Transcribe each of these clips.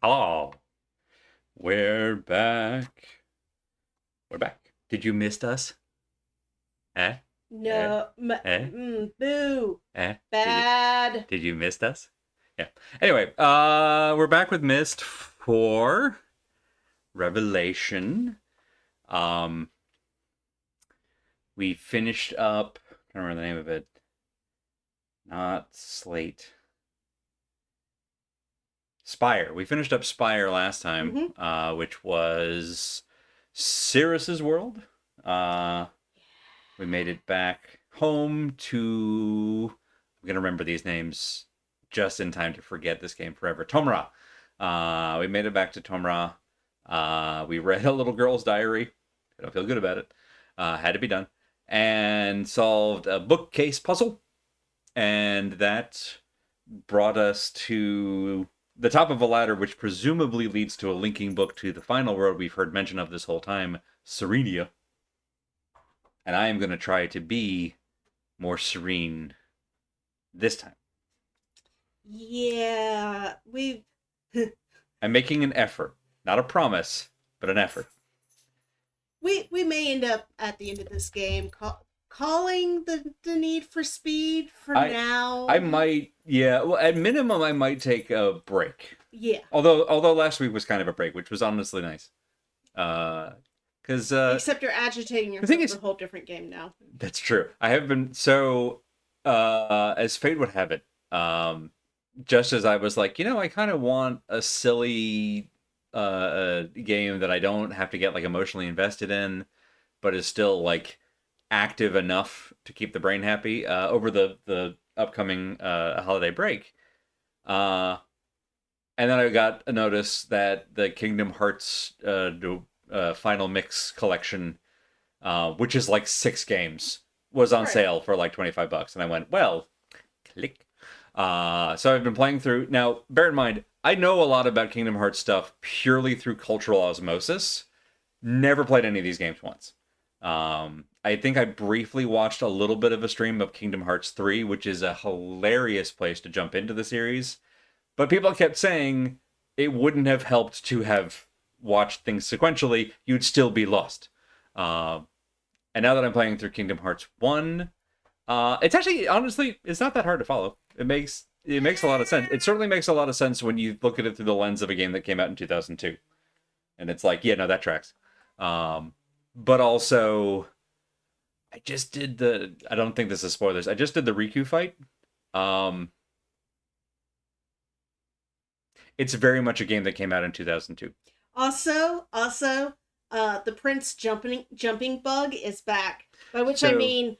Hello. We're back. We're back. Did you miss us? Eh? Eh? No, Eh? boo, Eh? bad. Did you miss us? Yeah. Anyway, we're back with Myst for Revelation. Um, we finished up. I don't remember the name of it. Not Slate. Spire. We finished up Spire last time, hmm which was Cirrus's world. Uh, We made it back home to. I'm gonna remember these names just in time to forget this game forever. Tomra. We made it back to Tomra. We read a little girl's diary. I don't feel good about it. Had to be done. And solved a bookcase puzzle. And that brought us to the top of a ladder, which presumably leads to a linking book to the final world we've heard mention of this whole time, Serenia. And I am going to try to be more serene this time. Yeah, we I'm making an effort, not a promise, but an effort. we may end up at the end of this game calling the need for speed for I now. I might, yeah. Well, at minimum, I might take a break. Yeah, Although last week was kind of a break, which was honestly nice. Because except you're agitating the thing yourself for is, a whole different game now. that's true. I have been so as fate would have it. Just as I was like, I kind of want a silly game that I don't have to get like emotionally invested in, but is still like active enough to keep the brain happy over the upcoming holiday break. Uh, and then I got a notice that the Kingdom Hearts Final Mix collection, which is like 6 games, was on Right. sale for like $25, and I went, well, click. So I've been playing through. Now, bear in mind, I know a lot about Kingdom Hearts stuff purely through cultural osmosis. Never played any of these games once. I think I briefly watched a little bit of a stream of Kingdom Hearts 3, which is a hilarious place to jump into the series. But people kept saying it wouldn't have helped to have watched things sequentially. You'd still be lost. Uh, and now that I'm playing through Kingdom Hearts 1, it's actually, honestly, it's not that hard to follow. It makes a lot of sense. It certainly makes a lot of sense when you look at it through the lens of a game that came out in 2002. And it's like, yeah, no, that tracks. But also, I don't think this is spoilers. I just did the Riku fight. Um, it's very much a game that came out in 2002. Also, the Prince jumping bug is back. By which I So, mean,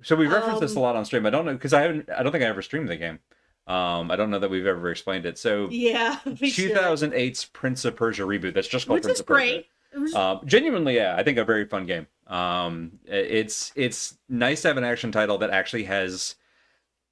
so we referenced this a um, lot on stream. I don't know because I don't think I ever streamed the game. I don't know that we've ever explained it. So yeah, we should. 2008's Prince of Persia reboot. That's just called Which Prince is of Persia. great. It was, Genuinely, yeah, I think a very fun game. It's nice to have an action title that actually has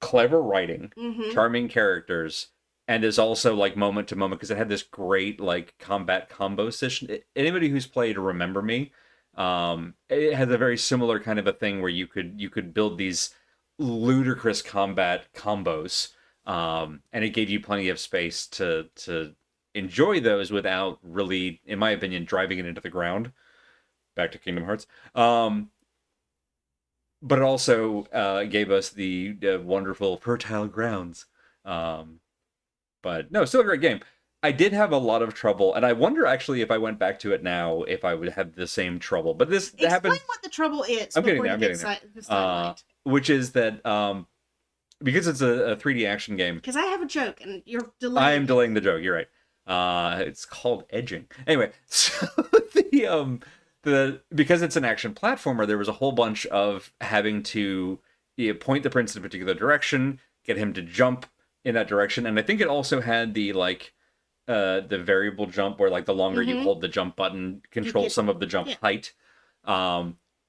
clever writing, mm-hmm. charming characters, and is also like moment to moment because it had this great like combat combo system. Anybody who's played Remember Me, it has a very similar kind of a thing where you could build these ludicrous combat combos, and it gave you plenty of space to enjoy those without really, in my opinion, driving it into the ground. Back to Kingdom Hearts. But it also gave us the wonderful fertile grounds. Um, but no, still a great game. I did have a lot of trouble, and I wonder actually if I went back to it now if I would have the same trouble. But this Explain happened. what the trouble is I'm getting before there. you I'm get getting there. sidelined. Which is that because it's a 3D action game, Because I have a joke and you're I delaying am it. delaying the joke. You're right. It's called edging. Anyway, so the because it's an action platformer, there was a whole bunch of having to point the prince in a particular direction, get him to jump in that direction, and I think it also had the variable jump where like the longer you Mm-hmm. hold the jump button You controls get, some of the jump yeah. height.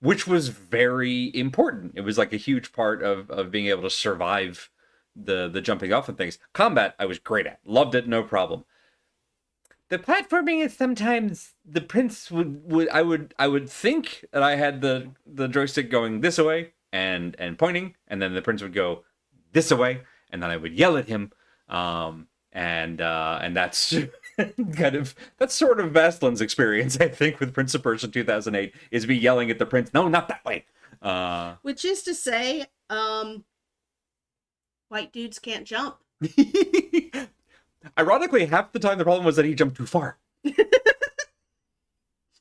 Which was very important. It was like a huge part of being able to survive the jumping off and things. Combat, I was great at. Loved it, no problem. The platforming is sometimes the prince would think that I had the joystick going this way and pointing, and then the prince would go this way, and then I would yell at him. and that's that's sort of Vastlin's experience, I think, with Prince of Persia 2008 is me yelling at the prince, no, not that way. Which is to say, white dudes can't jump. Ironically, half the time the problem was that he jumped too far. Can't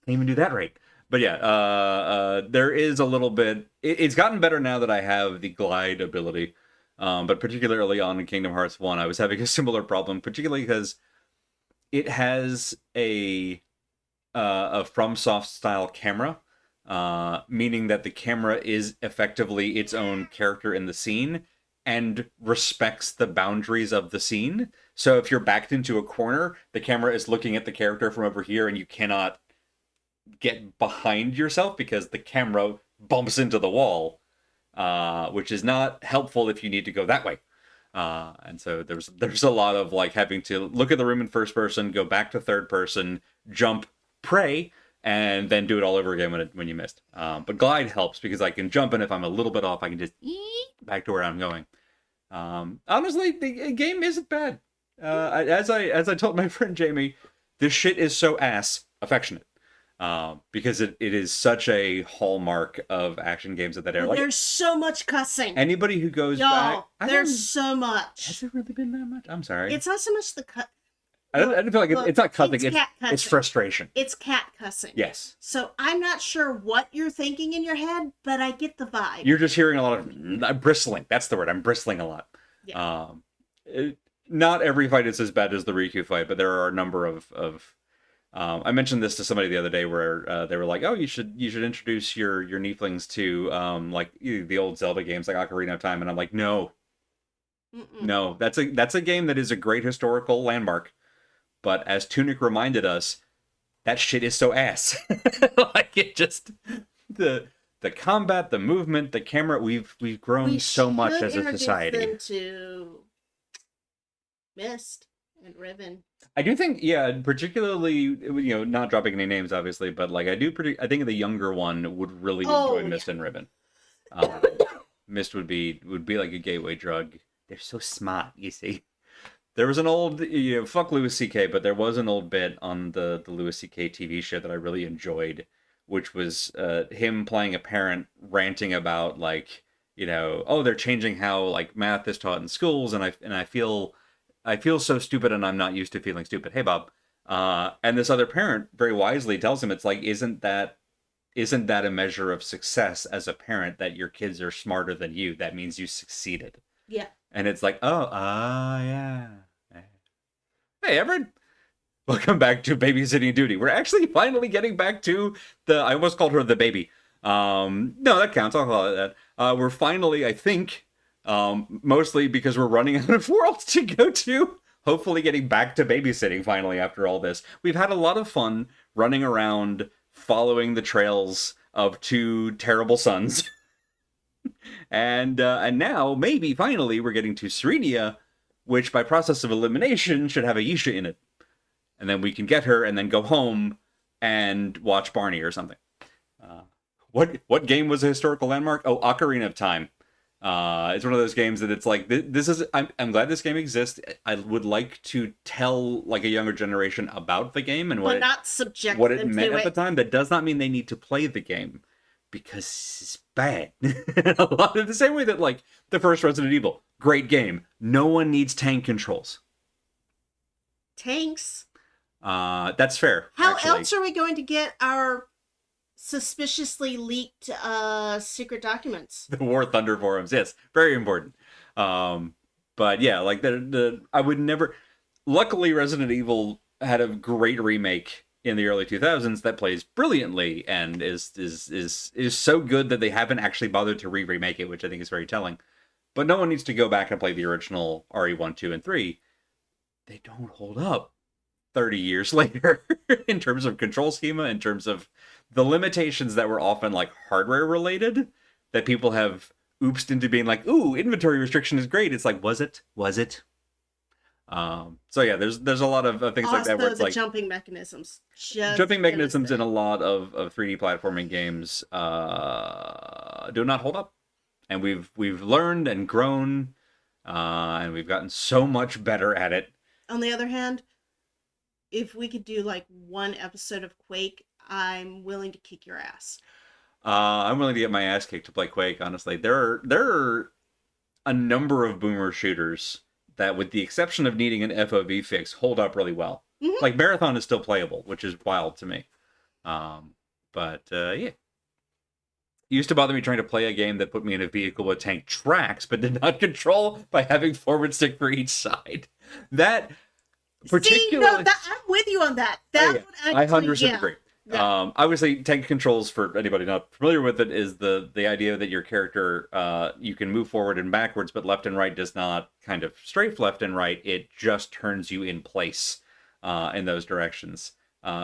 even do that right. But yeah, there is a little bit. It's gotten better now that I have the glide ability. But particularly early on in Kingdom Hearts 1, I was having a similar problem, particularly because it has a FromSoft style camera, meaning that the camera is effectively its own character in the scene and respects the boundaries of the scene. So if you're backed into a corner, the camera is looking at the character from over here, and you cannot get behind yourself because the camera bumps into the wall, which is not helpful if you need to go that way. And so there's a lot of like having to look at the room in first person, go back to third person, jump, pray, and then do it all over again when you missed. But glide helps because I can jump, and if I'm a little bit off, I can just back to where I'm going. Honestly, the game isn't bad. As I told my friend Jamie, this shit is so ass affectionate. Because it is such a hallmark of action games of that era. Like, there's so much cussing. Anybody who goes back, there's so much. Has it really been that much? I'm sorry. It's not so much the cut. I don't feel like it's not cussing. It's frustration. It's cat cussing. Yes. So I'm not sure what you're thinking in your head, but I get the vibe. You're just hearing a lot of bristling. That's the word. I'm bristling a lot. Yeah. Not every fight is as bad as the Riku fight, but there are a number of I mentioned this to somebody the other day where they were like, "Oh, you should introduce your Nieflings to like the old Zelda games like Ocarina of Time," and I'm like, "No, no, that's a game that is a great historical landmark, but as Tunic reminded us, that shit is so ass. Like it just the combat, the movement, the camera. We've grown so much as a society." Them to Myst and Riven. I do think, yeah, particularly, not dropping any names, obviously, but like I think the younger one would really enjoy Myst and Riven. Myst would be like a gateway drug. They're so smart, you see. There was an old, fuck Louis C.K., but there was an old bit on the Louis C.K. TV show that I really enjoyed, which was him playing a parent ranting about like, oh, they're changing how like math is taught in schools, and I feel so stupid, and I'm not used to feeling stupid. Hey, Bob. And this other parent very wisely tells him, it's like, isn't that a measure of success as a parent that your kids are smarter than you? That means you succeeded. Yeah. And it's like, yeah. Hey, Everett. Welcome back to Babysitting Duty. We're actually finally getting back to I almost called her the baby. No, that counts. I'll call it that. We're finally, I think, mostly because we're running out of worlds to go to, hopefully getting back to babysitting finally after all this. We've had a lot of fun running around following the trails of two terrible sons. and now maybe finally we're getting to Serenia, which by process of elimination should have a Yisha in it, and then we can get her and then go home and watch Barney or something. What game was a historical landmark? Oh, Ocarina of Time. It's one of those games that it's like, this is, I'm glad this game exists. I would like to tell like a younger generation about the game and what it meant at the time. That does not mean they need to play the game, because it's bad. A lot of the same way that like the first Resident Evil, great game. No one needs tank controls. Tanks. That's fair. How else are we going to get our suspiciously leaked secret documents? The War Thunder forums, yes, very important. But yeah, like I would never. Luckily, Resident Evil had a great remake in the early 2000s that plays brilliantly and is so good that they haven't actually bothered to remake it, which I think is very telling. But no one needs to go back and play the original RE1, 2, and 3. They don't hold up 30 years later in terms of control schema, in terms of the limitations that were often like hardware related, that people have oopsed into being like, ooh, inventory restriction is great. It's like, was it? So yeah, there's a lot of things also, like that where it's like jumping mechanisms. Jumping mechanisms in a lot of 3D platforming games do not hold up. And we've learned and grown, and we've gotten so much better at it. On the other hand, if we could do like one episode of Quake, I'm willing to kick your ass. I'm willing to get my ass kicked to play Quake. Honestly, there are a number of boomer shooters that, with the exception of needing an FOV fix, hold up really well. Mm-hmm. Like Marathon is still playable, which is wild to me. But yeah. It used to bother me trying to play a game that put me in a vehicle with tank tracks, but did not control by having forward stick for each side. That particularly, See, no, I'm with you on that. That oh, yeah. would actually, I 100% agree. Yeah. Obviously, tank controls, for anybody not familiar with it, is the idea that your character, you can move forward and backwards, but left and right does not kind of strafe left and right. It just turns you in place in those directions.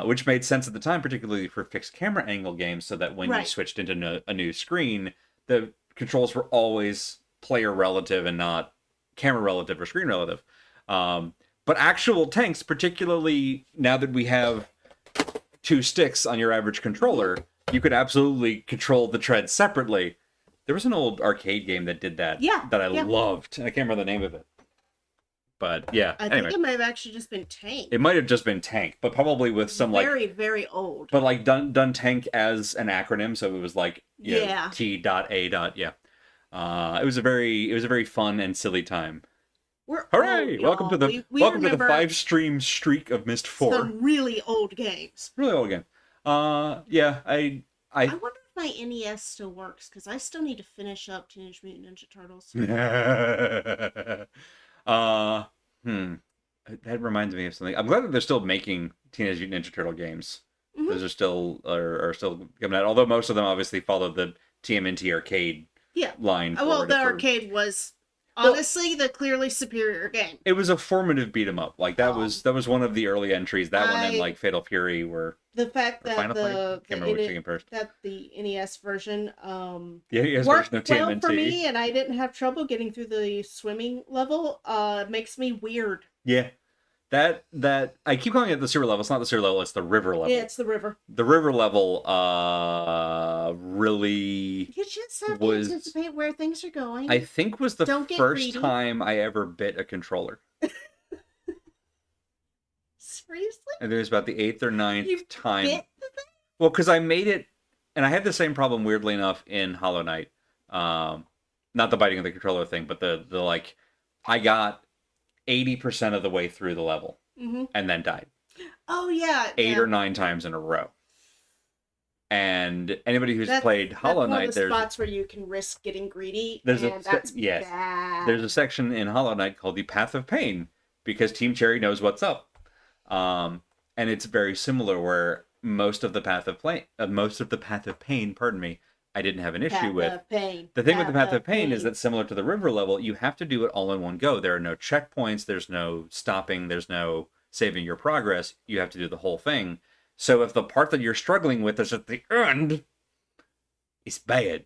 Which made sense at the time, particularly for fixed camera angle games, so that when you switched into a new screen, the controls were always player relative and not camera relative or screen relative. But actual tanks, particularly now that we have 2 sticks on your average controller, you could absolutely control the treads separately. There was an old arcade game that did that that I loved. I can't remember the name of it. But yeah, I think it might have actually just been Tank. It might have just been Tank, but probably with some very, very old. But like done Tank as an acronym, so it was like T.A. It was a very fun and silly time. Hooray! Old, welcome to the welcome to the 5-stream streak of Myst 4. Some really old games. Really old game. Yeah, I wonder if my NES still works, because I still need to finish up Teenage Mutant Ninja Turtles. That reminds me of something. I'm glad that they're still making Teenage Mutant Ninja Turtle games. Mm-hmm. Those are still coming out, although most of them obviously follow the TMNT arcade line. Well, the arcade was honestly the clearly superior game. It was a formative beat 'em up. Like that was one of the early entries. That one and like Fatal Fury were the fact that the NES version worked of TMNT well for me, and I didn't have trouble getting through the swimming level. Makes me weird. Yeah. That I keep calling it the sewer level. It's not the sewer level, it's the river level. Yeah, it's the river. The river level really you just have to anticipate where things are going. I think was the first time I ever bit a controller. Seriously? And it was about the 8th or 9th time. Bit the thing? Well, because I made it, and I had the same problem weirdly enough in Hollow Knight. Not the biting of the controller thing, but the like I got 80% of the way through the level and then died. Oh, yeah. 8 or 9 times in a row. And anybody who's played Hollow Knight, there's spots where you can risk getting greedy. There's bad. There's a section in Hollow Knight called the Path of Pain because Team Cherry knows what's up. And it's very similar where most of the Path of Pain, pardon me, I didn't have an issue with. The thing with the Path of Pain is that similar to the river level, you have to do it all in one go. There are no checkpoints, there's no stopping, there's no saving your progress. You have to do the whole thing. So if the part that you're struggling with is at the end, it's bad.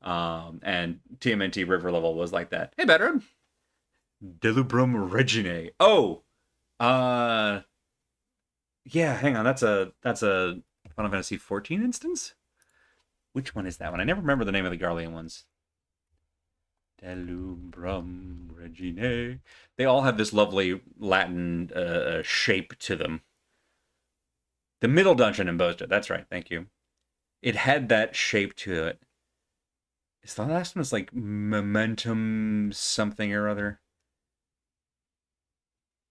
And TMNT river level was like that. Hey, veteran. Delubrum Regine. Oh! Yeah, hang on. That's a Final Fantasy 14 instance? Which one is that one? I never remember the name of the Garlean ones. Delubrum Regine. They all have this lovely Latin shape to them. The middle dungeon in Bosta. That's right. Thank you. It had that shape to it. Is the last one like Momentum something or other?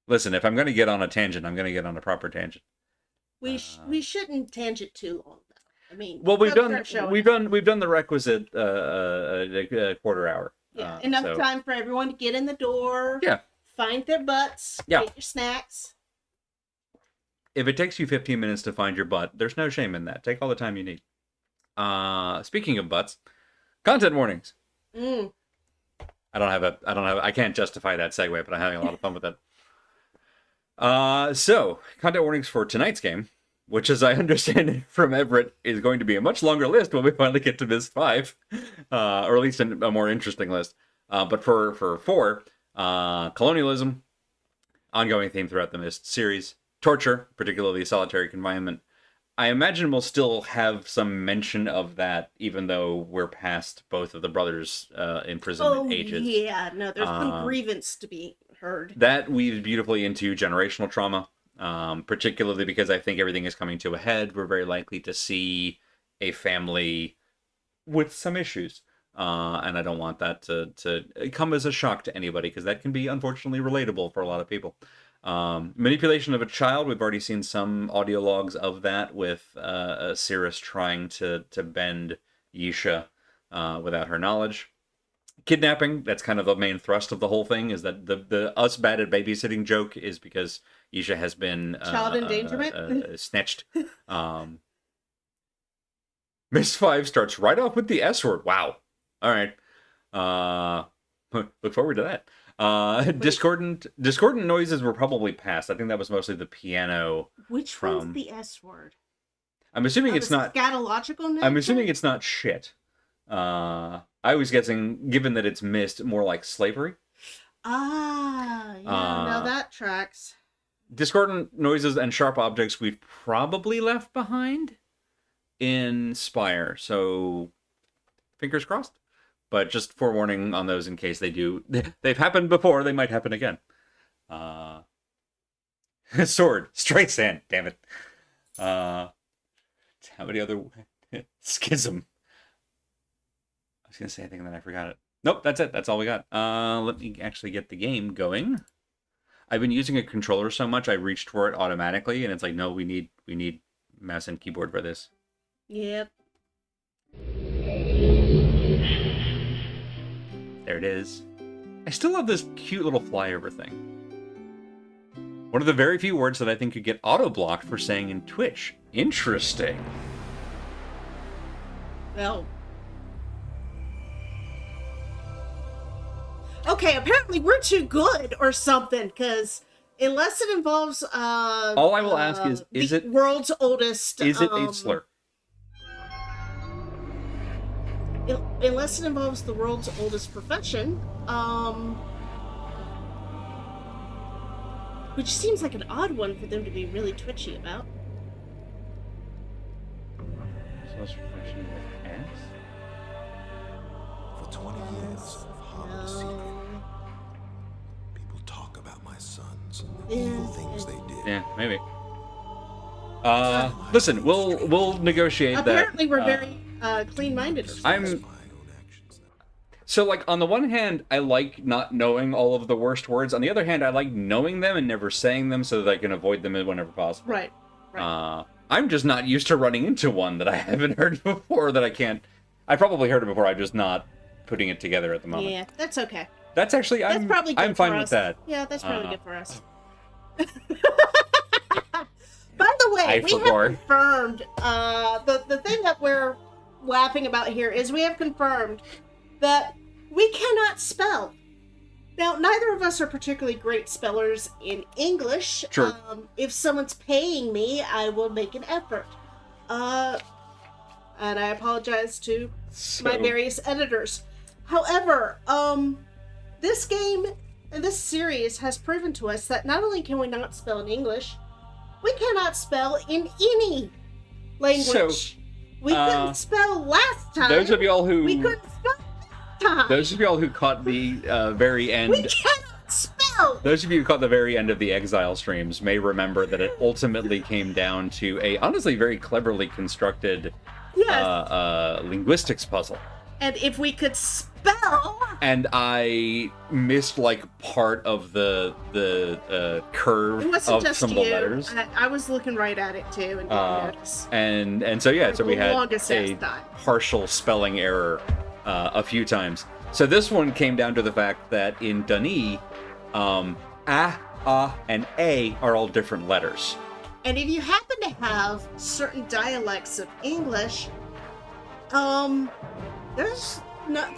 Listen, if I'm going to get on a tangent, I'm going to get on a proper tangent. We shouldn't tangent too long. I mean, well, we've done the requisite quarter hour. Yeah, enough time for everyone to get in the door. Yeah, find their butts. Get your snacks. If it takes you 15 minutes to find your butt, there's no shame in that. Take all the time you need. Speaking of butts, content warnings. I can't justify that segue, but I'm having a lot of fun with it. So content warnings for tonight's game, which, as I understand it from Everett, is going to be a much longer list when we finally get to Myst 5, or at least a more interesting list. But for 4, colonialism, ongoing theme throughout the Myst series, torture, particularly solitary confinement. I imagine we'll still have some mention of that, even though we're past both of the brothers' imprisonment ages. Yeah, no, there's some grievance to be heard. That weaves beautifully into generational trauma, particularly because I think everything is coming to a head. We're very likely to see a family with some issues. And I don't want that to come as a shock to anybody, because that can be unfortunately relatable for a lot of people. Manipulation of a child, we've already seen some audio logs of that with Cirrus trying to bend Yisha without her knowledge. Kidnapping, that's kind of the main thrust of the whole thing, is that the us bad at babysitting joke is because Yisha has been Child endangerment? snatched. Myst 5 starts right off with the S word. Wow. All right. Look forward to that. Discordant noises were probably past. I think that was mostly the piano. Which one's the S word? I'm assuming it's not scatological nature? I'm assuming it's not shit. I was guessing, given that it's Myst, more like slavery. Ah, yeah, no, that tracks. Discordant noises and sharp objects we've probably left behind in Spire, so fingers crossed. But just forewarning on those in case they do. They've happened before, they might happen again. Sword, Streisand, damn it. How many other... Schism. I was going to say anything and then I forgot it. Nope, that's it. That's all we got. Let me actually get the game going. I've been using a controller so much, I reached for it automatically, and it's like, no, we need mouse and keyboard for this. Yep. There it is. I still love this cute little flyover thing. One of the very few words that I think could get auto-blocked for saying in Twitch. Interesting. Well. Okay, apparently we're too good or something, because unless it involves all I will ask is it world's oldest is it a slur? Unless it involves the world's oldest profession, which seems like an odd one for them to be really twitchy about. Profession with S? For 20 years, I've harbored a secret. People talk about my sons and the evil things they did. Yeah, maybe. Listen, we'll negotiate that. Apparently, we're very clean-minded. So, like, on the one hand, I like not knowing all of the worst words. On the other hand, I like knowing them and never saying them so that I can avoid them whenever possible. Right. I'm just not used to running into one that I haven't heard before, that I can't... I probably heard it before, I'm just not putting it together at the moment. Yeah, that's okay. That's actually... That's probably good I'm fine for with us. that. Yeah, that's probably good for us. By the way, we have confirmed... the thing that we're laughing about here is we have confirmed that we cannot spell. Now, neither of us are particularly great spellers in English. Sure. If someone's paying me, I will make an effort. And I apologize to my various editors. However, this game and this series has proven to us that not only can we not spell in English, we cannot spell in any language. We couldn't spell last time. Those of y'all who... We couldn't spell this time. Those of y'all who caught the very end... We cannot spell! Those of you who caught the very end of the Exile streams may remember that it ultimately came down to a, honestly, very cleverly constructed linguistics puzzle. And if we could spell... And I missed, like, part of the curve of some of the letters. I was looking right at it, too, and didn't notice. And so, yeah, so we had a time. partial spelling error a few times. So this one came down to the fact that in Dani, and A are all different letters. And if you happen to have certain dialects of English,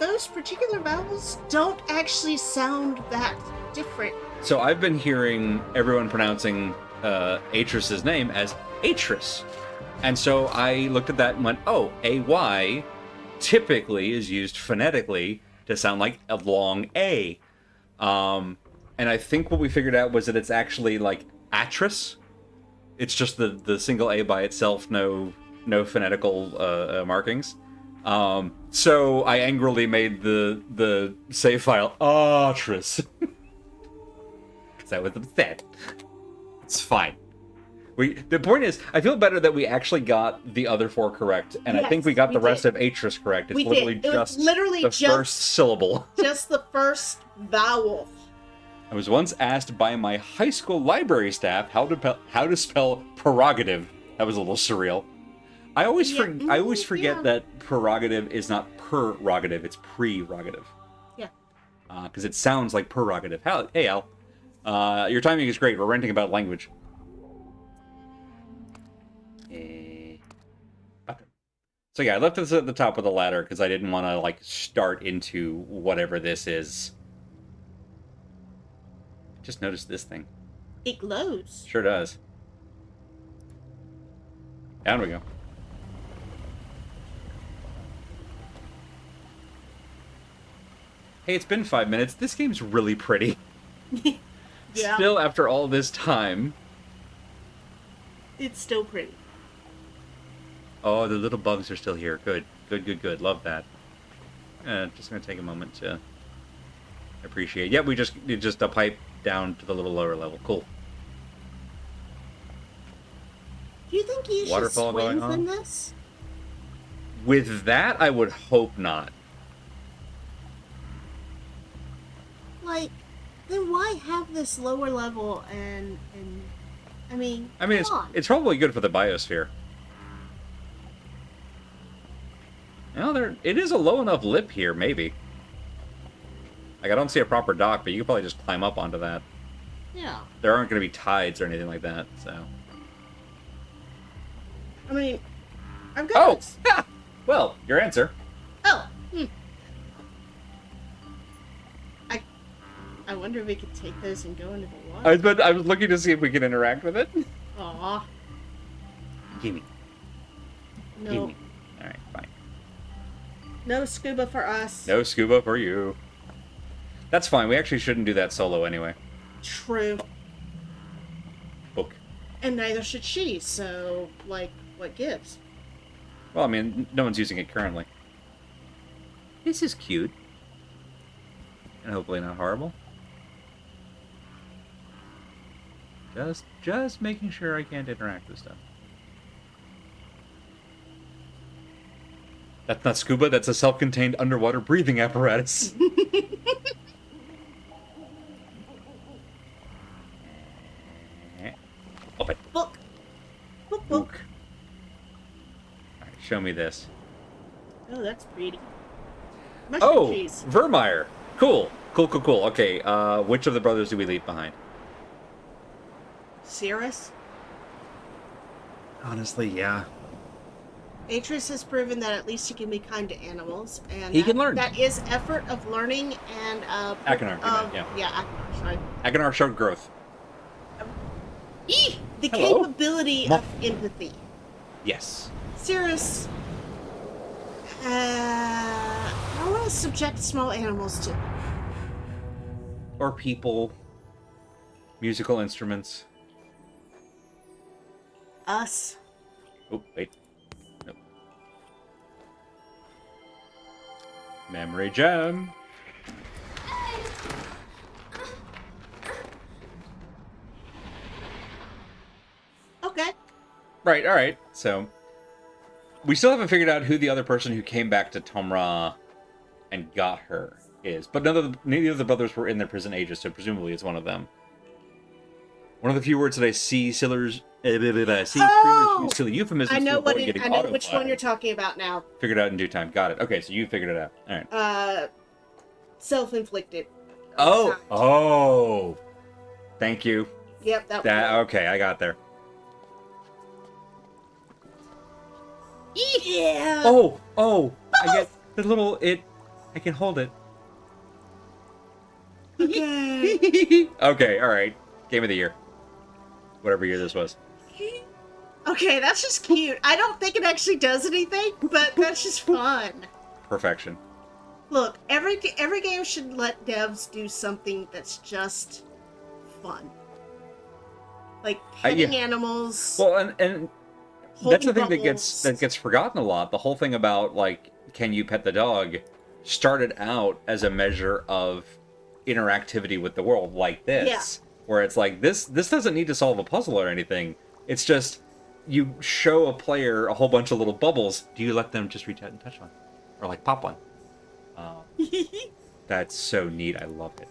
those particular vowels don't actually sound that different. So I've been hearing everyone pronouncing Atris's name as Atris. And so I looked at that and went, oh, A-Y typically is used phonetically to sound like a long A. And I think what we figured out was that it's actually like Atris. It's just the single A by itself, no phonetical markings. So I angrily made the save file Atris. because I was upset. It's fine. The point is, I feel better that we actually got the other 4 correct, and I think we got the rest of Atris correct. It's We literally did. It was just literally the just- first syllable. Just the first vowel. I was once asked by my high school library staff how to spell prerogative. That was a little surreal. I always forget that prerogative is not prerogative; it's prerogative. Yeah. Because it sounds like prerogative. Hey, Al. Your timing is great. We're ranting about language. So yeah, I left this at the top of the ladder because I didn't want to like start into whatever this is. Just noticed this thing. It glows. Sure does. Down we go. Hey, it's been 5 minutes. This game's really pretty. Yeah. Still, after all this time. It's still pretty. Oh, the little bugs are still here. Good. Good. Love that. Just gonna take a moment to appreciate. Yep, it's just a pipe down to the little lower level. Cool. Do you think you Waterfall should swim going on? from this? With that, I would hope not. Like, then why have this lower level and I mean come on. It's probably good for the biosphere. Well, it is a low enough lip here, maybe. Like, I don't see a proper dock, but you could probably just climb up onto that. Yeah. There aren't going to be tides or anything like that, so... I mean, I've got Oh! this. Ha! Well, your answer. Oh. I wonder if we could take those and go into the water. I was looking to see if we could interact with it. Aw. Gimme. No. Gimme. Alright, fine. No scuba for us. No scuba for you. That's fine. We actually shouldn't do that solo anyway. True. Book. And neither should she, so, like, what gives? Well, I mean, no one's using it currently. This is cute. And hopefully not horrible. Just making sure I can't interact with stuff. That's not scuba, that's a self-contained underwater breathing apparatus. Open. Book. Book. Book. Alright, show me this. Oh, that's pretty. Mushroom Oh! cheese. Vermeer! Cool. Cool. Okay, which of the brothers do we leave behind? Cirrus. Honestly, yeah. Atreus has proven that at least he can be kind to animals, and He can learn. That is effort of learning and Akinar, yeah. Yeah, Akinar, sorry. Aganar showed growth. The Hello? capability Mo- of empathy. Yes. Cirrus. I want to subject small animals to. Or people. Musical instruments. Us. Oh, wait. Nope. Memory gem. Okay. Right, alright. So, we still haven't figured out who the other person who came back to Tomra and got her is. But neither of the brothers were in their prison ages, so presumably it's one of them. One of the few words that I see Sillers... Oh! silly euphemisms I know to avoid getting I know which one auto-fired. you're talking about now. Figured out in due time. Got it. Okay, so you figured it out. Alright. Self-inflicted. Oh! Thank you. Yep, that That okay, I got there. Yeah. Oh! I get the little I can hold it. Okay. Okay, alright. Game of the year. Whatever year this was. Okay, that's just cute. I don't think it actually does anything, but that's just fun. Perfection. Look, every game should let devs do something that's just fun. Like petting animals. Well, and that's the thing holding that gets forgotten a lot. The whole thing about like, can you pet the dog, started out as a measure of interactivity with the world, like this. where it's like this doesn't need to solve a puzzle or anything. It's just you show a player a whole bunch of little bubbles. Do you let them just reach out and touch one, or like pop one? That's so neat. I love it.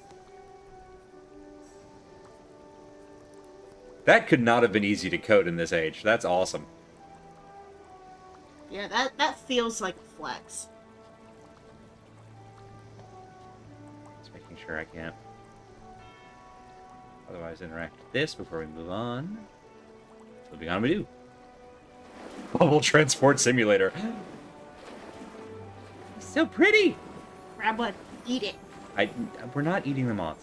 That could not have been easy to code in this age. That's awesome. Yeah, that feels like a flex. Just making sure I can't otherwise interact with this before we move on. Moving on, we do. Bubble Transport Simulator. It's so pretty. Grab one, eat it. We're not eating them off.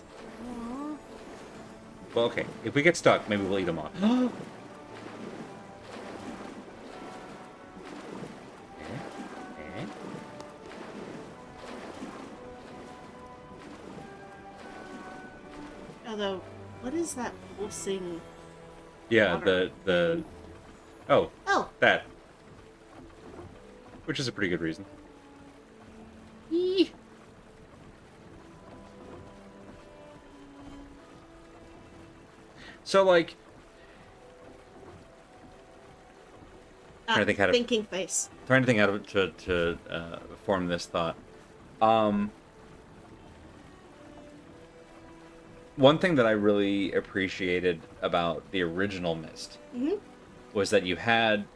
Aww. Well, okay. If we get stuck, maybe we'll eat them off. Okay. Although, what is that pulsing? Yeah, Water. the oh, Oh, that. Which is a pretty good reason. eee. So, like, trying to think how to Thinking face. trying to think how to form this thought. One thing that I really appreciated about the original Myst Mm-hmm. was that you had,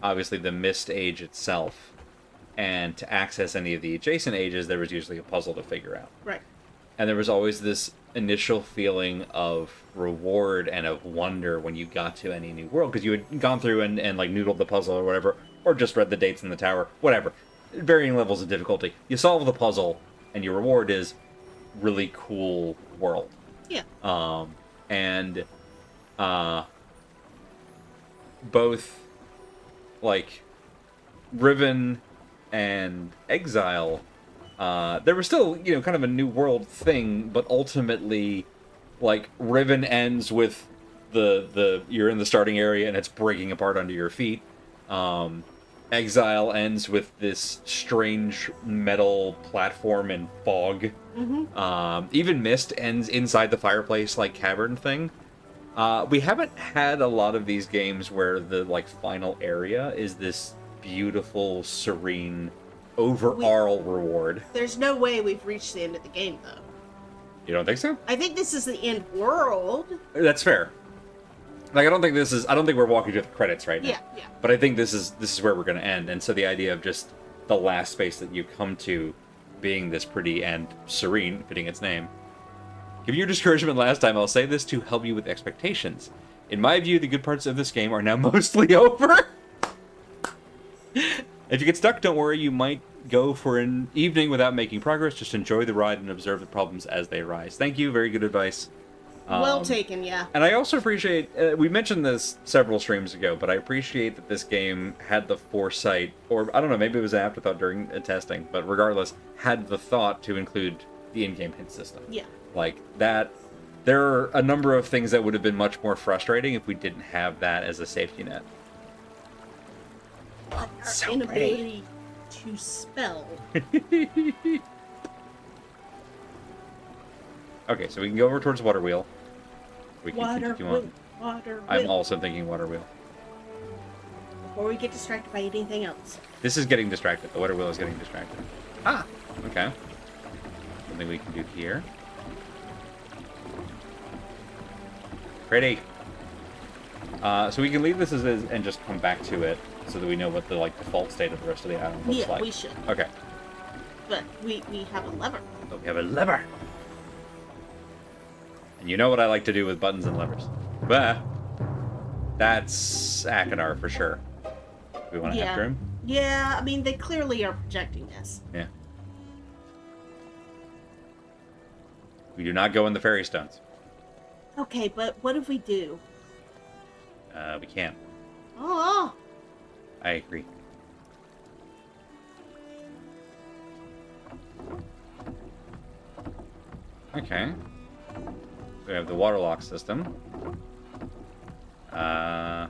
obviously, the Myst age itself, and to access any of the adjacent ages, there was usually a puzzle to figure out. Right. And there was always this initial feeling of reward and of wonder when you got to any new world, because you had gone through and like noodled the puzzle or whatever, or just read the dates in the tower, whatever. Varying levels of difficulty. You solve the puzzle, and your reward is really cool world. Yeah. Both like Riven and Exile, there was still, kind of a new world thing, but ultimately, like, Riven ends with the you're in the starting area and it's breaking apart under your feet. Exile ends with this strange metal platform and fog. Mm-hmm. Even Myst ends inside the fireplace, like, cavern thing. We haven't had a lot of these games where the, like, final area is this beautiful, serene, overall reward. There's no way we've reached the end of the game, though. You don't think so? I think this is the end world. That's fair. Like, I don't think we're walking to the credits right now. Yeah, yeah. But I think this is where we're going to end. And so the idea of just the last space that you come to being this pretty and serene, fitting its name. Give you discouragement last time, I'll say this to help you with expectations. In my view, the good parts of this game are now mostly over. If you get stuck, don't worry, you might go for an evening without making progress. Just enjoy the ride and observe the problems as they arise. Thank you, very good advice. Well taken, yeah. And I also appreciate, we mentioned this several streams ago, but I appreciate that this game had the foresight, or I don't know, maybe it was an afterthought during testing, but regardless, had the thought to include the in-game hint system. Yeah. Like, that, there are a number of things that would have been much more frustrating if we didn't have that as a safety net. Our So inability to spell. Okay, so we can go over towards Water Wheel. We can Water continue wheel, on. water I'm wheel. also thinking Water Wheel. Before we get distracted by anything else. This is getting distracted. The Water Wheel is getting distracted. Ah! Okay. Something we can do here. Pretty. So we can leave this as is and just come back to it so that we know what the default state of the rest of the island looks Yeah, like. we should. Okay. But we have a lever. So we have a lever. And you know what I like to do with buttons and levers. But that's Akinar for sure. Do we want to Yeah. after him? Yeah, I mean, they clearly are projecting this. Yeah. We do not go in the fairy stones. Okay, but what if we do? We can't. Oh, I agree. Okay. We have the water lock system. What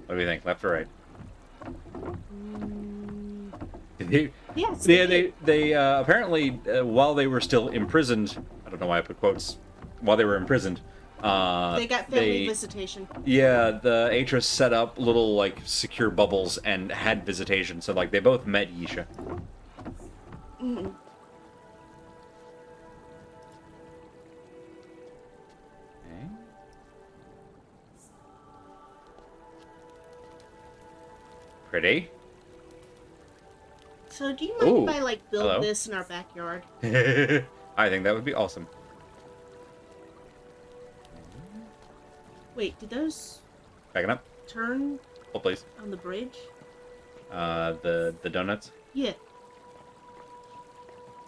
do we think? Left or right? yes. They apparently, while they were still imprisoned, I don't know why I put quotes while they were imprisoned. They got family visitation. Yeah, the Atris set up little like secure bubbles and had visitation, so like they both met Yisha. Mm. Okay. Pretty. So do you mind Ooh, if I like build hello. this in our backyard? I think that would be awesome. Wait, did those Backing up. turn Hold please. on the bridge? The donuts. Yeah. Is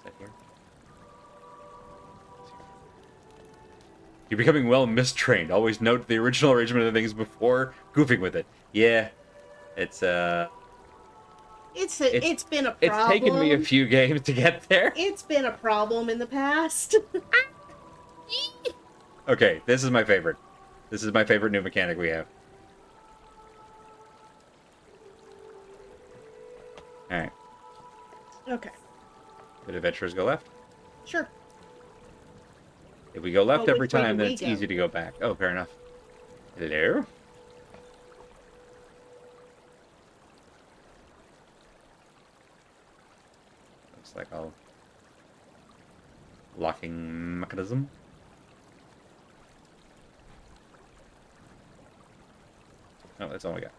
that here? You're becoming well mistrained. Always note the original arrangement of things before goofing with it. Yeah, it's It's been a problem. it's taken me a few games to get there. It's been a problem in the past. Okay, this is my favorite. This is my favorite new mechanic we have. Alright. Okay. Would adventurers go left? Sure. If we go left But every which way time, do then we it's go? easy to go back. Oh, fair enough. Hello? Looks like a locking mechanism. Oh, that's all we got.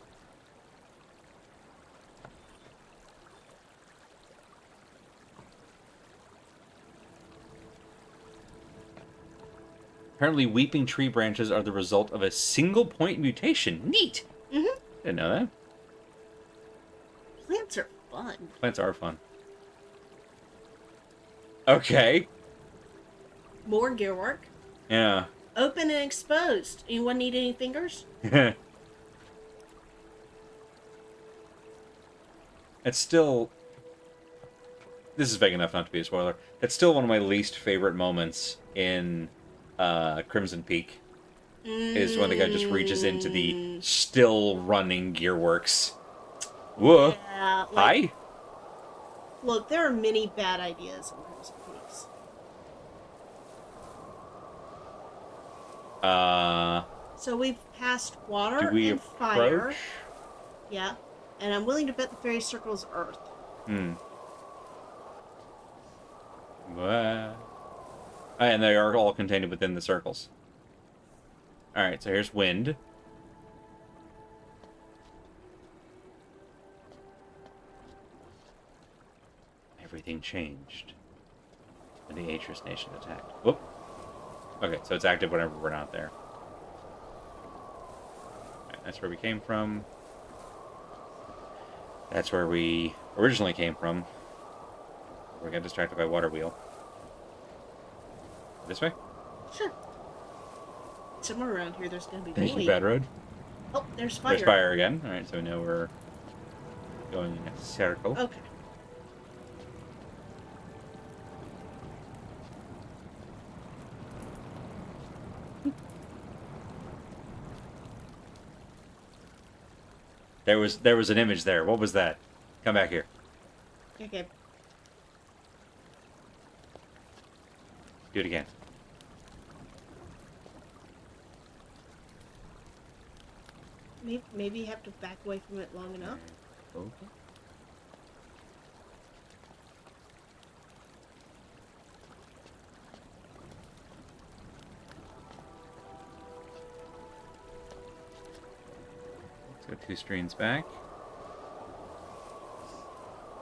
Apparently, weeping tree branches are the result of a single point mutation. Neat! Mm-hmm. Didn't know that. Plants are fun. Plants are fun. Okay. More gear work. Yeah. Open and exposed. Anyone need any fingers? It's still... This is vague enough not to be a spoiler. It's still one of my least favorite moments in Crimson Peak. Is when the guy just reaches into the still running gearworks. Whoa. Yeah, like, Hi? look, there are many bad ideas in Crimson Peaks. So we've passed water Do we and approach? fire. Yeah. And I'm willing to bet the fairy circle is Earth. What? And they are all contained within the circles. Alright, so here's wind. Everything changed when the Atris nation attacked. Whoop. Okay, so it's active whenever we're not there. Right, that's where we came from. That's where we originally came from. We got distracted by water wheel. This way? Sure. Somewhere around here there's going to be Thank you, void. Bad Road. Oh, there's fire. There's fire again. Alright, so we know we're going in a circle. Okay. There was an image there. What was that? Come back here. Okay. Do it again. Maybe you have to back away from it long enough. Okay. Let's go 2 streams back.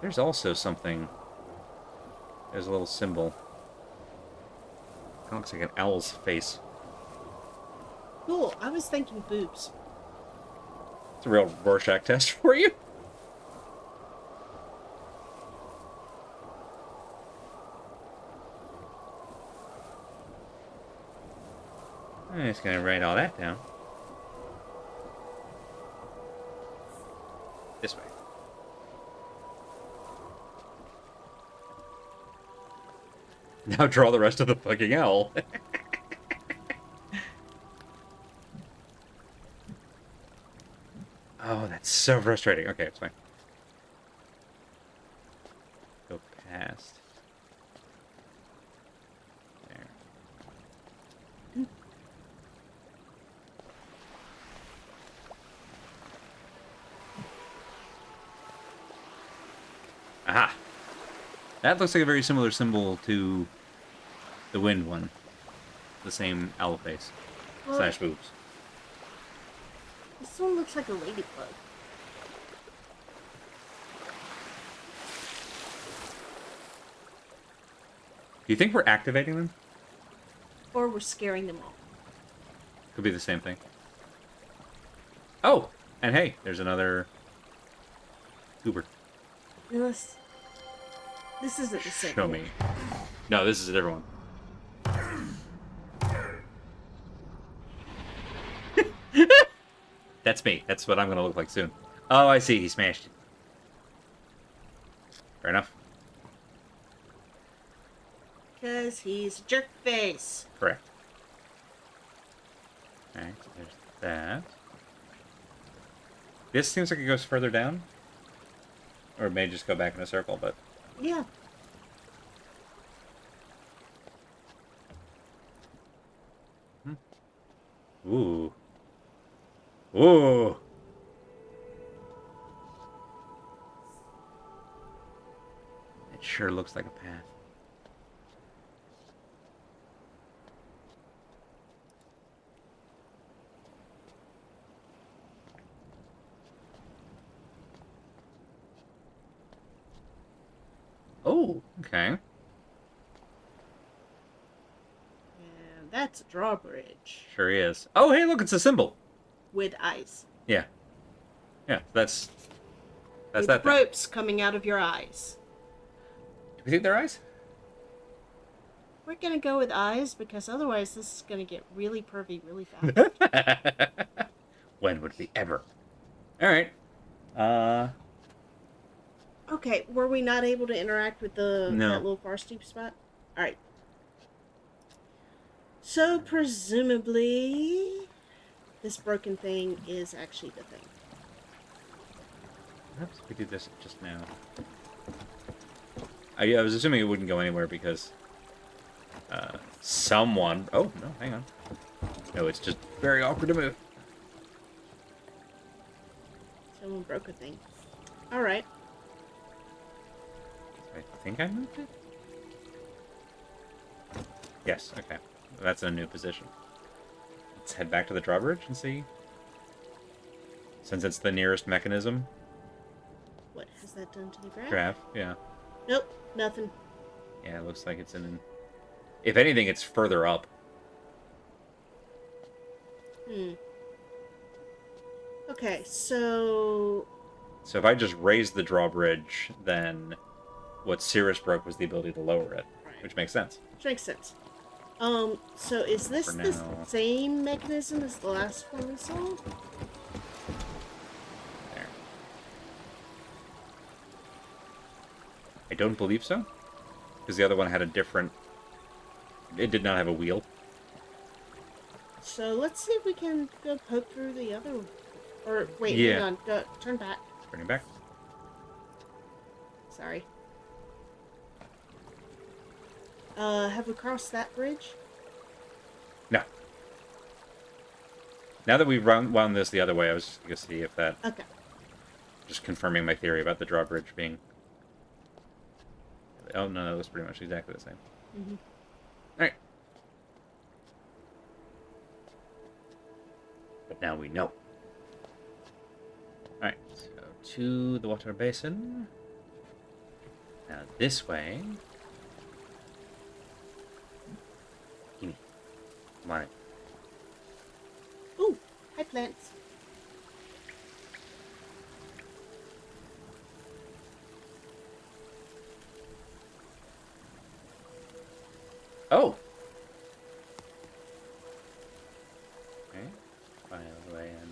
There's also something. There's a little symbol. It looks like an owl's face. Cool. I was thinking boobs. It's a real Rorschach test for you. I'm just gonna write all that down. This way. Now draw the rest of the fucking owl. Oh, that's so frustrating. Okay, it's fine. Go past. There. Aha! That looks like a very similar symbol to the wind one. The same owl face. Well, Slash boobs. this one looks like a ladybug. Do you think we're activating them? Or we're scaring them all. Could be the same thing. Oh! And hey, there's another goober. This isn't the same. Show me. No, this is a different one. That's me. That's what I'm going to look like soon. Oh, I see. He smashed it. Fair enough. Because he's a jerk face. Correct. Alright, so there's that. This seems like it goes further down. Or it may just go back in a circle, but... Yeah. Ooh. Ooh! It sure looks like a path. Oh, okay. And that's a drawbridge. Sure is. Oh, hey, look, it's a symbol. With eyes. Yeah. Yeah, that's With that thing. ropes coming out of your eyes. Do we think they're eyes? We're gonna go with eyes because otherwise this is gonna get really pervy really fast. When would we ever? Alright. Okay, were we not able to interact with No. that little far steep spot? Alright. So presumably this broken thing is actually the thing. Perhaps we did this just now. I was assuming it wouldn't go anywhere because someone... Oh, no, hang on. No, it's just very awkward to move. Someone broke a thing. Alright. I think I moved it? Yes, okay. That's in a new position. Let's head back to the drawbridge and see. Since it's the nearest mechanism. What has that done to the graph? Graph, yeah. Nope, nothing. Yeah, it looks like it's in... If anything, it's further up. Okay, so... So if I just raise the drawbridge, then what Cirrus broke was the ability to lower it. Right. Which makes sense. Which makes sense. So is this For the now. same mechanism as the last one we saw? There. I don't believe so. Because the other one had a different... It did not have a wheel. So let's see if we can go poke through the other one. Or, wait, Yeah. hang on. Go, turn back. Turning back. Sorry. Have we crossed that bridge? No. Now that we've wound this the other way, I was just going to see if that... Okay. Just confirming my theory about the drawbridge being... Oh, no, that was pretty much exactly the same. Mm-hmm. Alright. But now we know. Alright, so to the water basin. Now this way. Gimme. Come on in. Ooh, hi plants. Oh! Okay. File away in.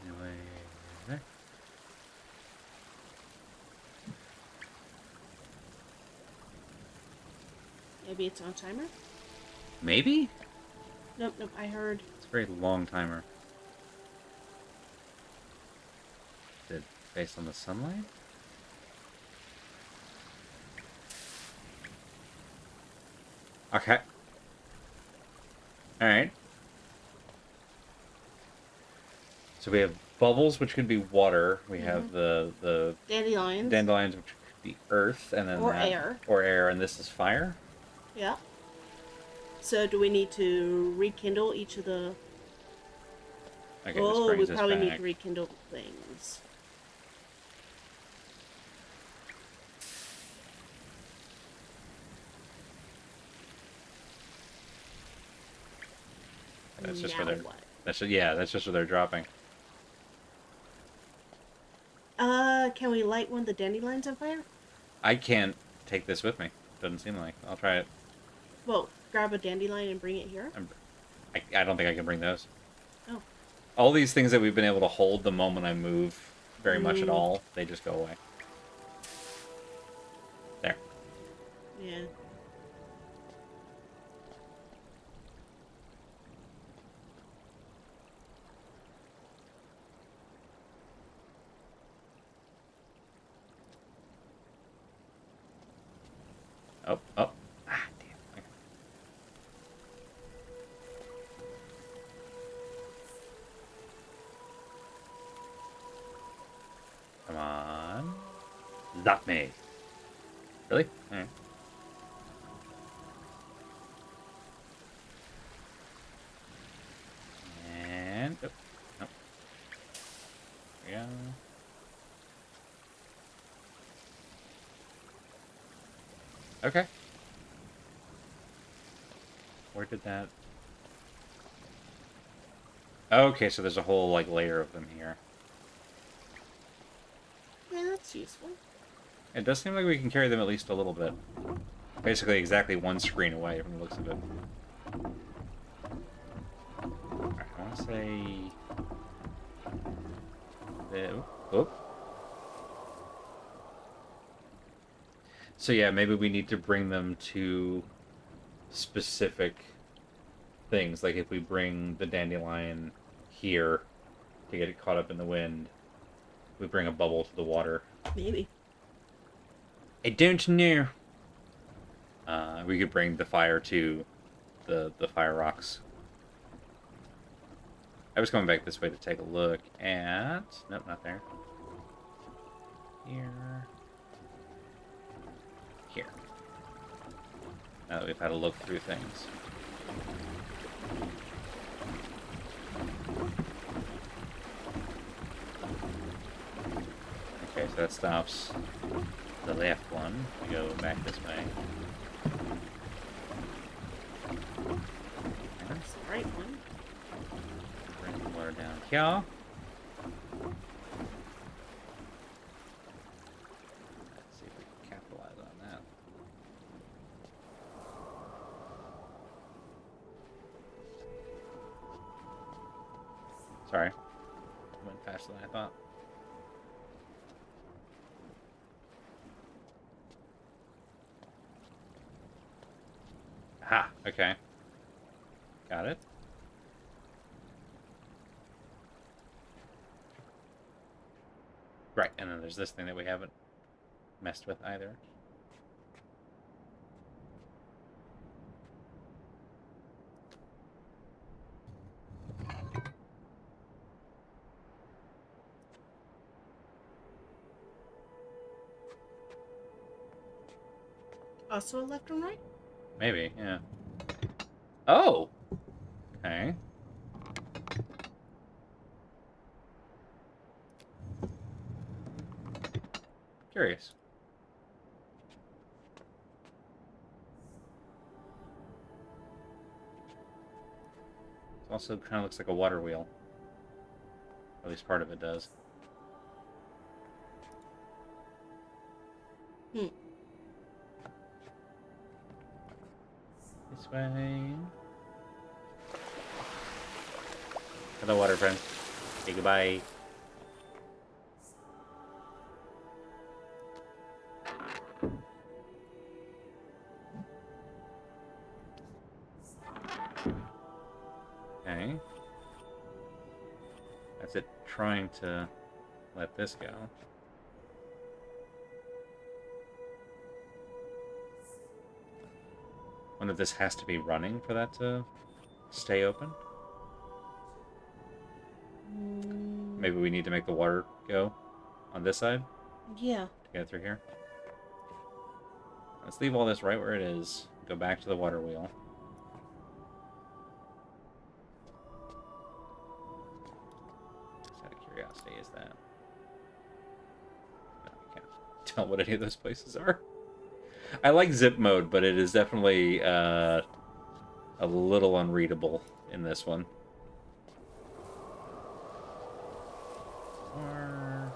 Anyway, there. Maybe it's on timer? Maybe? Nope, nope, I heard. It's a very long timer. Is it based on the sunlight? Okay. All right. So we have bubbles, which could be water. We have the Dandelions. dandelions, which could be earth, and then Or air. or air, and this is fire. Yeah. So do we need to rekindle each of the... Okay, Oh, this we brings us probably need back. to rekindle things. That's just Now where they're. what? That's just where they're dropping. Can we light one of the dandelions on fire? I can't take this with me. Doesn't seem like. I'll try it. Well, grab a dandelion and bring it here? I don't think I can bring those. Oh. All these things that we've been able to hold the moment I move very much at all, they just go away. There. Yeah. Oh, oh. Ah, damn. Okay. Come on. Zap me. Really? Alright. And... Oh, no. There we go. Okay. Where did that... Okay, so there's a whole, like, layer of them here. Yeah, that's useful. It does seem like we can carry them at least a little bit. Basically exactly one screen away from the looks of it. Alright, I want to say... Oh. So yeah, maybe we need to bring them to specific things. Like if we bring the dandelion here to get it caught up in the wind, we bring a bubble to the water. Maybe. I don't know. We could bring the fire to the fire rocks. I was coming back this way to take a look at... Nope, not there. Here. Here. Now that we've had a look through things. Okay, so that stops the left one. We go back this way. That's the right one. Bring the water down here. Let's see if we can capitalize on that. Sorry. Went faster than I thought. Aha, okay. Got it. Right, and then there's this thing that we haven't messed with either. Also a left and right? Maybe, yeah. Oh! Okay. Curious. It also kind of looks like a water wheel. At least part of it does. Hmm. This way. Hello, water friend. Say goodbye. Okay. That's it trying to let this go. Wonder if this has to be running for that to stay open. Maybe we need to make the water go on this side Yeah. to get through here. Let's leave all this right where it is. Go back to the water wheel. Just out of curiosity, is that... No, I can't tell what any of those places are. I like zip mode, but it is definitely a little unreadable in this one. Or...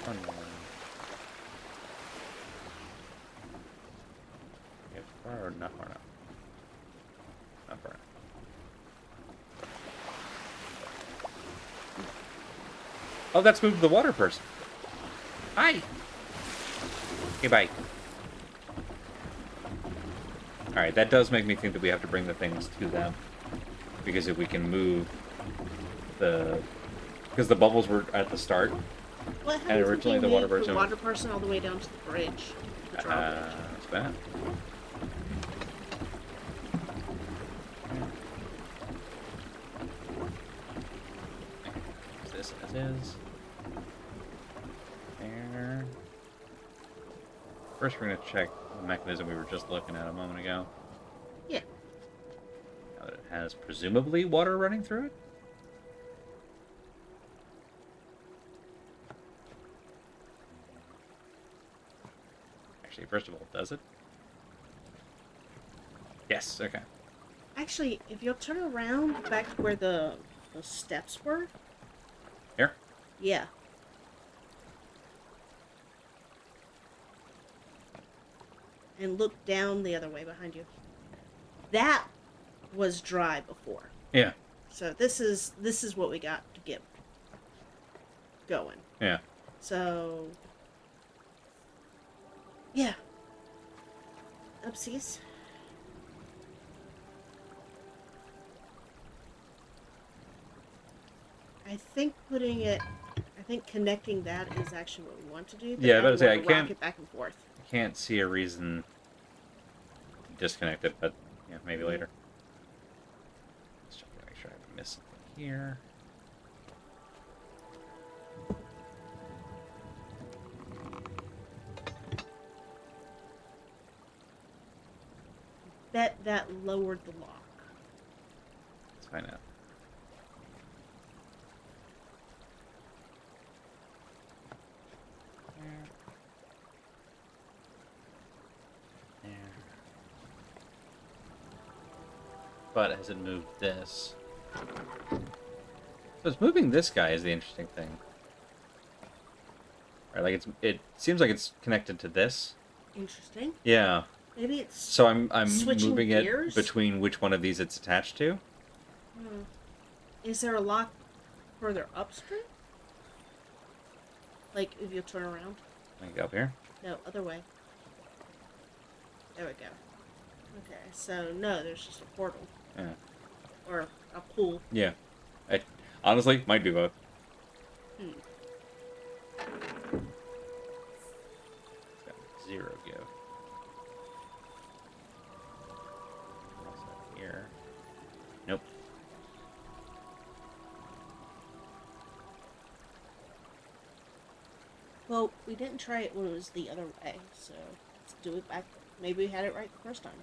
Oh, no. Yeah, far or not far enough? Not far enough. Oh, that's moved the water person. Hi! Okay, bye. Alright, that does make me think that we have to bring the things to them. Because if we can move the... Because the bubbles were at the start. What And happens originally if you the water move person... the water person all the way down to the bridge? The drawbridge? That's bad. This as is. There. First, we're going to check the mechanism we were just looking at a moment ago. Yeah. Now that it has presumably water running through it. Actually, first of all, does it? Yes, okay. Actually, if you'll turn around back to where the steps were. Here? Yeah. And look down the other way behind you. That was dry before. Yeah. So this is what we got to get going. Yeah. So yeah. Oopsies. I think connecting that is actually what we want to do. Yeah, I was about to say, I rock can't- it back and forth. I can't see a reason to disconnect it, but yeah, maybe later. Let's check to make sure I haven't missed something here. Bet that lowered the lock. Let's find out. There. But has it moved this? So it's moving this guy is the interesting thing. Right, like it seems like it's connected to this. Interesting. Yeah. Maybe it's So I'm switching moving gears? it between which one of these it's attached to. Is there a lock further upstream? Like if you turn around? Let me go up here. No, other way. There we go. Okay, so no, there's just a portal. Yeah. Or a pool. Yeah. I honestly might do both. Hmm. It's got 0 give. What's that here? Nope. Well, we didn't try it when it was the other way, so let's do it back. Maybe we had it right the first time.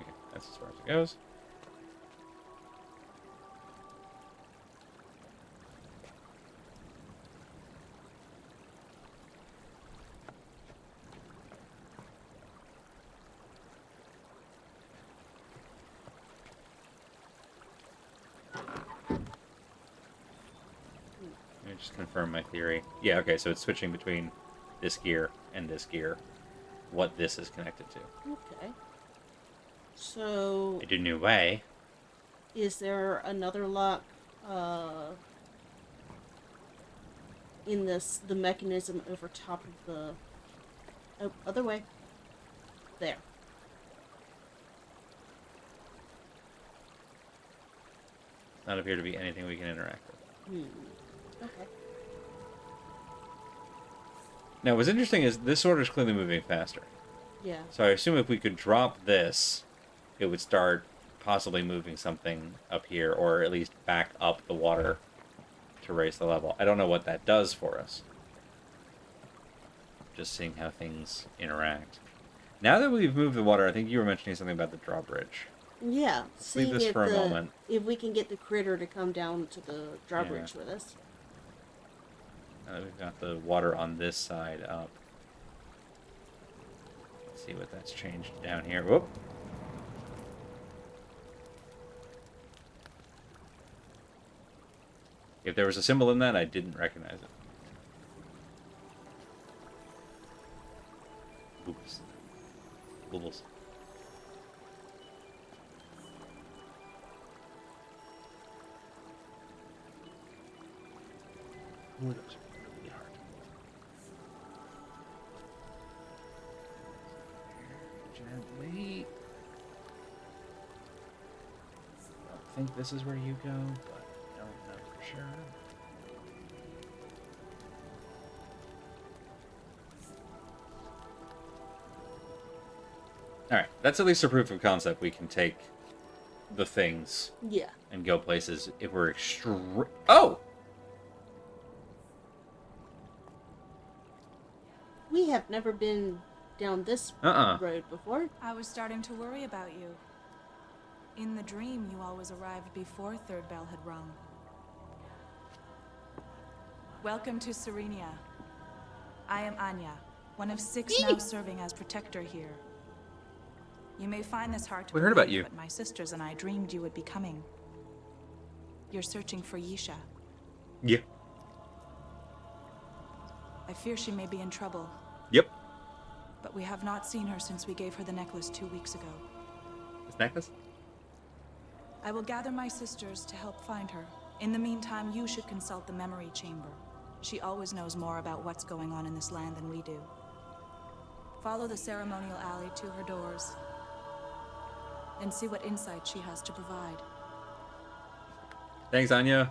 Okay, that's as far as it goes. Let me just confirm my theory. Yeah, okay, so it's switching between this gear and this gear. What this is connected to. Okay. So, In a new way. is there another lock in the mechanism over top of the... Oh, other way. There. Not appear to be anything we can interact with. Okay. Now, what's interesting is this sword is clearly moving faster. Yeah. So I assume if we could drop this, it would start possibly moving something up here, or at least back up the water to raise the level. I don't know what that does for us. Just seeing how things interact. Now that we've moved the water, I think you were mentioning something about the drawbridge. Yeah. Leave this for a moment. If we can get the critter to come down to the drawbridge with us. We've got the water on this side up. Let's see what that's changed down here. Whoop. If there was a symbol in that, I didn't recognize it. Oops. Bubbles. Ooh, those are really hard. Gently. I think this is where you go, but I don't know for sure. Alright, that's at least a proof of concept. We can take the things and go places if we're Oh! We have never been down this road before. I was starting to worry about you. In the dream, you always arrived before third bell had rung. Welcome to Serenia. I am Anya, one of 6 now serving as protector here. You may find this hard to We heard about you. But my sisters and I dreamed you would be coming. You're searching for Yisha. Yeah. I fear she may be in trouble. Yep. But we have not seen her since we gave her the necklace 2 weeks ago. This necklace? I will gather my sisters to help find her. In the meantime, you should consult the memory chamber. She always knows more about what's going on in this land than we do. Follow the ceremonial alley to her doors and see what insight she has to provide. Thanks, Anya.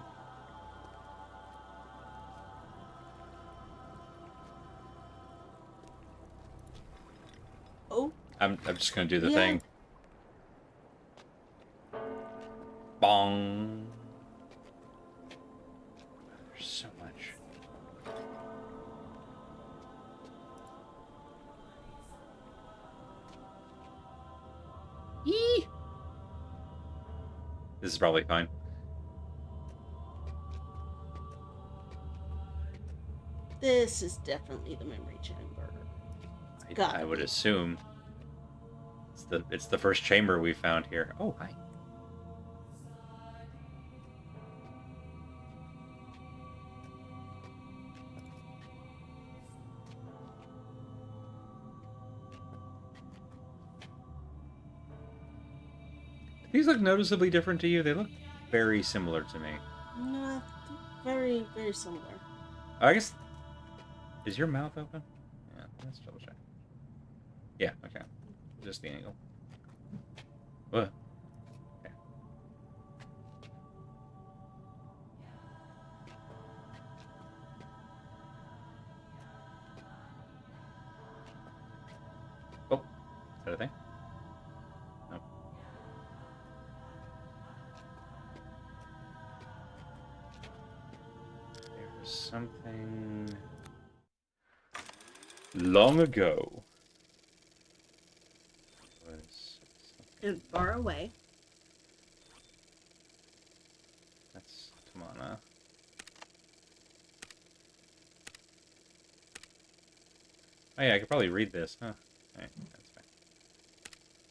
Oh. I'm just gonna do the thing. Bong. There's so much. Yee. This is probably fine. This is definitely the memory chamber. I would assume it's the first chamber we found here. Oh, hi. These look noticeably different to you. They look very similar to me. No, very, very similar. I guess. Is your mouth open? Yeah, let's double check. Yeah, okay. Just the angle. What? Okay. Oh, is that a thing? No. There's something long ago. And far away. That's Tamana. Oh yeah, I could probably read this, huh? Alright, that's fine.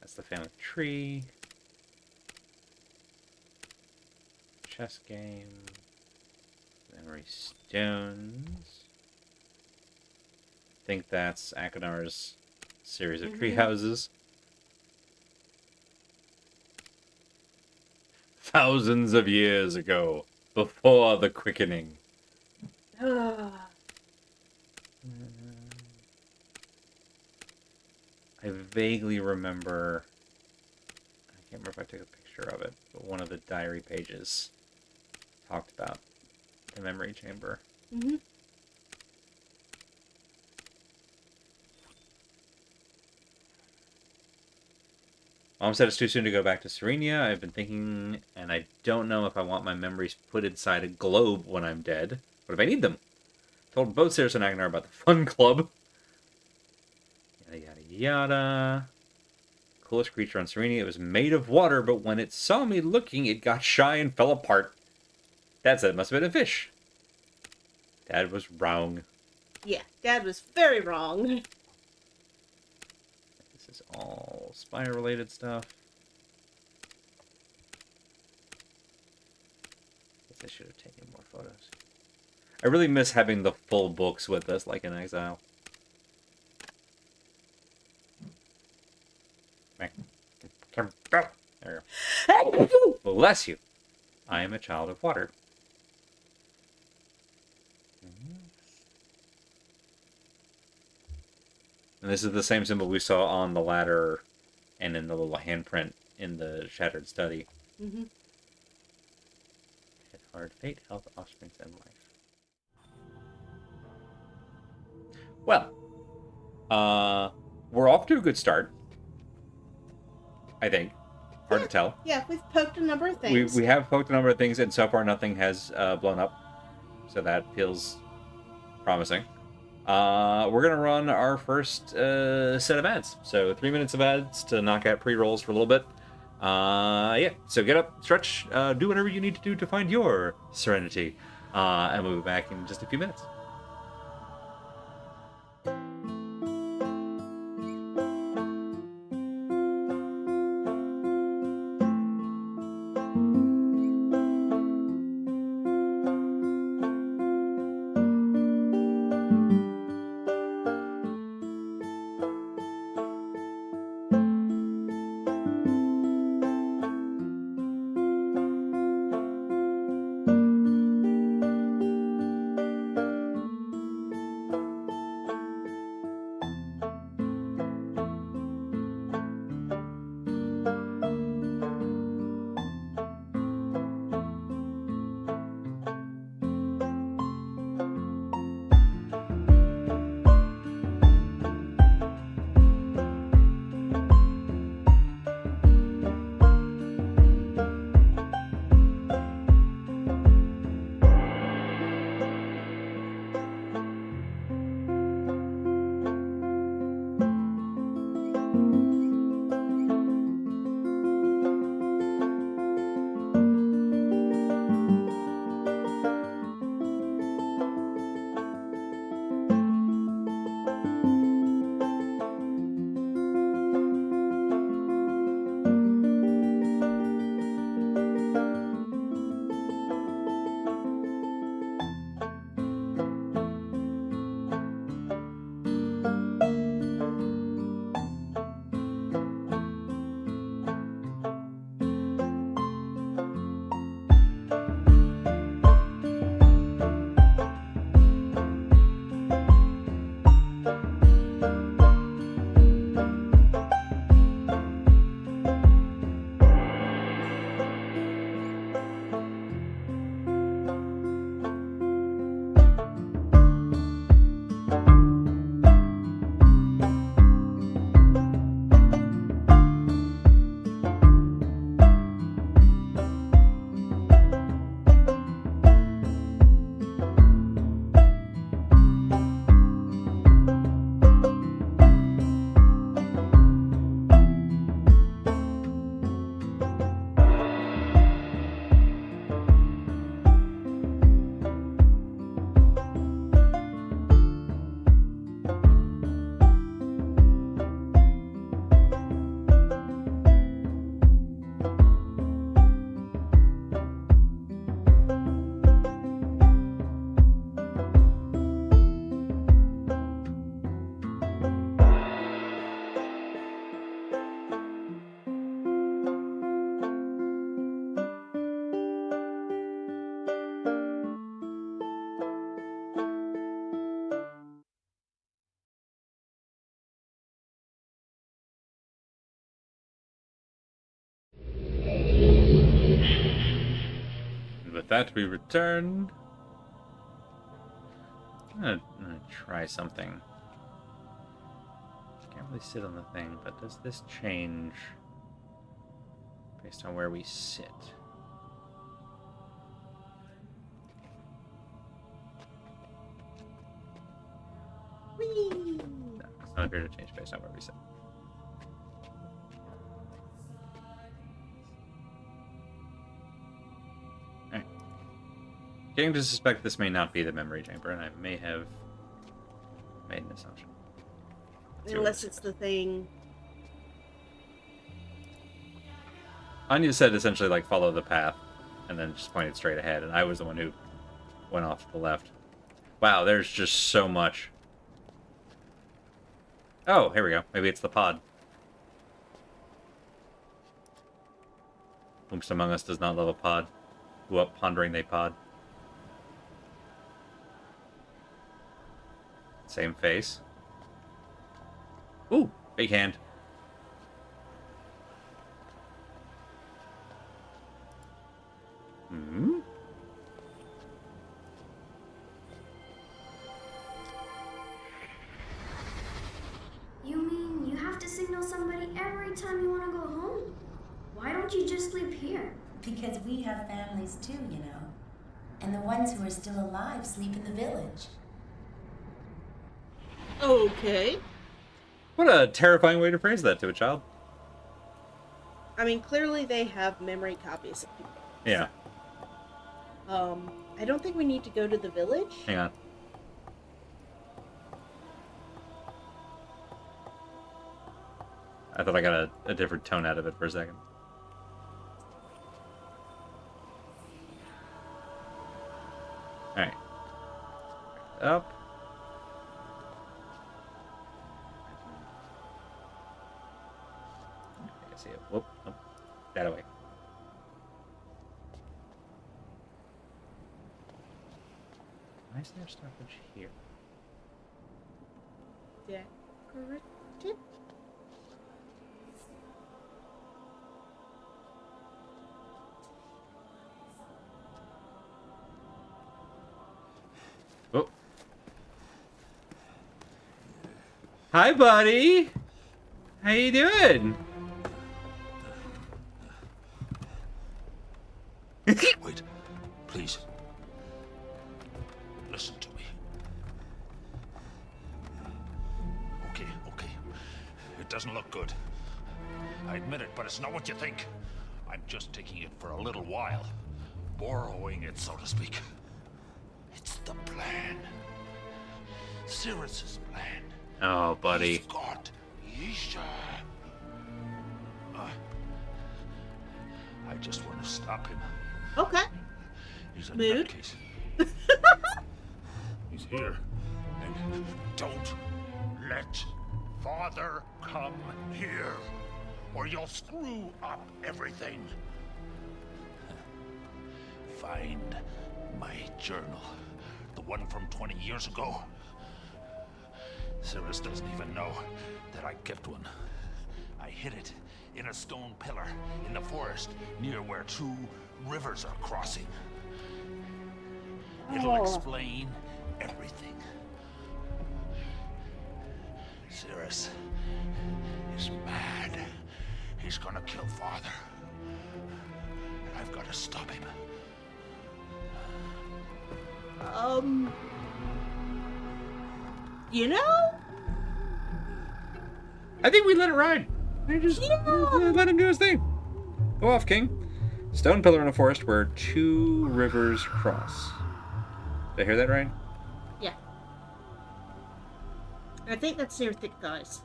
That's the family tree. Chess game. Memory stones. I think that's Akonar's series of tree houses. Thousands of years ago. before the quickening. I vaguely remember, I can't remember if I took a picture of it, but one of the diary pages talked about the memory chamber. Mm-hmm. Mom said it's too soon to go back to Serenia. I've been thinking, and I don't know if I want my memories put inside a globe when I'm dead. What if I need them? Told both Sarah and Agnar about the fun club. Yada yada yada. Coolest creature on Serenia. It was made of water, but when it saw me looking, it got shy and fell apart. Dad said it must have been a fish. Dad was wrong. Yeah, Dad was very wrong. This is all spy-related stuff. Guess I should have taken more photos. I really miss having the full books with us, like in Exile. There we go. Bless you. I am a child of water. And this is the same symbol we saw on the ladder and in the little handprint in the Shattered Study. Mm-hmm. Hit hard fate, health, offsprings, and life. Well, we're off to a good start. I think. Hard to tell. Yeah, we've poked a number of things. We have poked a number of things, and so far nothing has blown up. So that feels promising. We're going to run our first set of ads. So 3 minutes of ads to knock out pre-rolls for a little bit. Yeah, so get up, stretch, do whatever you need to do to find your serenity. And we'll be back in just a few minutes. that, we return. I'm gonna try something. Can't really sit on the thing, but does this change based on where we sit? Whee! No, it's not appear to change based on where we sit. Alright. Getting to suspect this may not be the memory chamber, and I may have made an assumption. Unless it's the thing. Anya said essentially like follow the path, and then just pointed straight ahead, and I was the one who went off to the left. Wow, there's just so much. Oh, here we go. Maybe it's the pod. Whomst among us does not love a pod? Who up pondering they pod? Same face. Ooh, big hand. Hmm? You mean you have to signal somebody every time you want to go home? Why don't you just sleep here? Because we have families too, you know. And the ones who are still alive sleep in the village. Okay. What a terrifying way to phrase that to a child. I mean, clearly they have memory copies of people. Yeah. I don't think we need to go to the village. Hang on. I thought I got a different tone out of it for a second. Alright. Up. I see it. Whoop. Nope. That away. Why is there stoppage here? Decorative? Oh. Hi, buddy. How you doing? Wait, please. Listen to me. Okay. It doesn't look good. I admit it, but it's not what you think. I'm just taking it for a little while. Borrowing it, so to speak. It's the plan. Cyrus's plan. Oh, buddy. He's got Yisha. I just want to stop him. Okay. He's a Mood. nutcase. He's here. And don't let Father come here, or you'll screw up everything. Find my journal. The one from 20 years ago. Cyrus doesn't even know that I kept one. I hid it in a stone pillar in the forest near where two rivers are crossing. It'll explain everything. Cyrus is mad. He's gonna kill Father. And I've got to stop him. You know? I think we let it ride. We just let him do his thing. Go off, King. Stone pillar in a forest where two rivers cross. Did I hear that right? Yeah. I think that's near Thick Guys.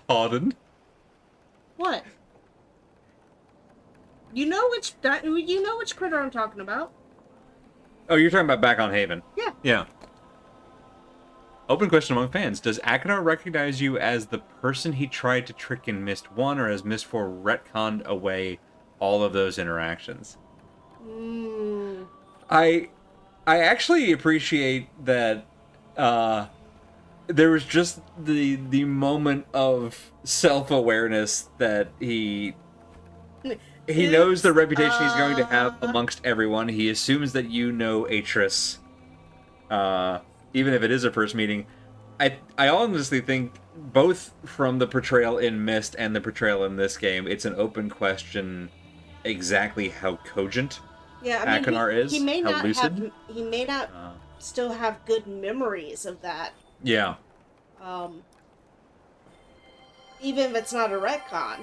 Pardon? What? You know which critter I'm talking about. Oh, you're talking about back on Haven. Yeah. Yeah. Open question among fans. Does Akinar recognize you as the person he tried to trick in Myst 1, or has Myst 4 retconned away all of those interactions? I actually appreciate that there was just the moment of self-awareness that he He knows the reputation he's going to have amongst everyone. He assumes that you know Atris, even if it is a first meeting. I honestly think, both from the portrayal in Myst and the portrayal in this game, it's an open question exactly how cogent Akinar is, he may how not lucid. he may not still have good memories of that. Yeah. Even if it's not a retcon.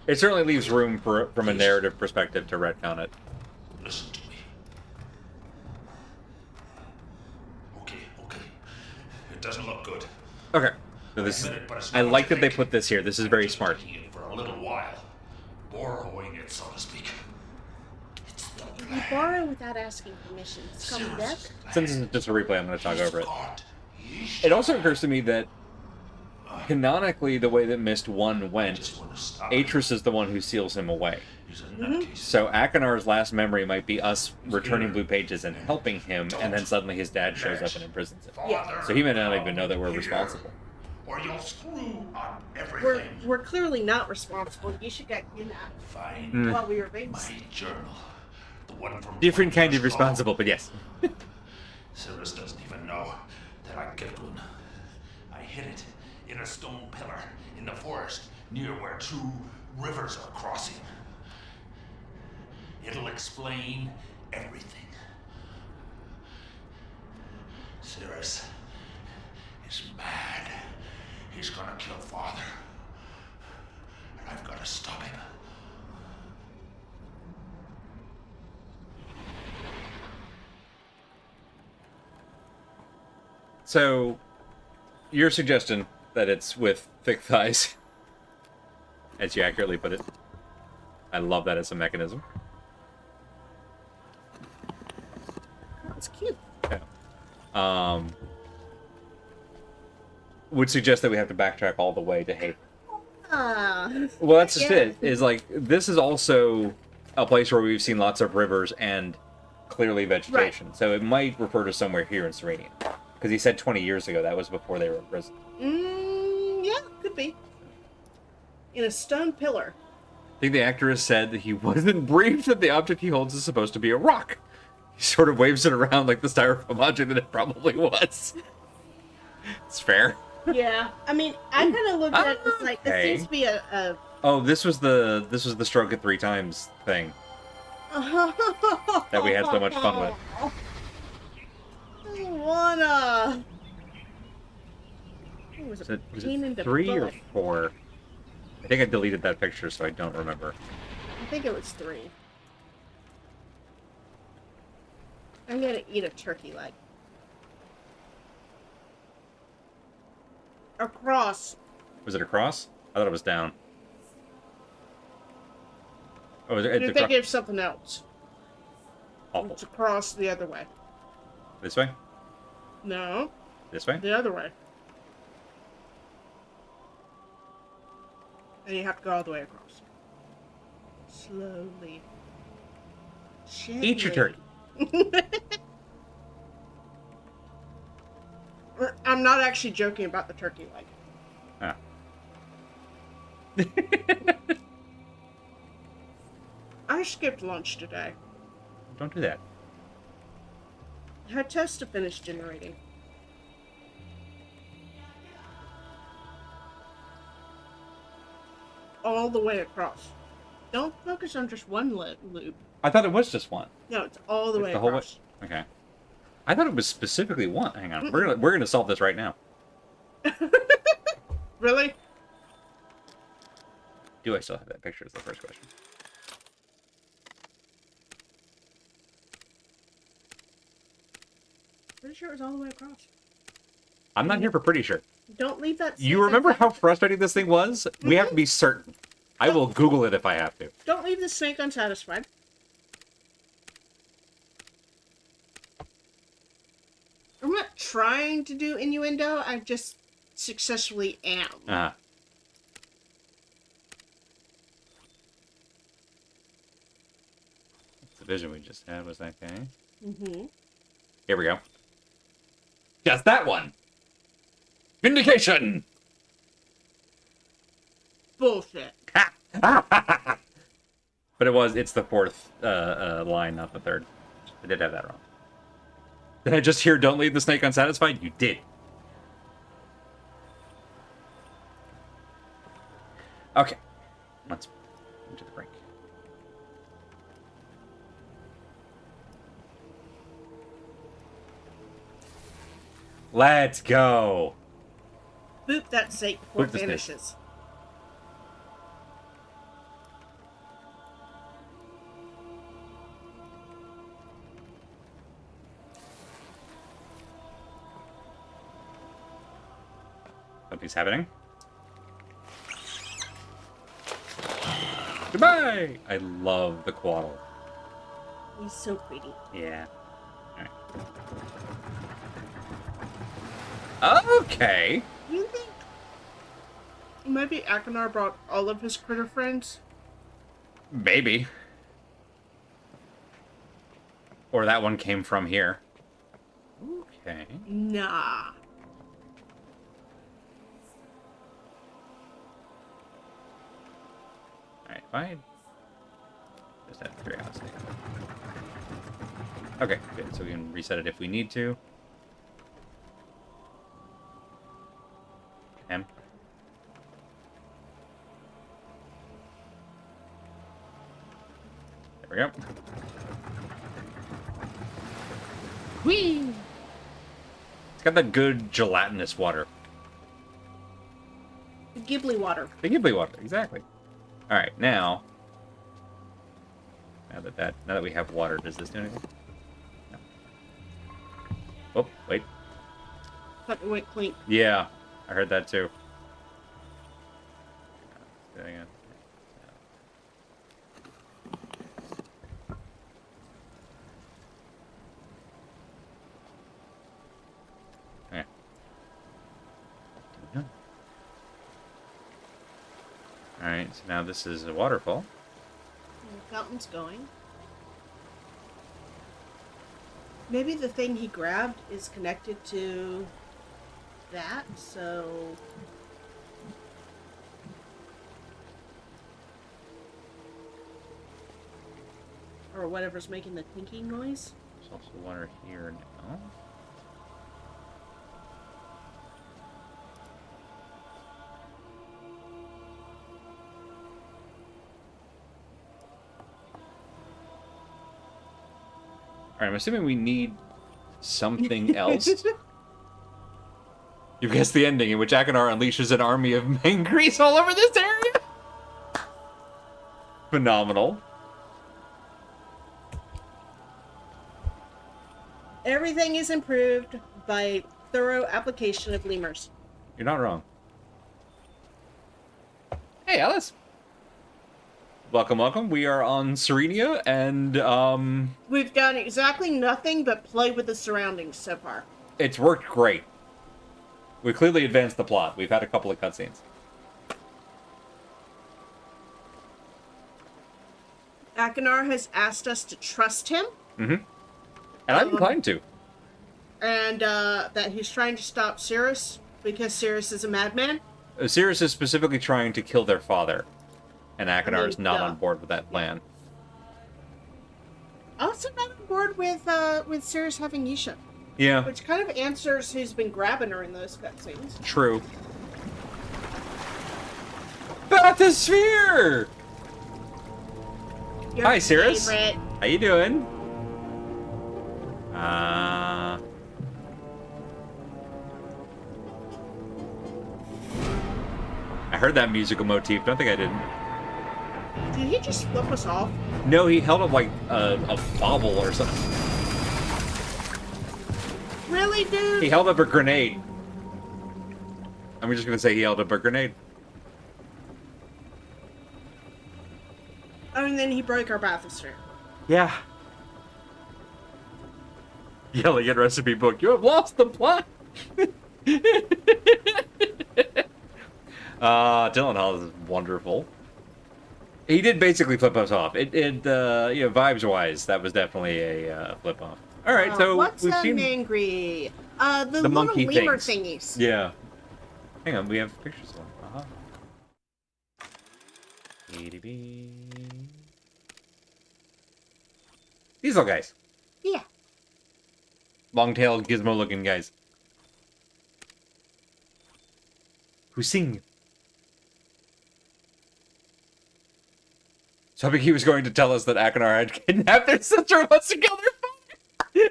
It certainly leaves room from a narrative perspective to retcon it. Listen to me. Okay. It doesn't look good. Okay. So this Admit it, but it's I not what like you that they think. put this here. This is very smart. Taking it for a little while. Borrowing it, so to speak. It's the You plan. borrow without asking permission. It's called a deck. Since this is just a replay, I'm going to talk over it. God. It also occurs to me that canonically, the way that Myst 1 went, Just want to stop. Atris is the one who seals him away. He's a nutcase. So Akinar's last memory might be us returning blue pages and helping him, and then suddenly his dad shows up and imprisons him. Yeah. So he may not even know that we're responsible. Or you'll screw on everything. We're clearly not responsible. You should get kidnapped Fine. while we were babies. My journal. The one from Different 20 kind of years ago. responsible, but yes. Cyrus doesn't even know that I kept one. I hid it in a stone pillar in the forest near where two rivers are crossing. It'll explain everything. Cyrus is mad. He's gonna kill Father. And I've gotta stop him. So, your suggestion that it's with thick thighs, as you accurately put it. I love that as a mechanism. That's cute. Yeah. Would suggest that we have to backtrack all the way to Haven. Well, that's just Yeah. it. Is like, this is also a place where we've seen lots of rivers and clearly vegetation. So it might refer to somewhere here in Serenia. Because he said 20 years ago, that was before they were in prison. Yeah, could be. In a stone pillar. I think the actor has said that he wasn't briefed that the object he holds is supposed to be a rock. He sort of waves it around like the styrofoam object that it probably was. It's fair. Yeah. I mean, I kind of looked at it as like, this Okay. seems to be a Oh, this was the stroke it 3 times thing that we had so much fun with. I wanna. What was Was it? it Pain into 3 or bullet. 4? I think I deleted that picture, so I don't remember. I think it was 3. I'm gonna eat a turkey leg. Across. Was it across? I thought it was down. Oh, You're it's thinking of something else. awful. It's across the other way. This way? No, This way? the other way. And you have to go all the way across. Slowly. Eat your turkey. I'm not actually joking about the turkey leg. Ah. I skipped lunch today. Don't do that. I had tests to finish generating. All the way across. Don't focus on just one loop. I thought it was just one. No, it's all the It's way the whole way. across. Okay. I thought it was specifically one. Hang on. We're gonna solve this right now. Really? Do I still have that picture? Is the first question. Pretty sure it was all the way across. I'm not here for pretty sure. Don't leave that. You snake remember untouched. how frustrating this thing was? We have to be certain. I will Google it if I have to. Don't leave the snake unsatisfied. I'm not trying to do innuendo. I just successfully am. The vision we just had was that guy. Mm-hmm. Here we go. Just that one. Vindication. bullshit. But it's the fourth line, not the third. I did have that wrong. Did I just hear "Don't leave the snake unsatisfied"? You did. Okay. Let's into the break. Let's go. Boop that snake before Boop it the snake. vanishes. Something's happening. Goodbye! I love the Quaddle. He's so pretty. Yeah. Alright. Okay. You think maybe Akinar brought all of his critter friends? Maybe. Or that one came from here. Okay. Nah. Alright, fine. Just out of curiosity. Okay, good. So we can reset it if we need to. Him. There we go. Whee! It's got that good gelatinous water. The Ghibli water. The Ghibli water, exactly. All right, now that we have water, does this do anything? No. Oh, wait. Thought it went clink. Yeah, I heard that too. Let's do it again. Yeah. Alright, so now this is a waterfall. The fountain's going. Maybe the thing he grabbed is connected to that, so... Or whatever's making the clinking noise. There's also water here now. Alright, I'm assuming we need something else. You've guessed the ending, in which Akinar unleashes an army of Mangrees all over this area? Phenomenal. Everything is improved by thorough application of lemurs. You're not wrong. Hey, Alice. Welcome, welcome. We are on Serenia, and, We've done exactly nothing but play with the surroundings so far. it's worked great. We clearly advanced the plot. We've had a couple of cutscenes. Akinar has asked us to trust him, Mm-hmm. And I'm inclined to. and that he's trying to stop Cirrus because Cirrus is a madman. Sirius is specifically trying to kill their father, and Akinar is not duh. on board with that plan. Also not on board with Cirrus having Yisha, Yeah, which kind of answers who's been grabbing her in those cutscenes. true. Bathysphere! Your Hi, Cirrus. favorite. How you doing? I heard that musical motif. Don't think I didn't. Did he just flip us off? No, he held up like a bauble or something. Really, dude? He held up a grenade. I'm just gonna say he held up a grenade. Oh, and then he broke our bathysphere. Yeah. Yelling at recipe book. You have lost the plot. Dylan Hall is wonderful. He did basically flip us off. Vibes wise, that was definitely a flip off. All right, so what's we've a seen mangry? The little monkey lemur things. thingies. Yeah. Hang on, we have pictures of them. These little guys. Yeah. Long-tailed, gizmo-looking guys. Who sing. So I think he was going to tell us that Akinar had kidnapped their sister and wants to kill their father.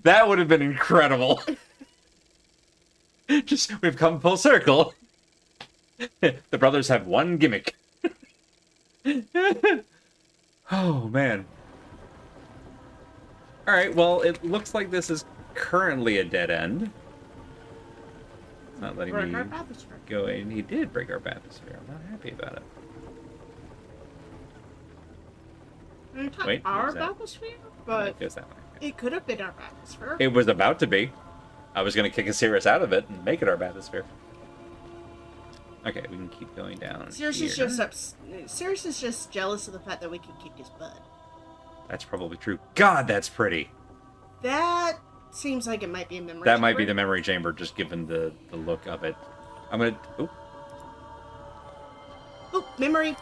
That would have been incredible. Just, we've come full circle. The brothers have one gimmick. Oh, man. Alright, well, it looks like this is currently a dead end. It's not letting me go in. He did break our bathysphere. I'm not happy about it. Wait, our what's that? bathysphere? But It goes that way. it could have been our bathysphere. It was about to be. I was going to kick Sirius out of it and make it our bathysphere. Okay, we can keep going down. Sirius is just jealous of the fact that we can kick his butt. That's probably true. God, that's pretty. That seems like it might be a memory. That might be chamber. the memory chamber, just given the look of it. I'm gonna. Oh, Oh, memory.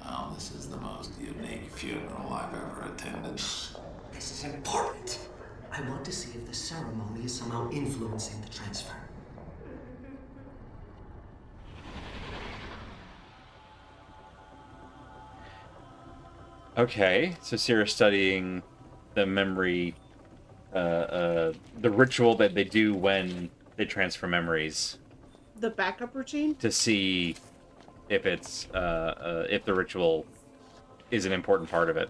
Oh, this is the most unique funeral I've ever attended. This is important. I want to see if the ceremony is somehow influencing the transfer. okay. So Sirius studying the memory, the ritual that they do when they transfer memories The backup routine. to see if it's if the ritual is an important part of it.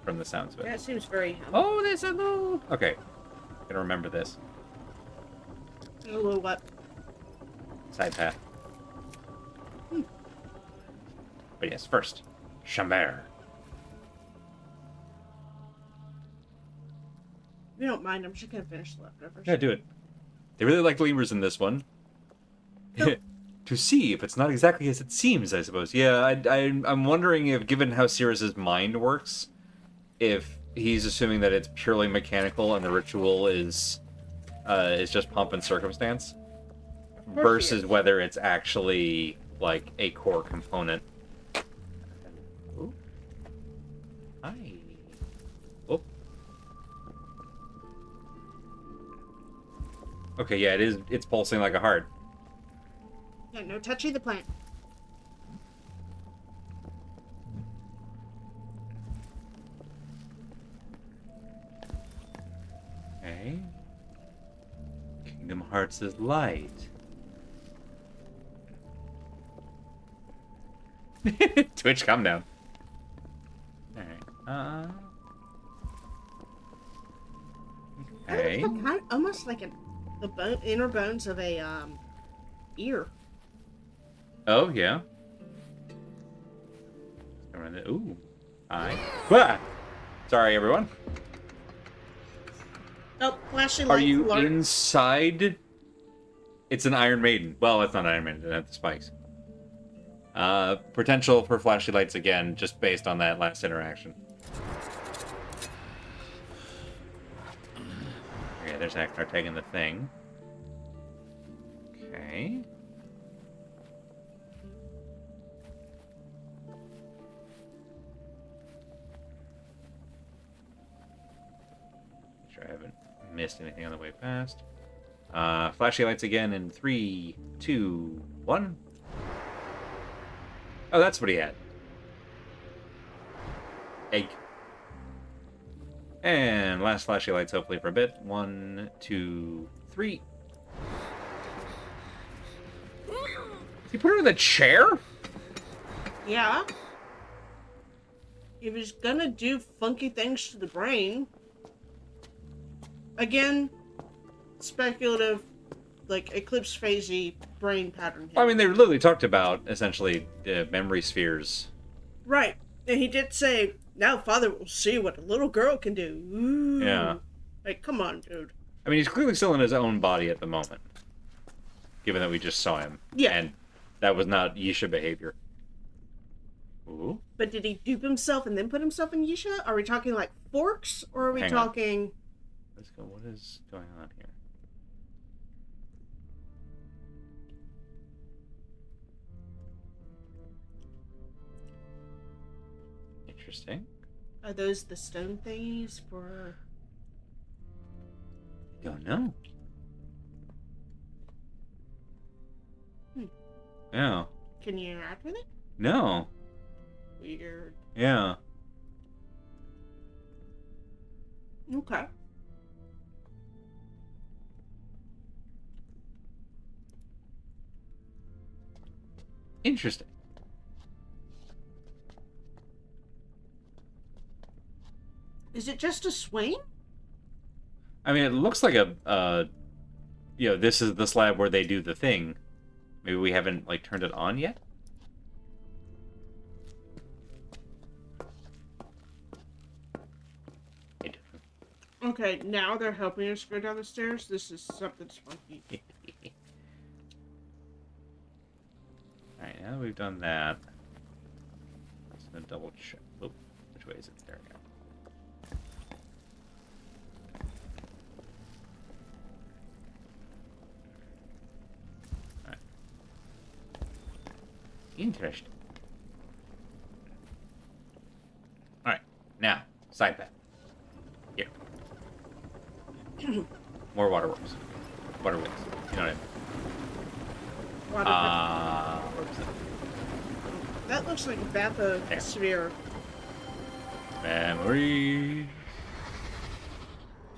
From the sounds of it. That seems very. Oh, there's a little. Okay, I'm gonna remember this A little what? side path. But yes, first, Chambert. If you don't mind, I'm just gonna finish the leftovers. Yeah, do it. They really like lemurs in this one. Nope. To see if it's not exactly as it seems, I suppose. Yeah, I'm wondering if, given how Sirius's mind works, if he's assuming that it's purely mechanical and the ritual is just pomp and circumstance, versus whether it's actually like a core component. Ooh. Hi. Oh. Okay, yeah, it's pulsing like a heart. Yeah, no touching the plant. Okay. Kingdom Hearts is light. Twitch, calm down. Alright. Okay. Almost like the inner bones of a ear. Oh, yeah. Ooh. Hi. Ah! Sorry, everyone. Oh, flashing Are lights. you alert. inside? It's an Iron Maiden. Well, it's not Iron Maiden. It doesn't have the spikes. Potential for flashy lights again, just based on that last interaction. Okay, there's Aknar taking the thing. Okay. Make sure I haven't missed anything on the way past. Flashy lights again in 3, 2, 1. Oh, that's what he had. Egg. And last flashy lights, hopefully for a bit. 1, 2, 3. He put her in the chair? Yeah. He was gonna do funky things to the brain. Again, speculative, like eclipse phasey brain pattern. I mean, they literally talked about, essentially, memory spheres. Right. And he did say, now father will see what a little girl can do. Ooh. Yeah. Like, come on, dude. I mean, he's clearly still in his own body at the moment. Given that we just saw him. Yeah. And that was not Yisha behavior. Ooh. But did he dupe himself and then put himself in Yisha? Are we talking like forks, or are we Hang on. talking... What is going on here? Interesting. Are those the stone thingies for... Don't know. Hmm. Yeah. Can you interact with it? No. Weird. Yeah. Okay. Interesting. Is it just a swing? I mean, it looks like this is the slab where they do the thing. Maybe we haven't, like, turned it on yet? I don't know. Okay, now they're helping us go down the stairs. This is something funky. Alright, now that we've done that, let's gonna double check. Oh, which way is it? There we go. Alright. Interesting. Alright, now, side path. Here. More waterworks. Waterways. You know what I mean? Where was it? That looks like a bathysphere. Memory.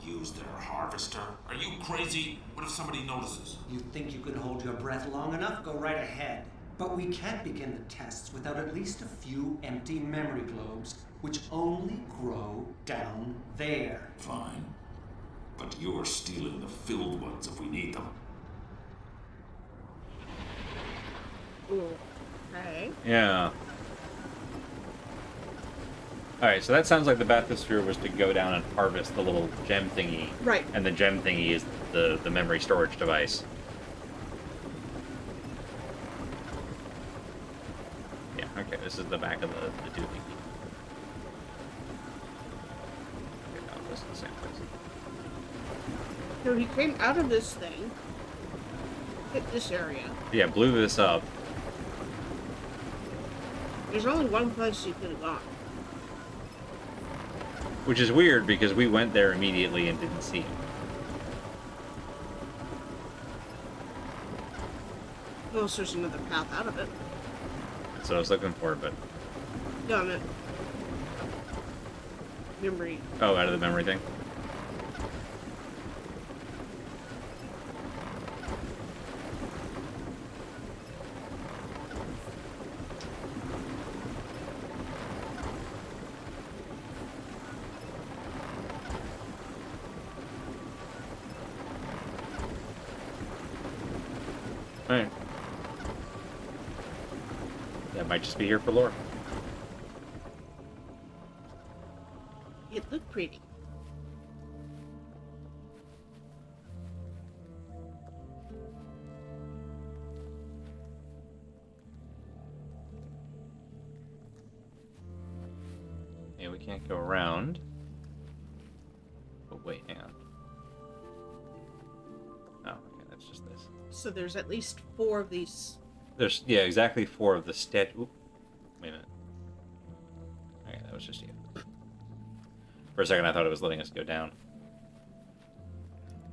Use their harvester? Are you crazy? What if somebody notices? You think you can hold your breath long enough? Go right ahead. But we can't begin the tests without at least a few empty memory globes, which only grow down there. Fine. But you're stealing the filled ones if we need them. Okay. Yeah. Alright, so that sounds like the bathysphere was to go down and harvest the little gem thingy. Right. And the gem thingy is the memory storage device. Yeah, okay, this is the back of the tubing. Okay, no, this is the same place. So he came out of this thing, hit this area. Yeah, blew this up. There's only one place he could have gone. Which is weird because we went there immediately and didn't see him. Well, there's another path out of it. That's what I was looking for, but... No, I meant... memory. Oh, out of the memory thing? Alright. That might just be here for lore. It looked pretty. Yeah, we can't go around. Oh, wait, hang on. Oh, okay, that's just this. So there's at least 4 of these. There's, yeah, exactly 4 of the wait a minute. Okay, that was just you. For a second, I thought it was letting us go down.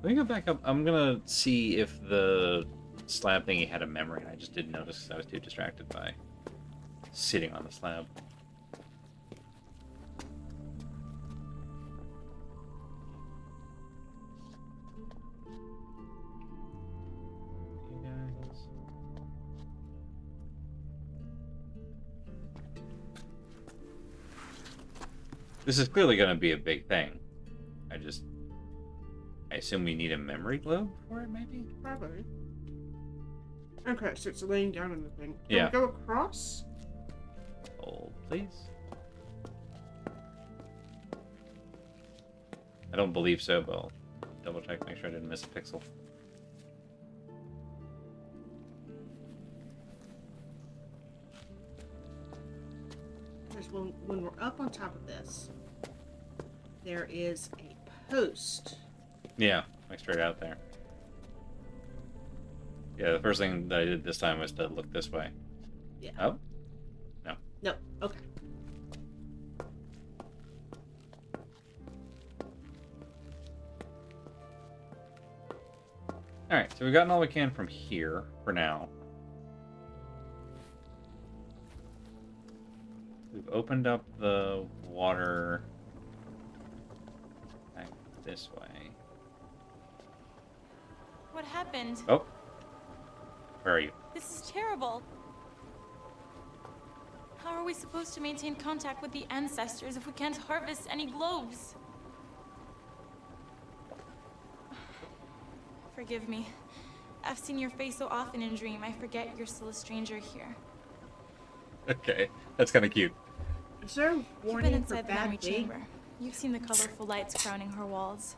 Let me go back up. I'm gonna see if the slab thingy had a memory, and I just didn't notice because I was too distracted by sitting on the slab. You guys. This is clearly going to be a big thing. I assume we need a memory globe for it, maybe? Probably. Okay, so it's laying down in the thing. Can Yeah. we go across? Hold, please. I don't believe so, but I'll double check, make sure I didn't miss a pixel. Because when we're up on top of this, there is a post Yeah, like straight out there. Yeah, the first thing that I did this time was to look this way. Yeah. Oh? No. No. Okay. Alright, so we've gotten all we can from here for now. We've opened up the water back this way. What happened? Oh. Where are you? This is terrible. How are we supposed to maintain contact with the ancestors if we can't harvest any globes? Forgive me. I've seen your face so often in dream, I forget you're still a stranger here. Okay, that's kind of cute. Is there a You've been warning for inside the memory bad day? chamber. You've seen the colorful lights crowning her walls.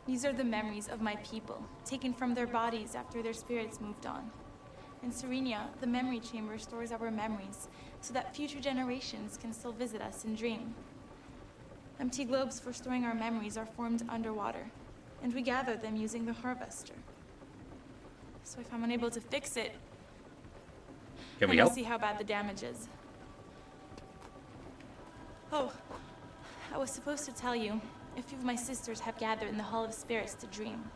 These are the memories of my people, taken from their bodies after their spirits moved on. In Serenia, the memory chamber stores our memories, so that future generations can still visit us and dream. Empty globes for storing our memories are formed underwater, and we gather them using the harvester. So if I'm unable to fix it, Can we then I'll help? see how bad the damage is. Oh, I was supposed to tell you, a few of my sisters have gathered in the Hall of Spirits to dream.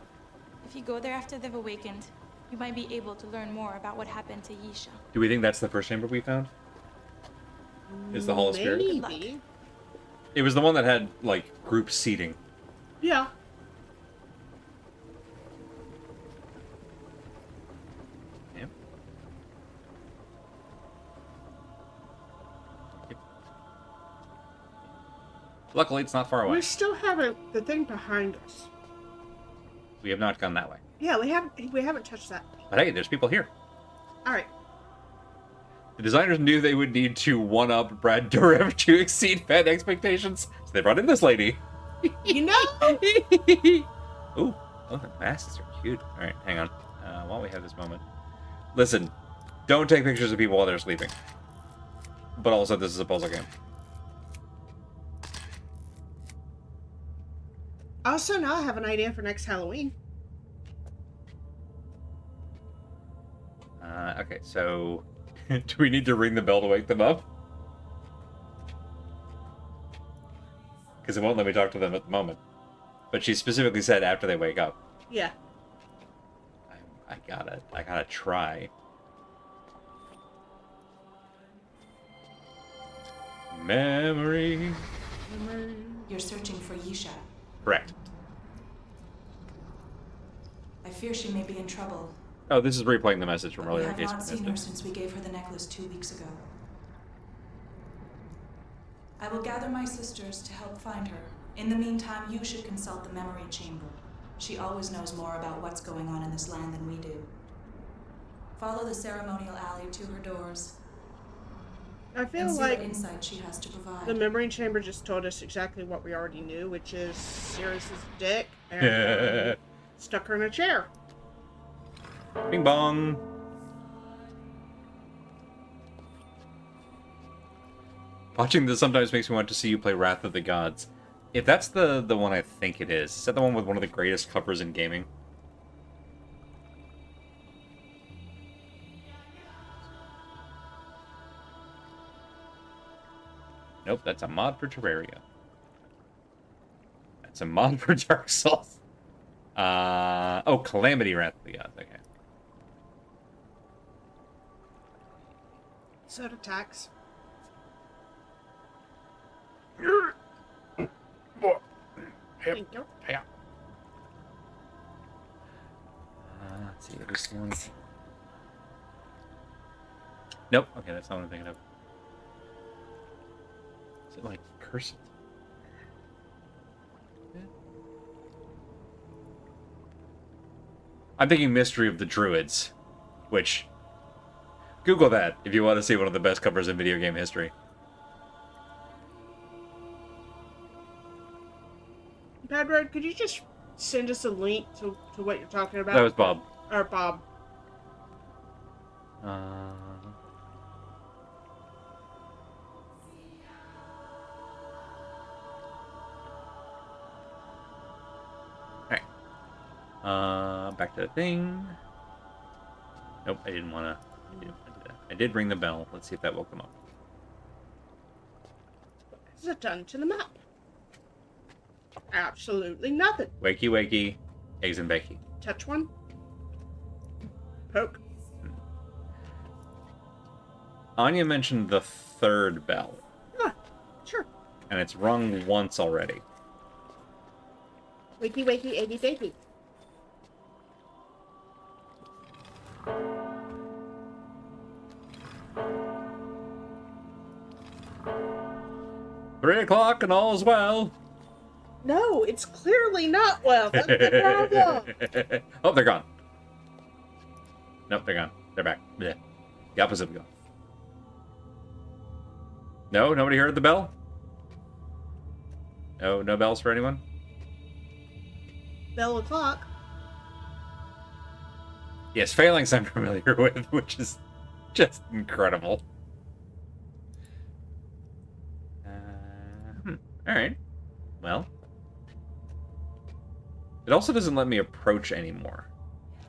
If you go there after they've awakened, you might be able to learn more about what happened to Yisha. Do we think that's the first chamber we found? Is the Hall of Spirits? Maybe. It was the one that had, like, group seating. Yeah. Yep. Luckily, it's not far away. We still haven't the thing behind us. We have not gone that way. Yeah, we haven't touched that. But hey, there's people here. All right. The designers knew they would need to one-up Brad Dourif to exceed fan expectations, so they brought in this lady. You know. Ooh, oh, the masks are cute. All right, hang on. While we have this moment, listen, don't take pictures of people while they're sleeping. But also, this is a puzzle game. Also, now I have an idea for next Halloween. Okay, so do we need to ring the bell to wake them up? Because it won't let me talk to them at the moment. But she specifically said after they wake up. Yeah. I gotta try. Memory. You're searching for Yisha. Correct. I fear she may be in trouble. Oh, this is replaying the message from But we earlier in have case not we seen missed her it. since we gave her the necklace 2 weeks ago. I will gather my sisters to help find her. In the meantime, you should consult the memory chamber. She always knows more about what's going on in this land than we do. Follow the ceremonial alley to her doors I feel and see like what insight she has to provide. the memory chamber just told us exactly what we already knew, which is Sirius's dick and stuck her in a chair. Bing bong. Watching this sometimes makes me want to see you play Wrath of the Gods. If that's the one I think it is that the one with one of the greatest covers in gaming? Nope, that's a mod for Terraria. That's a mod for Dark Souls. Oh, Calamity Wrath of the Gods, okay. Soda tax. Thank you. Yeah. Let's see, this one. Nope. Okay, that's not what I'm thinking of. Is it like cursive? I'm thinking Mystery of the Druids, which Google that if you want to see one of the best covers in video game history. Padroad, could you just send us a link to what you're talking about? That was Bob. Or Bob. Alright. Back to the thing. Nope, I didn't want to do that. I did ring the bell. Let's see if that will come up. It's a done to the map. Absolutely nothing. Wakey, wakey. Eggs and bakey. Touch one. Poke. Anya mentioned the third bell. Ah, sure. And it's rung once already. Wakey, wakey, eggy, bakey. 3 o'clock and all's well. No, it's clearly not well. That's the problem. Oh, they're gone. Nope, they're gone. They're back. Blech. The opposite of gone. No, nobody heard the bell? No, no bells for anyone? Bell o'clock. Yes, phalanx I'm familiar with, which is just incredible. Alright. Well. It also doesn't let me approach anymore.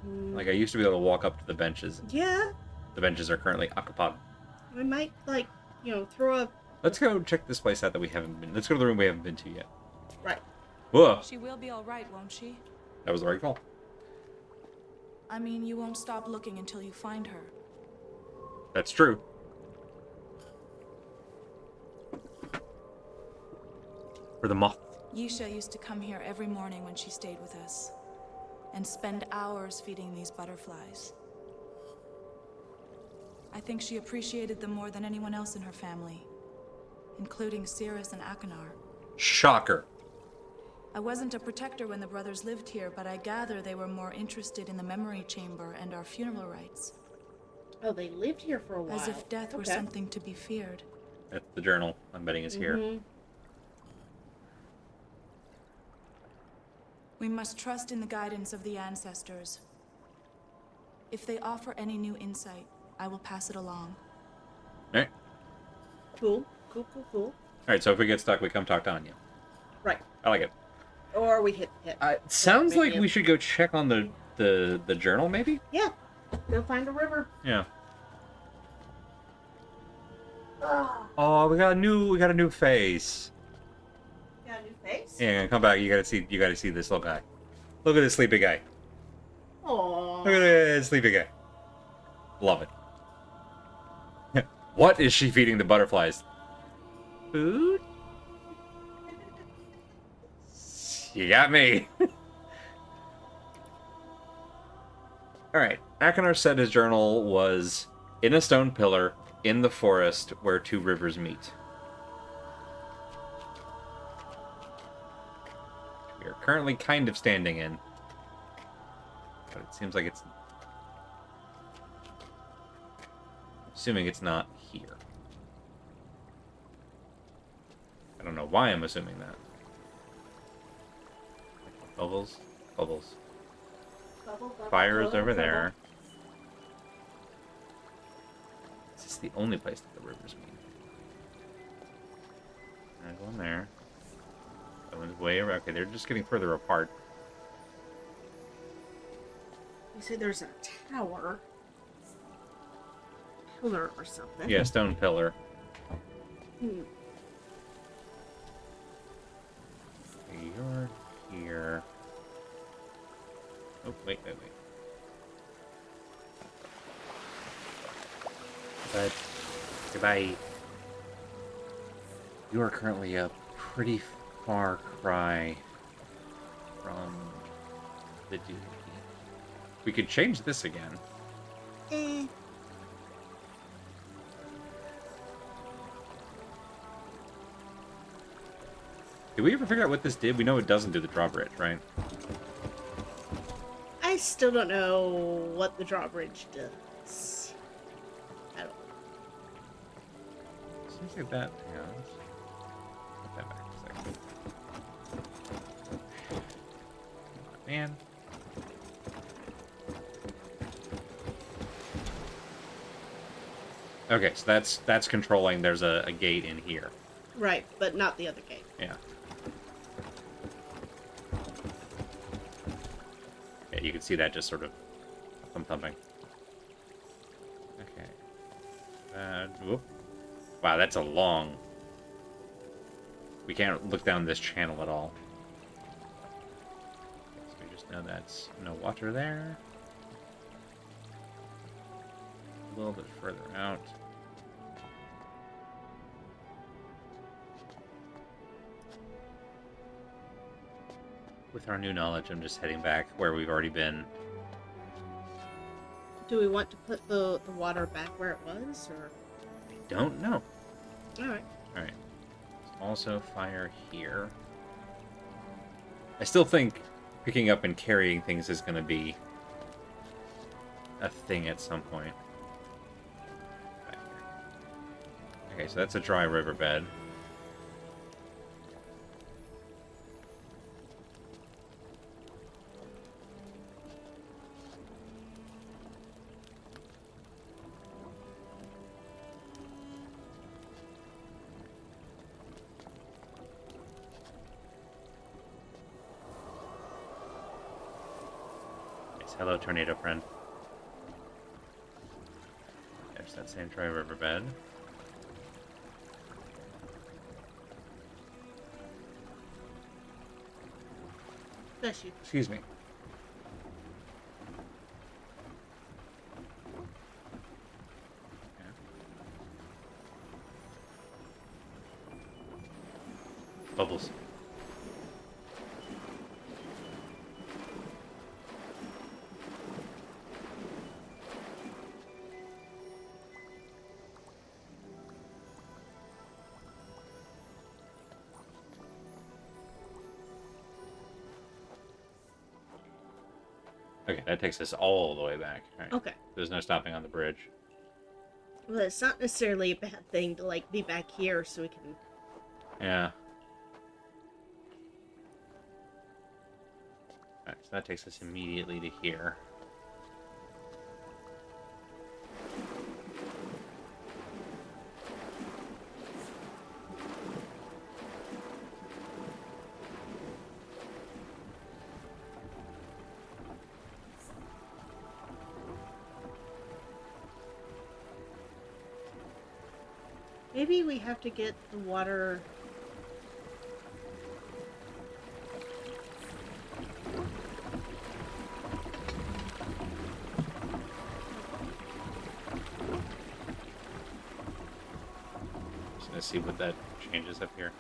Like, I used to be able to walk up to the benches. Yeah. The benches are currently occupied. We might, like, throw a... Let's go check this place out that we haven't been. Let's go to the room we haven't been to yet. Right. Whoa. She will be all right, won't she? That was the right call. I mean, you won't stop looking until you find her. That's true. For the moth. Yisha used to come here every morning when she stayed with us, and spend hours feeding these butterflies. I think she appreciated them more than anyone else in her family, including Cirrus and Akanar. Shocker. I wasn't a protector when the brothers lived here, but I gather they were more interested in the memory chamber and our funeral rites. Oh, they lived here for a while. As if death were something to be feared. That's the journal I'm betting is here. We must trust in the guidance of the ancestors. If they offer any new insight, I will pass it along. Alright. Cool. Alright, so if we get stuck, we come talk to Anya. Right. I like it. Or we hit. Sounds like we should go check on the journal, maybe? Yeah. Go find a river. Yeah. Oh, we got a new face. Got a new face? Yeah, come back. You gotta see this little guy. Look at this sleepy guy. Aww. Look at this sleepy guy. Love it. What is she feeding the butterflies? Food? You got me. Alright. Akanar said his journal was in a stone pillar in the forest where two rivers meet. We are currently kind of standing in. But it seems like it's... Assuming it's not here. I don't know why I'm assuming that. Bubbles. Bubbles. Fire is over there. Is this the only place that the rivers meet? There's one there. That one's way around. Okay, they're just getting further apart. You say there's a tower. Pillar or something. Yeah, stone pillar. Hmm. You're here. Oh, wait. But goodbye. You are currently a pretty far cry from the duty. We could change this again. Did we ever figure out what this did? We know it doesn't do the drawbridge, right? I still don't know what the drawbridge does. I don't know. Seems like that. Hang on. Put that back a second. Man. Okay, so that's controlling. There's a gate in here. Right, but not the other gate. Yeah. you can see that just sort of thumping. Okay. Whoop. Wow, that's a long... We can't look down this channel at all. So we just know that's no water there. A little bit further out. With our new knowledge, I'm just heading back where we've already been. Do we want to put the water back where it was, or? I don't know. Alright. Alright. Also fire here. I still think picking up and carrying things is going to be a thing at some point. Back here. Okay, so that's a dry riverbed. Hello, tornado friend. There's that same dry riverbed. Bless you. Excuse me. Okay. Bubbles. Okay, that takes us all the way back. All right. Okay. There's no stopping on the bridge. Well, it's not necessarily a bad thing to, like, be back here so we can... Yeah. Alright, so that takes us immediately to here. Maybe we have to get the water... Just gonna see what that changes up here.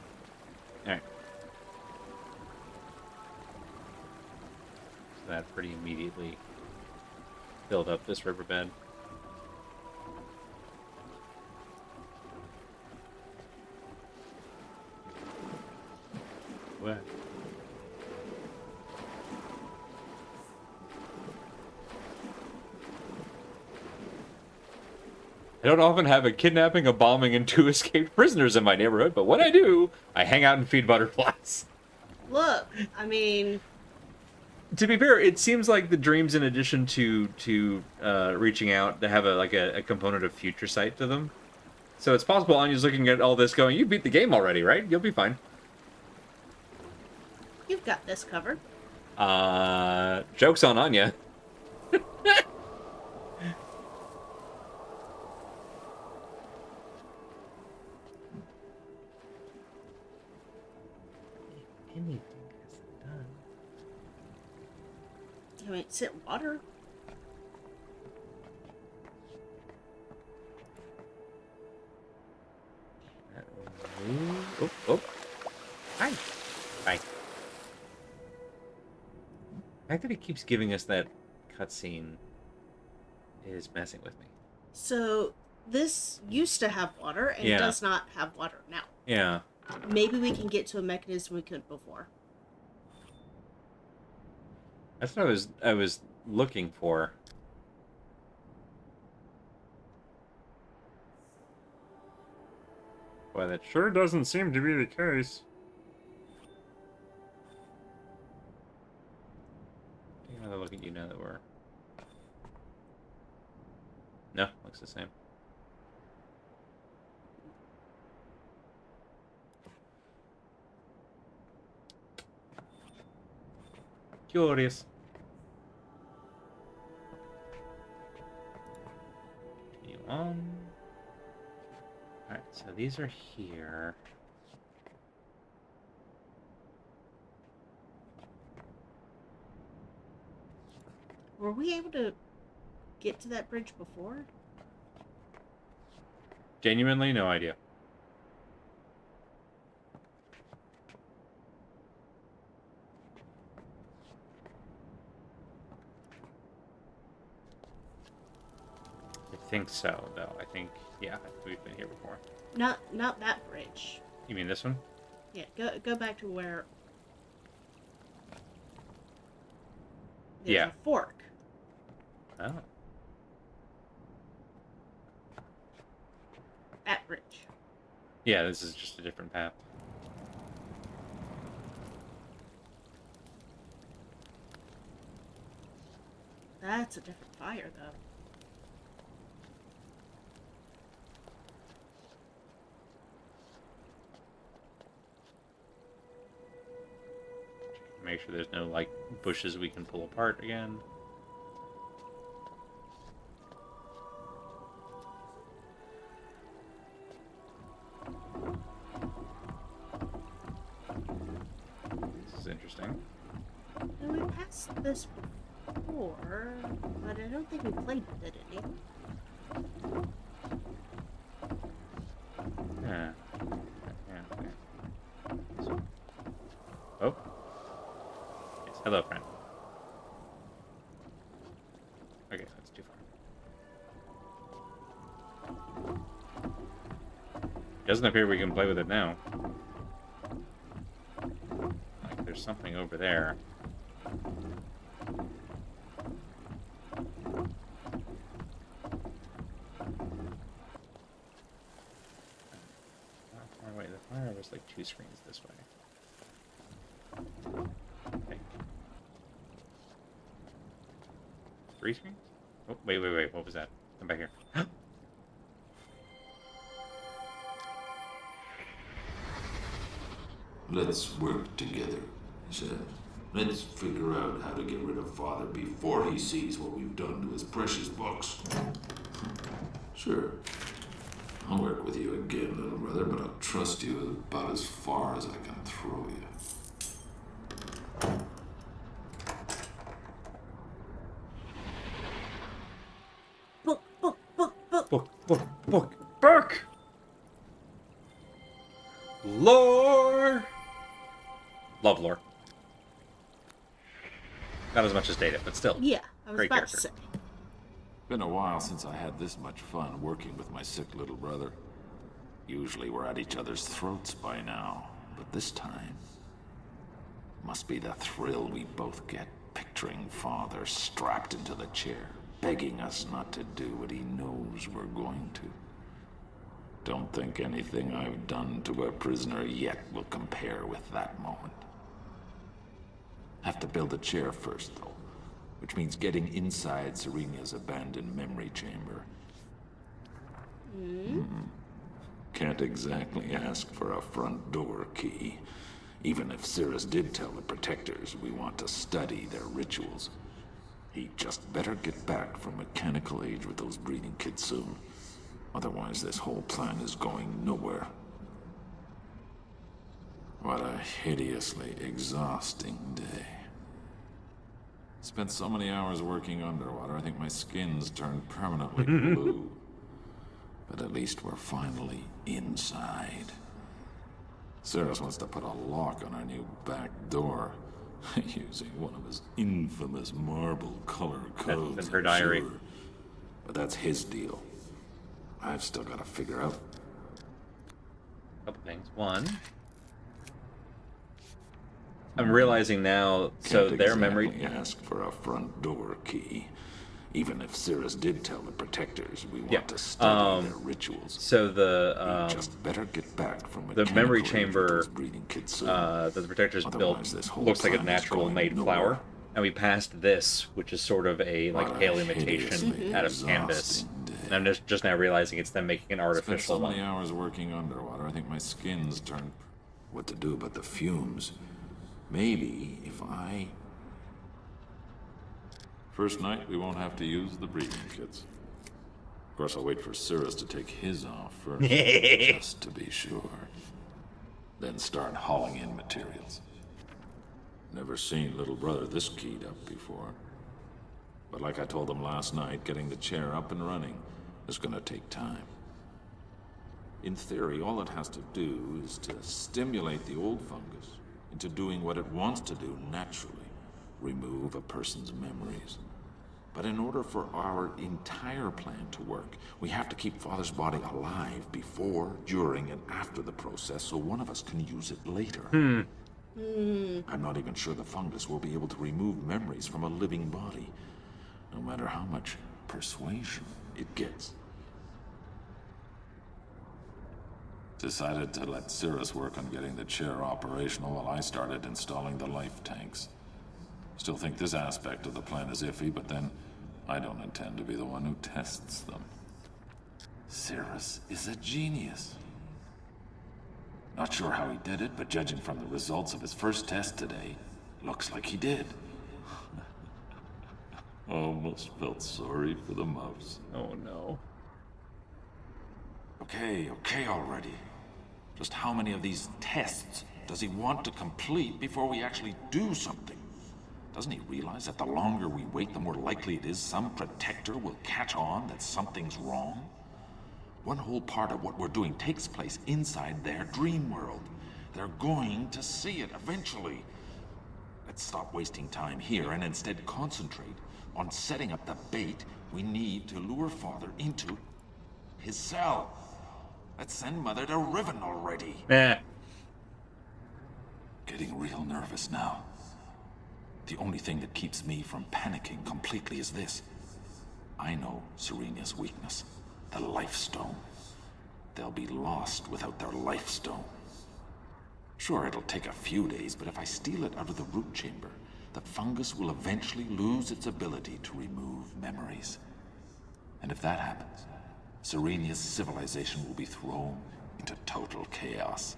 Alright. So that pretty immediately filled up this riverbed. What? I don't often have a kidnapping, a bombing, and 2 escaped prisoners in my neighborhood, but when I do, I hang out and feed butterflies. Look, I mean... To be fair, it seems like the dreams, in addition to reaching out, to have a component of future sight to them. So it's possible Anya's looking at all this going, you beat the game already, right? You'll be fine. You've got this covered. Joke's on Anya. Anything hasn't done. I mean, it's in water. Oh, oh. Hi. Hi. The fact that he keeps giving us that cutscene is messing with me. So, this used to have water and Yeah. does not have water now. Yeah. Maybe we can get to a mechanism we couldn't before. That's what I was looking for. Well, that sure doesn't seem to be the case. Take another look at you now that we're... No, looks the same. Curious. Alright, so these are here. Were we able to get to that bridge before? Genuinely, no idea. I think so, though. I think, yeah, we've been here before. Not that bridge. You mean this one? Yeah, go back to where there's Yeah. a fork. Oh. That bridge. Yeah, this is just a different path. That's a different fire, though. Make sure there's no, like, bushes we can pull apart again. This is interesting. And we passed this before, but I don't think we played with it any. Yeah. Yeah. Oh. Yes. Hello, friend. Okay, that's too far. Doesn't appear we can play with it now. Like, there's something over there. Wait, the fire was like 2 screens this way. Okay. 3 screens? Oh, wait. What was that? Come back here. Let's work together, he said. Let's figure out how to get rid of Father before he sees what we've done to his precious books. Sure. I'll work with you again, little brother, but I'll trust you about as far as I can throw you. Book! Lore! Love lore. Not as much as Data, but still. Yeah, I was Great about character. to say. Been a while since I had this much fun working with my sick little brother. Usually we're at each other's throats by now, but this time must be the thrill we both get picturing Father strapped into the chair, begging us not to do what he knows we're going to. Don't think anything I've done to a prisoner yet will compare with that moment. Have to build a chair first, though, which means getting inside Serena's abandoned memory chamber. Can't exactly ask for a front door key, even if Cirrus did tell the Protectors we want to study their rituals. He'd just better get back from mechanical age with those breeding kids soon. Otherwise, this whole plan is going nowhere. What a hideously exhausting day. Spent so many hours working underwater, I think my skin's turned permanently blue. But at least we're finally inside. Cirrus wants to put a lock on our new back door, using one of his infamous marble color codes. That's in her diary. Sure. But that's his deal. I've still got to figure out. Couple things. One, I'm realizing now, so Can't their memory. exactly ask for a front door key, even if Cirrus did tell the Protectors we want to study their rituals. So the just better get back from the memory mechanical age with chamber those breeding kids soon. that the Protectors built Otherwise, this whole looks like a plan is natural going made nowhere. flower, and we passed this, which is sort of a like What a pale imitation hideously out of canvas. exhausting day. And I'm just now realizing it's them making an Spent artificial so many one. hours working underwater, I think my skin's turned. What to do about the fumes? Maybe if I. First night, we won't have to use the breathing kits. Of course, I'll wait for Cirrus to take his off first, just to be sure. Then start hauling in materials. Never seen little brother this keyed up before. But like I told him last night, getting the chair up and running is gonna take time. In theory, all it has to do is to stimulate the old fungus into doing what it wants to do naturally, remove a person's memories. But in order for our entire plan to work, we have to keep Father's body alive before, during, and after the process so one of us can use it later. I'm not even sure the fungus will be able to remove memories from a living body, no matter how much persuasion it gets. Decided to let Cirrus work on getting the chair operational while I started installing the life tanks. Still think this aspect of the plan is iffy, but then I don't intend to be the one who tests them. Cirrus is a genius. Not sure how he did it, but judging from the results of his first test today, looks like he did. Almost felt sorry for the mouse. Oh no. Okay already. Just how many of these tests does he want to complete before we actually do something? Doesn't he realize that the longer we wait, the more likely it is some protector will catch on that something's wrong? One whole part of what we're doing takes place inside their dream world. They're going to see it eventually. Let's stop wasting time here and instead concentrate on setting up the bait we need to lure Father into his cell. Let's send Mother to Riven already. Getting real nervous now. The only thing that keeps me from panicking completely is this. I know Serenia's weakness, the Life Stone. They'll be lost without their Life Stone. Sure, it'll take a few days, but if I steal it out of the root chamber, the fungus will eventually lose its ability to remove memories. And if that happens, Serenia's civilization will be thrown into total chaos.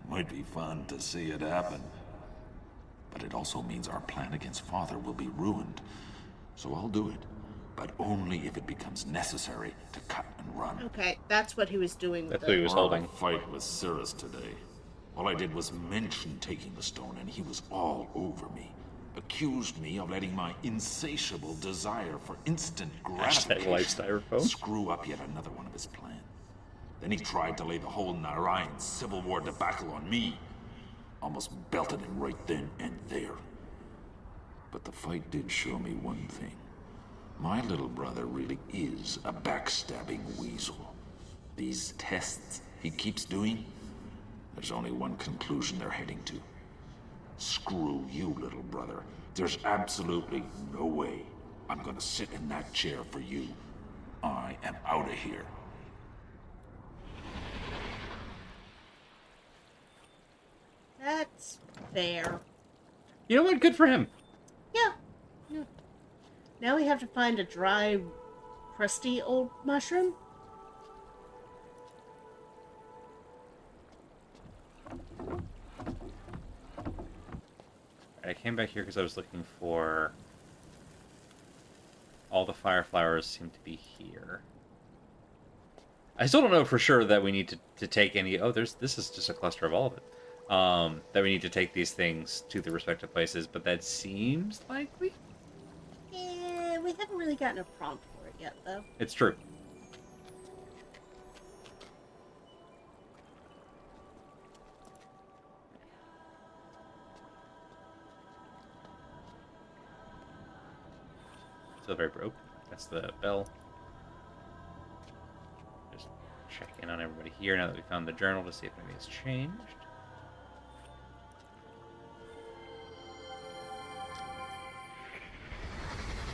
Might be fun to see it happen. But it also means our plan against Father will be ruined. So I'll do it, but only if it becomes necessary to cut and run. Okay, that's what he was doing. That's what he was holding. A fight with Cirrus today. All I did was mention taking the stone, and he was all over me. Accused me of letting my insatiable desire for instant gratification screw up yet another one of his plans. Then he tried to lay the whole Narayan Civil War debacle on me. Almost belted him right then and there. But the fight did show me one thing. My little brother really is a backstabbing weasel. These tests he keeps doing, there's only one conclusion they're heading to. Screw you, little brother. There's absolutely no way I'm gonna sit in that chair for you. I am out of here. That's fair. You know what? Good for him. Yeah. Now we have to find a dry, crusty old mushroom. I came back here because I was looking for... All the fire flowers seem to be here. I still don't know for sure that we need to take any... Oh, this is just a cluster of all of it. That we need to take these things to the respective places, but that seems likely? Yeah, we haven't really gotten a prompt for it yet, though. It's true. Still very broke. That's the bell. Just check in on everybody here now that we found the journal to see if anything's changed.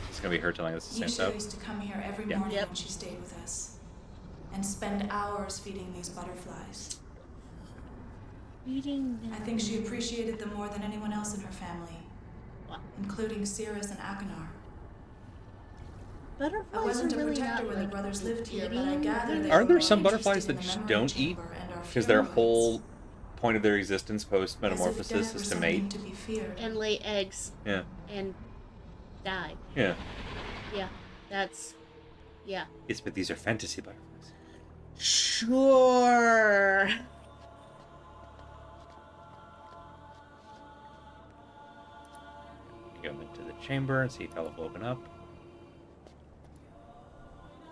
It's gonna be her telling us the same stuff. Yisha used to come here every morning when she stayed with us, and spend hours feeding these butterflies. Feeding them. I think she appreciated them more than anyone else in her family, including Cirrus and Akanar. Butterflies I wasn't are a really protector not, when the like, brothers lived here, but I eating. gather they Are there were some more butterflies interested that in just the memory don't eat? chamber and our Because their pheromones. whole point of their existence post As if metamorphosis death is were to something mate. to be feared. And lay eggs. Yeah. And die. Yeah. Yeah, that's Yeah. Yes, but these are fantasy butterflies. Sure. Go into the chamber and see if hell will open up.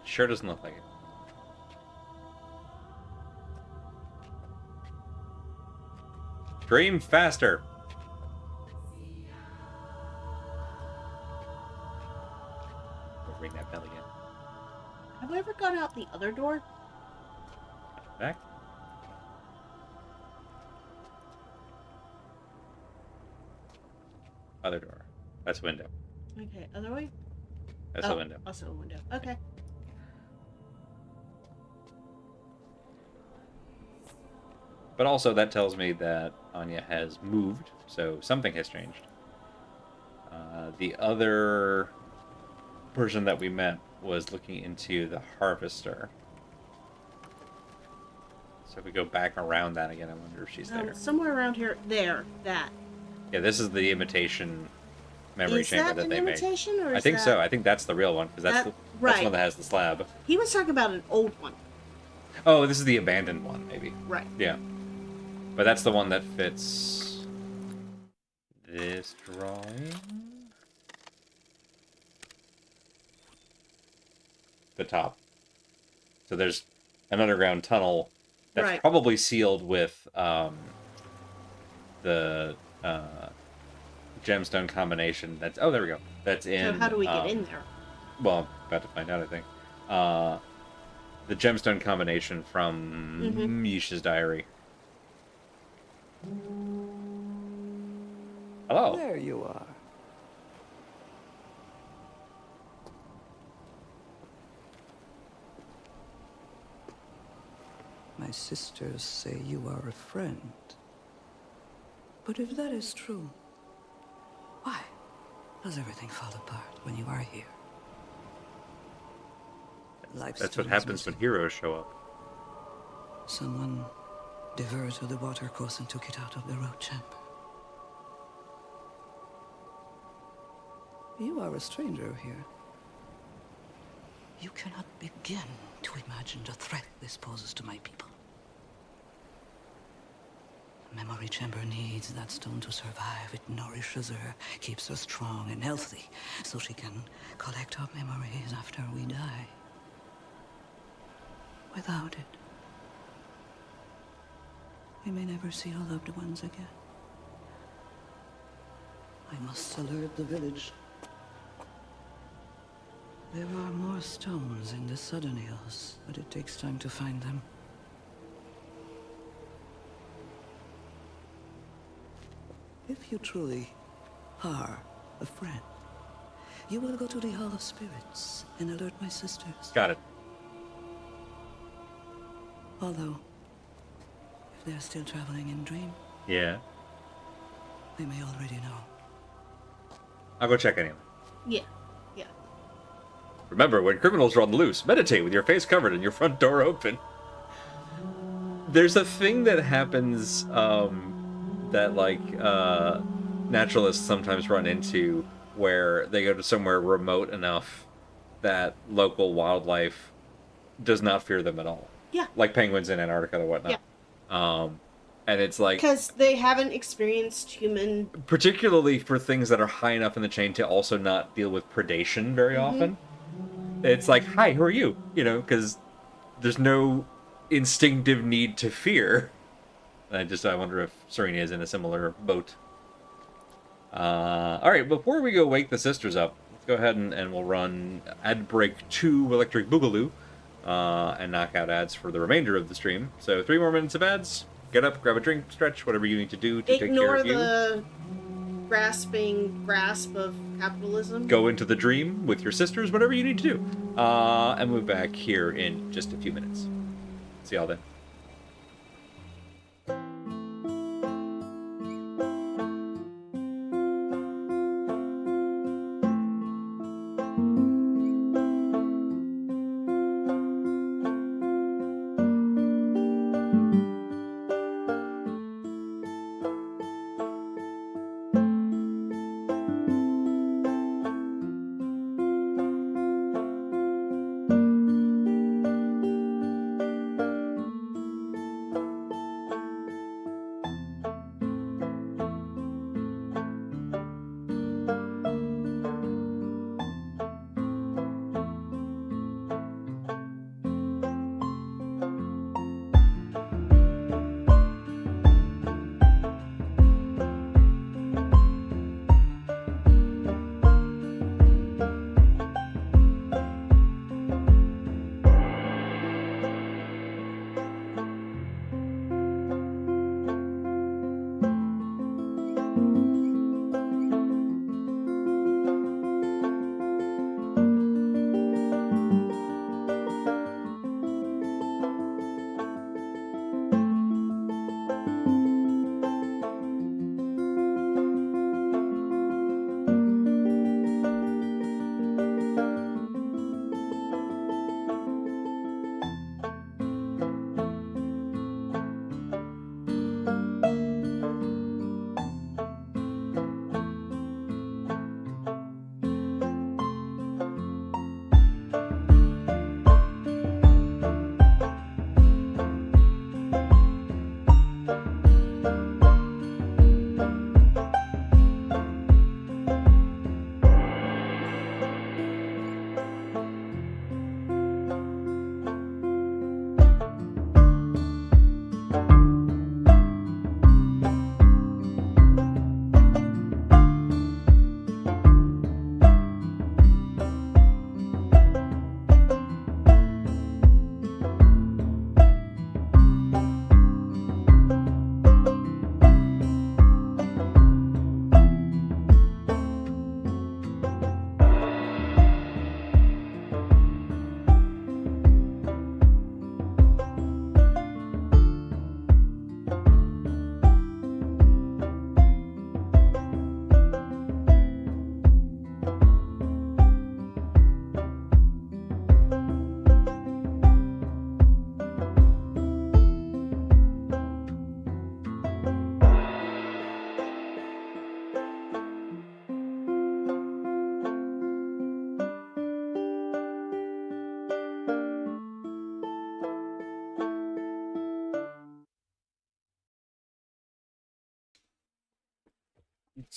Sure doesn't look like it. Dream faster. We'll ring that bell again. Have we ever gone out the other door? Back. Other door. That's window. Okay, other way? That's a window. Also a window. Okay. But also that tells me that Anya has moved, so something has changed. The other person that we met was looking into the harvester. So if we go back around that again, I wonder if she's there. Somewhere around here. There. That. Yeah, this is the imitation memory chamber that they made. Is that an imitation, or is I think that... so. I think that's the real one, because that's the one that has the slab. He was talking about an old one. Oh, this is the abandoned one, maybe. Right. Yeah. But that's the one that fits this drawing. The top. So there's an underground tunnel that's probably sealed with the gemstone combination. That's there we go. That's in. So how do we get in there? Well, I'm about to find out. I think the gemstone combination from Myst's diary. Hello. There you are. My sisters say you are a friend. But if that is true, why does everything fall apart when you are here? That's what happens when heroes show up. Someone diverted the water course and took it out of the road chamber. You are a stranger here. You cannot begin to imagine the threat this poses to my people. The memory chamber needs that stone to survive. It nourishes her, keeps her strong and healthy, so she can collect our memories after we die. Without it, we may never see our loved ones again. I must alert the village. There are more stones in the Southern Hills, but it takes time to find them. If you truly are a friend, you will go to the Hall of Spirits and alert my sisters. Got it. Although, if they're still traveling in Dream, Yeah. they may already know. I'll go check anyway. Yeah. Remember, when criminals are on the loose, meditate with your face covered and your front door open. There's a thing that happens that, like, naturalists sometimes run into where they go to somewhere remote enough that local wildlife does not fear them at all. Yeah. Like penguins in Antarctica or whatnot. Yeah. And it's like... Because they haven't experienced human... Particularly for things that are high enough in the chain to also not deal with predation very often. It's like, hi, who are you? You know, because there's no instinctive need to fear. And I wonder if Serena is in a similar boat. Alright, before we go wake the sisters up, let's go ahead and we'll run ad break 2 Electric Boogaloo and knock out ads for the remainder of the stream. So 3 more minutes of ads. Get up, grab a drink, stretch, whatever you need to do to take care of you. Ignore the grasping grasp of capitalism. Go into the dream with your sisters, whatever you need to do. And we'll be back here in just a few minutes. See y'all then.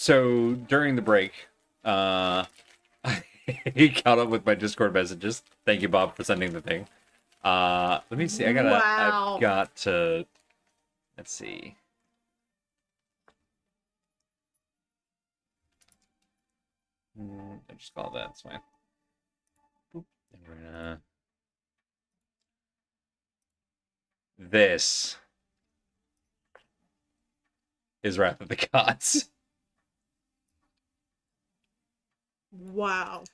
So during the break, he caught up with my Discord messages. Thank you, Bob, for sending the thing. Let me see. Wow. I've got to. Let's see. I just call that. It's fine. Boop. And we're gonna. This is Wrath of the Gods. Wow.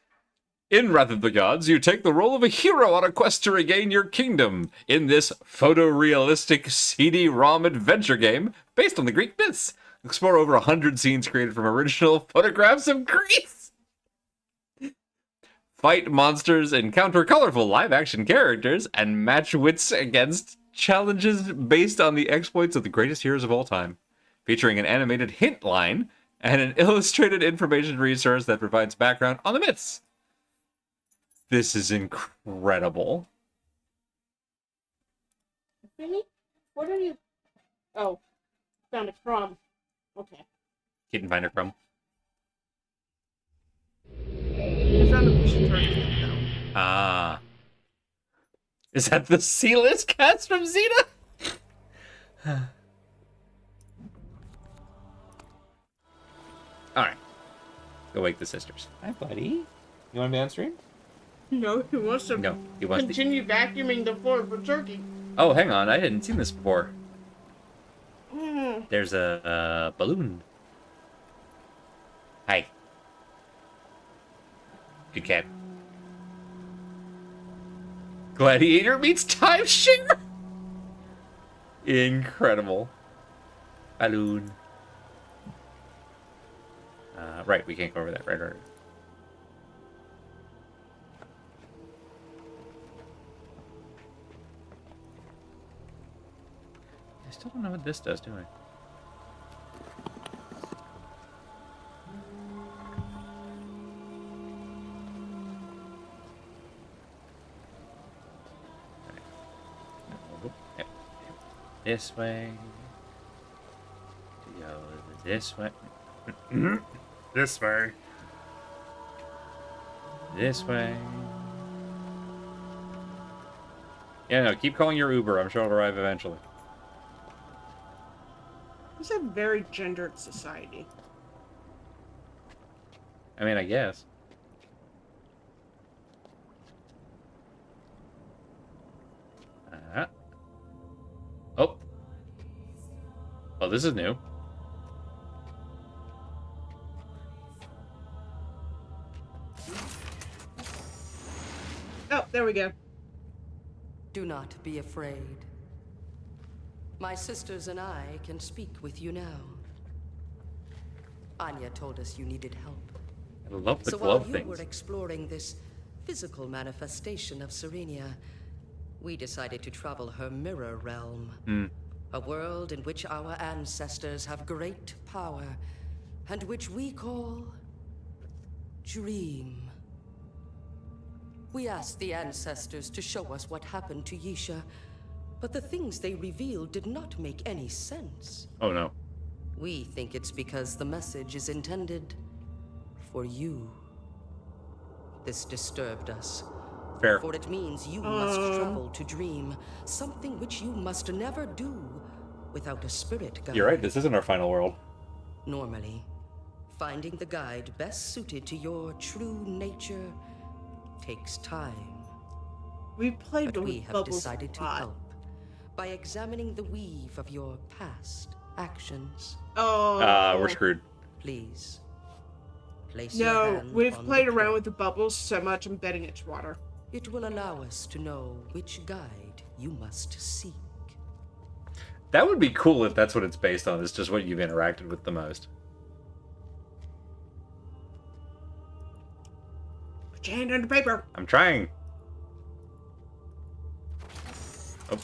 In Wrath of the Gods, you take the role of a hero on a quest to regain your kingdom. In this photorealistic CD-ROM adventure game, based on the Greek myths, explore over 100 scenes created from original photographs of Greece. Fight monsters, encounter colorful live-action characters, and match wits against challenges based on the exploits of the greatest heroes of all time. Featuring an animated hint line and an illustrated information resource that provides background on the myths. This is incredible. Really? What are you? Oh, found a crumb. Okay. Kitten Finder Chrome. I found a piece of turkey. Ah. Is that the C-list cats from Xena? Alright. Go wake the sisters. Hi, buddy. You want to be on stream? No, he wants to continue vacuuming the floor for turkey. Oh, hang on. I hadn't seen this before. Mm. There's a balloon. Hi. Good cat. Gladiator meets timeshare? Incredible. Balloon. Right, we can't go over that. Right. I still don't know what this does, do I? Yep. This way. To go this way. This way. This way. Yeah, no, keep calling your Uber. I'm sure it'll arrive eventually. It's a very gendered society. I mean, I guess. Oh. Oh, this is new. Oh, there we go. Do not be afraid. My sisters and I can speak with you now. Anya told us you needed help. I love the so glove while you things. were exploring this physical manifestation of Serenia, we decided to travel her mirror realm. A world in which our ancestors have great power, and which we call Dream. We asked the ancestors to show us what happened to Yisha, but the things they revealed did not make any sense. Oh no. We think it's because the message is intended for you. This disturbed us. Fair. For it means you must travel to Dream, something which you must never do without a spirit guide. You're right, this isn't our final world. Normally, finding the guide best suited to your true nature takes time. We played but with we have Bubbles decided to a lot. help by examining the weave of your past actions. Oh. We're screwed. Please. Place your No, hand we've on played the around plate. with the bubbles so much I'm betting it's water. It will allow us to know which guide you must seek. That would be cool if that's what it's based on. It's just what you've interacted with the most. Put your hand on the paper. I'm trying. Oh.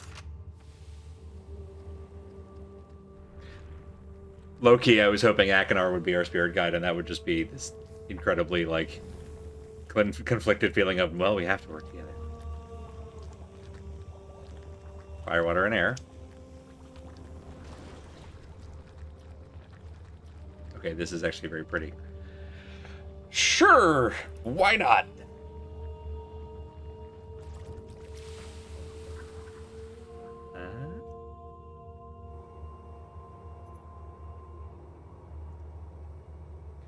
Low-key, I was hoping Akinar would be our spirit guide, and that would just be this incredibly, like, conflicted feeling of, well, we have to work together. Fire, water, and air. Okay, Okay, this is actually very pretty. Sure, why not?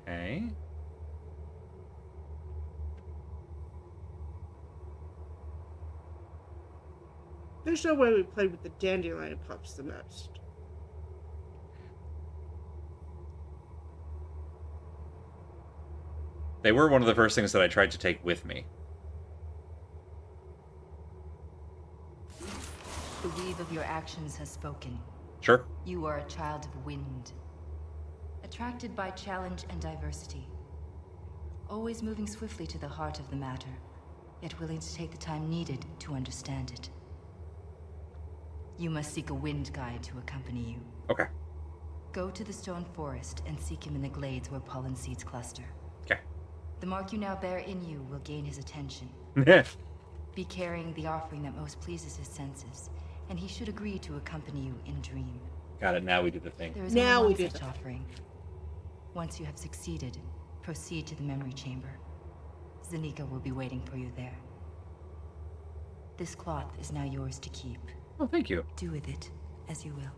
Okay. There's no way we played with the dandelion pups the most. They were one of the first things that I tried to take with me. The weave of your actions has spoken. Sure. You are a child of wind. Attracted by challenge and diversity. Always moving swiftly to the heart of the matter, yet willing to take the time needed to understand it. You must seek a wind guide to accompany you. Okay. Go to the stone forest and seek him in the glades where pollen seeds cluster. Okay. The mark you now bear in you will gain his attention. Be carrying the offering that most pleases his senses, and he should agree to accompany you in dream. Got it, now we do the thing. There is only one such offering. Once you have succeeded, proceed to the memory chamber. Zanika will be waiting for you there. This cloth is now yours to keep. Oh, thank you. Do with it as you will.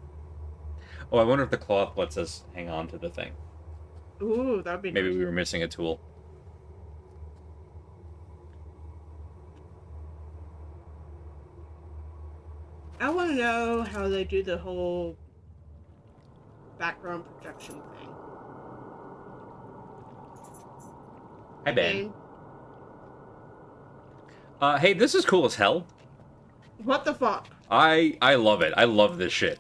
Oh, I wonder if the cloth lets us hang on to the thing. Ooh, that'd be Maybe nice. we were missing a tool. I want to know how they do the whole background projection thing. Hi, Ben. Hey, this is cool as hell. What the fuck? I love it. I love this shit.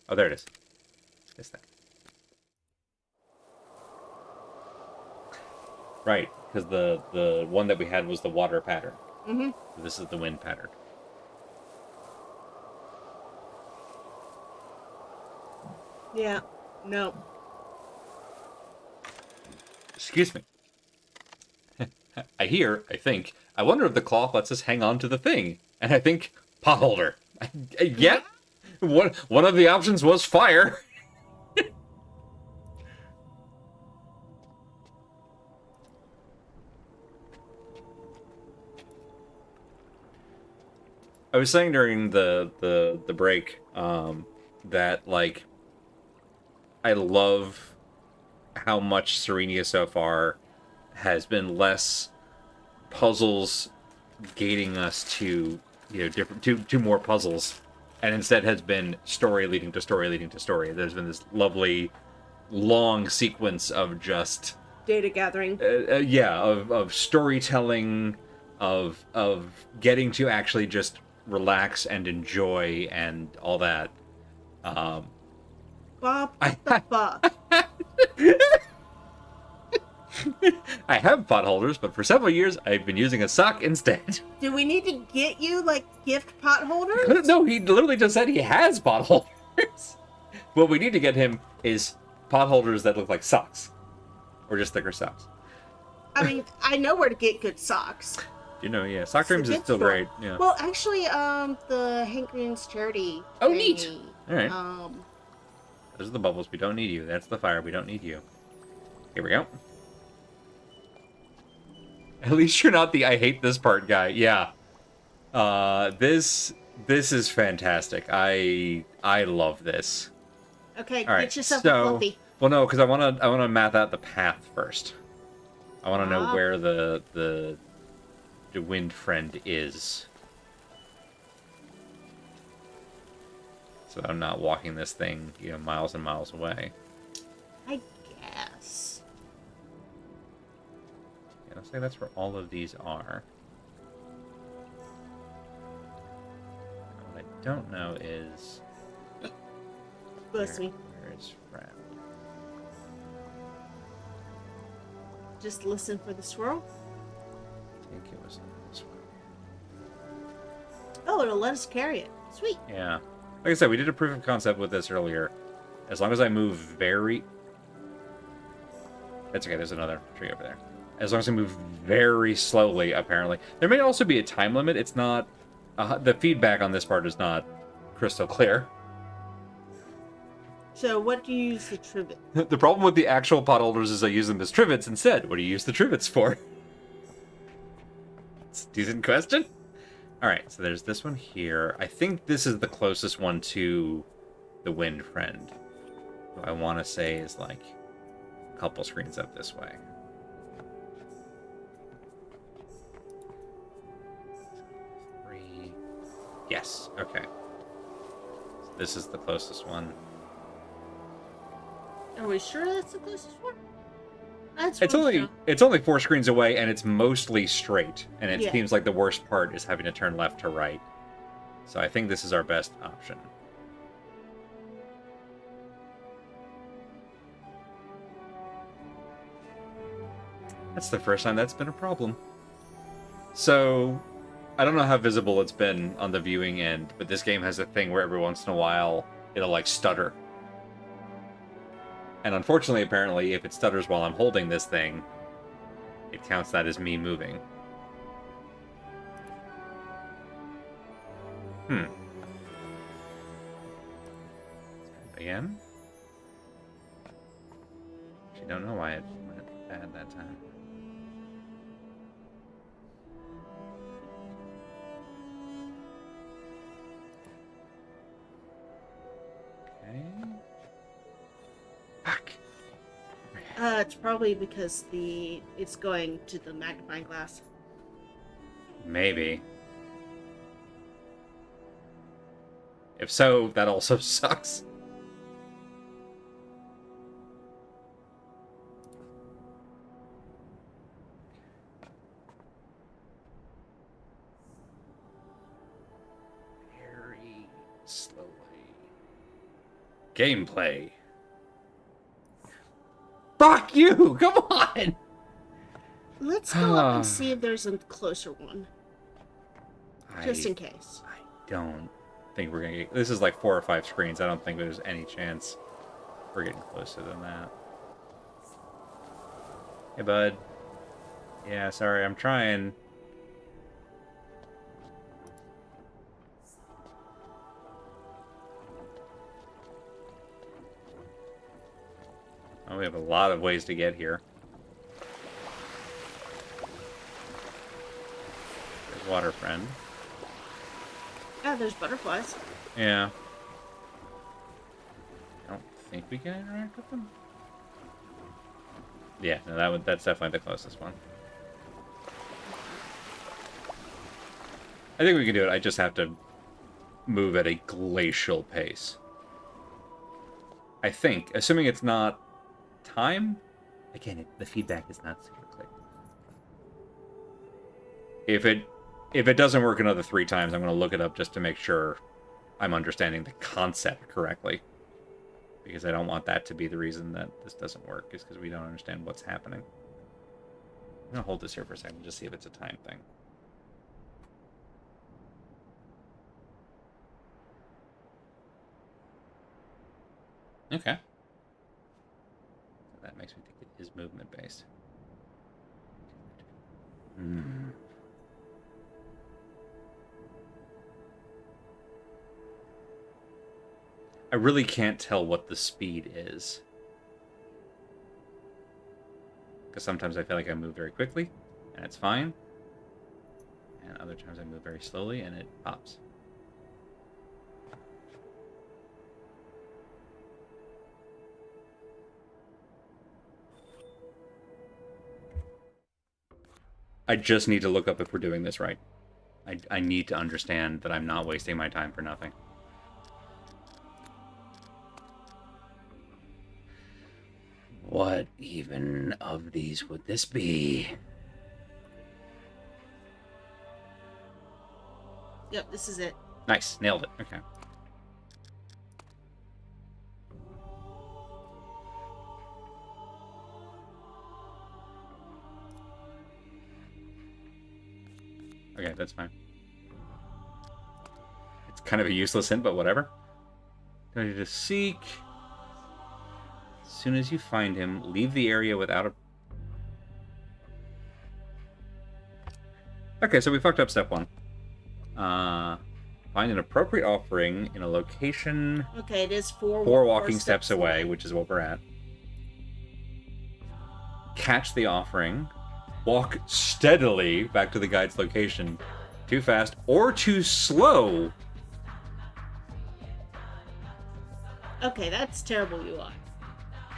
Oh, there it is. This thing. Right, because the one that we had was the water pattern. Mm-hmm. This is the wind pattern. Yeah. No. Excuse me. I think. I wonder if the cloth lets us hang on to the thing. And I think potholder. Yeah. One of the options was fire. I was saying during the break that, like, I love how much Serenia so far has been less puzzles gating us to, you know, different to more puzzles, and instead has been story leading to story leading to story. There's been this lovely long sequence of just data gathering. Yeah, of storytelling, of getting to actually just relax and enjoy and all that. Bob, what the fuck? I have pot holders, but for several years I've been using a sock instead. Do we need to get you, like, gift pot holders? No, he literally just said he has pot holders. What we need to get him is pot holders that look like socks. Or just thicker socks. I mean, I know where to get good socks. You know, yeah, Sock Dreams is still great. Yeah. Well, actually, the Hank Green's charity. Oh, neat. thingy, All right. Those are the bubbles. We don't need you. That's the fire. We don't need you. Here we go. At least you're not the I hate this part guy. Yeah. This is fantastic. I love this. Okay, All right, get yourself a so, fluffy. well, no, because I wanna map out the path first. I wanna know where the wind friend is, so I'm not walking this thing, you know, miles and miles away. I guess. Yeah, looks like that's where all of these are. What I don't know is Bless me. where is Fred? Just listen for the swirl. I think it was in this one. Oh, it'll let us carry it. Sweet. Yeah. Like I said, we did a proof of concept with this earlier. As long as I move very... That's okay, there's another tree over there. As long as I move very slowly, apparently. There may also be a time limit. It's not... the feedback on this part is not crystal clear. So what do you use the trivet? The problem with the actual pot holders is I use them as trivets instead. What do you use the trivets for? It's a decent question. Alright, so there's this one here. I think this is the closest one to the Wind Friend. Who I want to say is like a couple screens up this way. Yes, okay. So this is the closest one. Are we sure that's the closest one? That's It's only 4 screens away, and it's mostly straight. And it seems like the worst part is having to turn left to right. So I think this is our best option. That's the first time that's been a problem. So, I don't know how visible it's been on the viewing end, but this game has a thing where every once in a while, it'll like stutter. And unfortunately, apparently, if it stutters while I'm holding this thing, it counts that as me moving. Again? Actually, don't know why it went bad that time. Okay. Fuck. It's probably because it's going to the magnifying glass. Maybe. If so, that also sucks. Very slowly. Gameplay. Fuck you! Come on! Let's go up and see if there's a closer one. Just in case. I don't think we're gonna get... This is like 4 or 5 screens. I don't think there's any chance we're getting closer than that. Hey, bud. Yeah, sorry, I'm trying. Oh, we have a lot of ways to get here. There's Water Friend. Yeah, there's butterflies. Yeah. I don't think we can interact with them. Yeah, no, that's definitely the closest one. I think we can do it. I just have to move at a glacial pace. I think, assuming it's not time. Again, the feedback is not super clear. If it doesn't work another 3 times, I'm going to look it up just to make sure I'm understanding the concept correctly. Because I don't want that to be the reason that this doesn't work, is because we don't understand what's happening. I'm going to hold this here for a second, just see if it's a time thing. Okay. That makes me think it is movement-based. I really can't tell what the speed is. Because sometimes I feel like I move very quickly, and it's fine. And other times I move very slowly, and it pops. I just need to look up if we're doing this right. I need to understand that I'm not wasting my time for nothing. What even of these would this be? Yep, this is it. Nice, nailed it. Okay. Okay, that's fine. It's kind of a useless hint, but whatever. Don't need to seek. As soon as you find him, leave the area without a... Okay, so we fucked up step 1. Find an appropriate offering in a location Okay, it is 4 walking steps away, which is what we're at. Catch the offering. Walk steadily back to the guide's location. Too fast or too slow. Okay, that's terrible UI.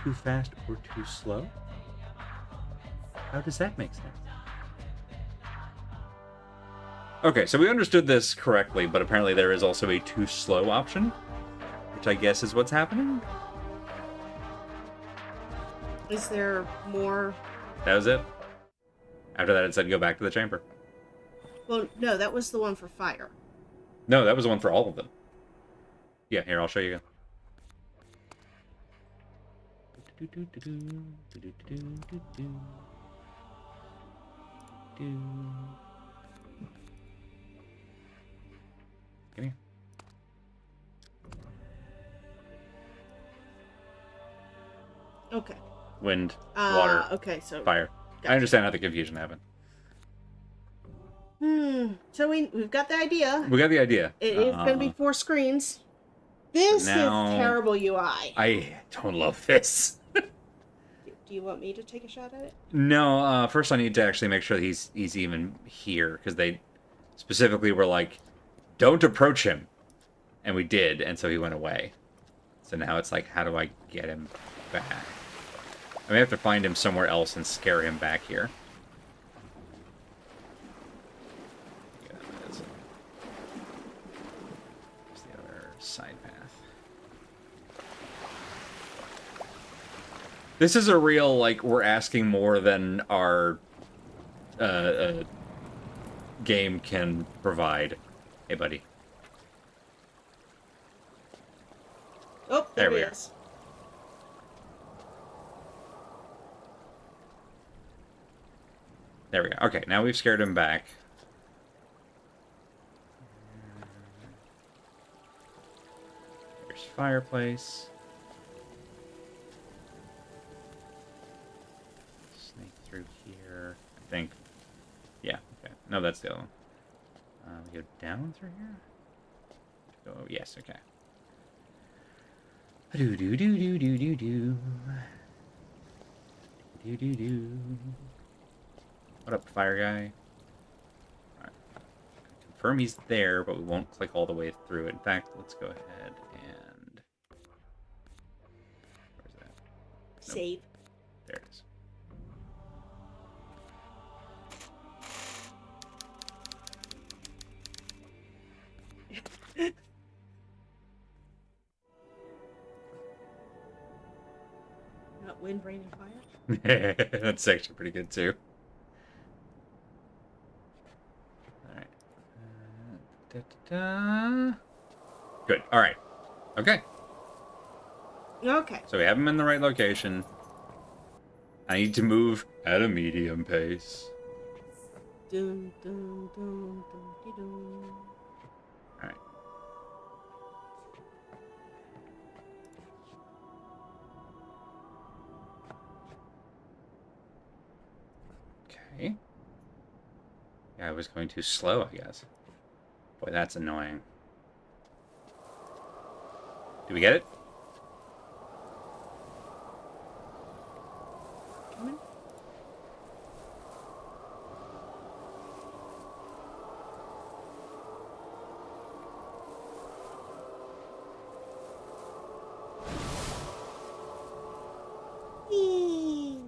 Too fast or too slow? How does that make sense? Okay, so we understood this correctly, but apparently there is also a too slow option, which I guess is what's happening. Is there more? That was it. After that, it said go back to the chamber. Well, no, that was the one for fire. No, that was the one for all of them. Yeah, here, I'll show you again. Come here. Okay. Wind, water, okay, so fire. gotcha. I understand how the confusion happened. So we've got the idea. We got the idea. It's going to be 4 screens. This now, is terrible UI. I don't love this. Do you want me to take a shot at it? No, first I need to actually make sure that he's even here, because they specifically were like, don't approach him. And we did, and so he went away. So now it's like, how do I get him back? I may have to find him somewhere else and scare him back here. Yeah, that's the other side path. This is a real, like, we're asking more than our game can provide. Hey, buddy. Oh, there he is. There we go. Okay, now we've scared him back. There's fireplace. Snake through here, I think. Yeah, okay. No, that's the other one. We go down through here? Oh, yes, okay. Do do do do do do do. Do do do. What up, fire guy? Alright. Confirm he's there, but we won't click all the way through it. In fact, let's go ahead and... Where's that? Save. Nope. There it is. Not wind, rain, and fire? That's actually pretty good, too. Good. All right. Okay. Okay. So we have him in the right location. I need to move at a medium pace. Dun, dun, dun, dun, dun. All right. Okay. Yeah, I was going too slow, I guess. Boy, that's annoying. Do we get it? Come in.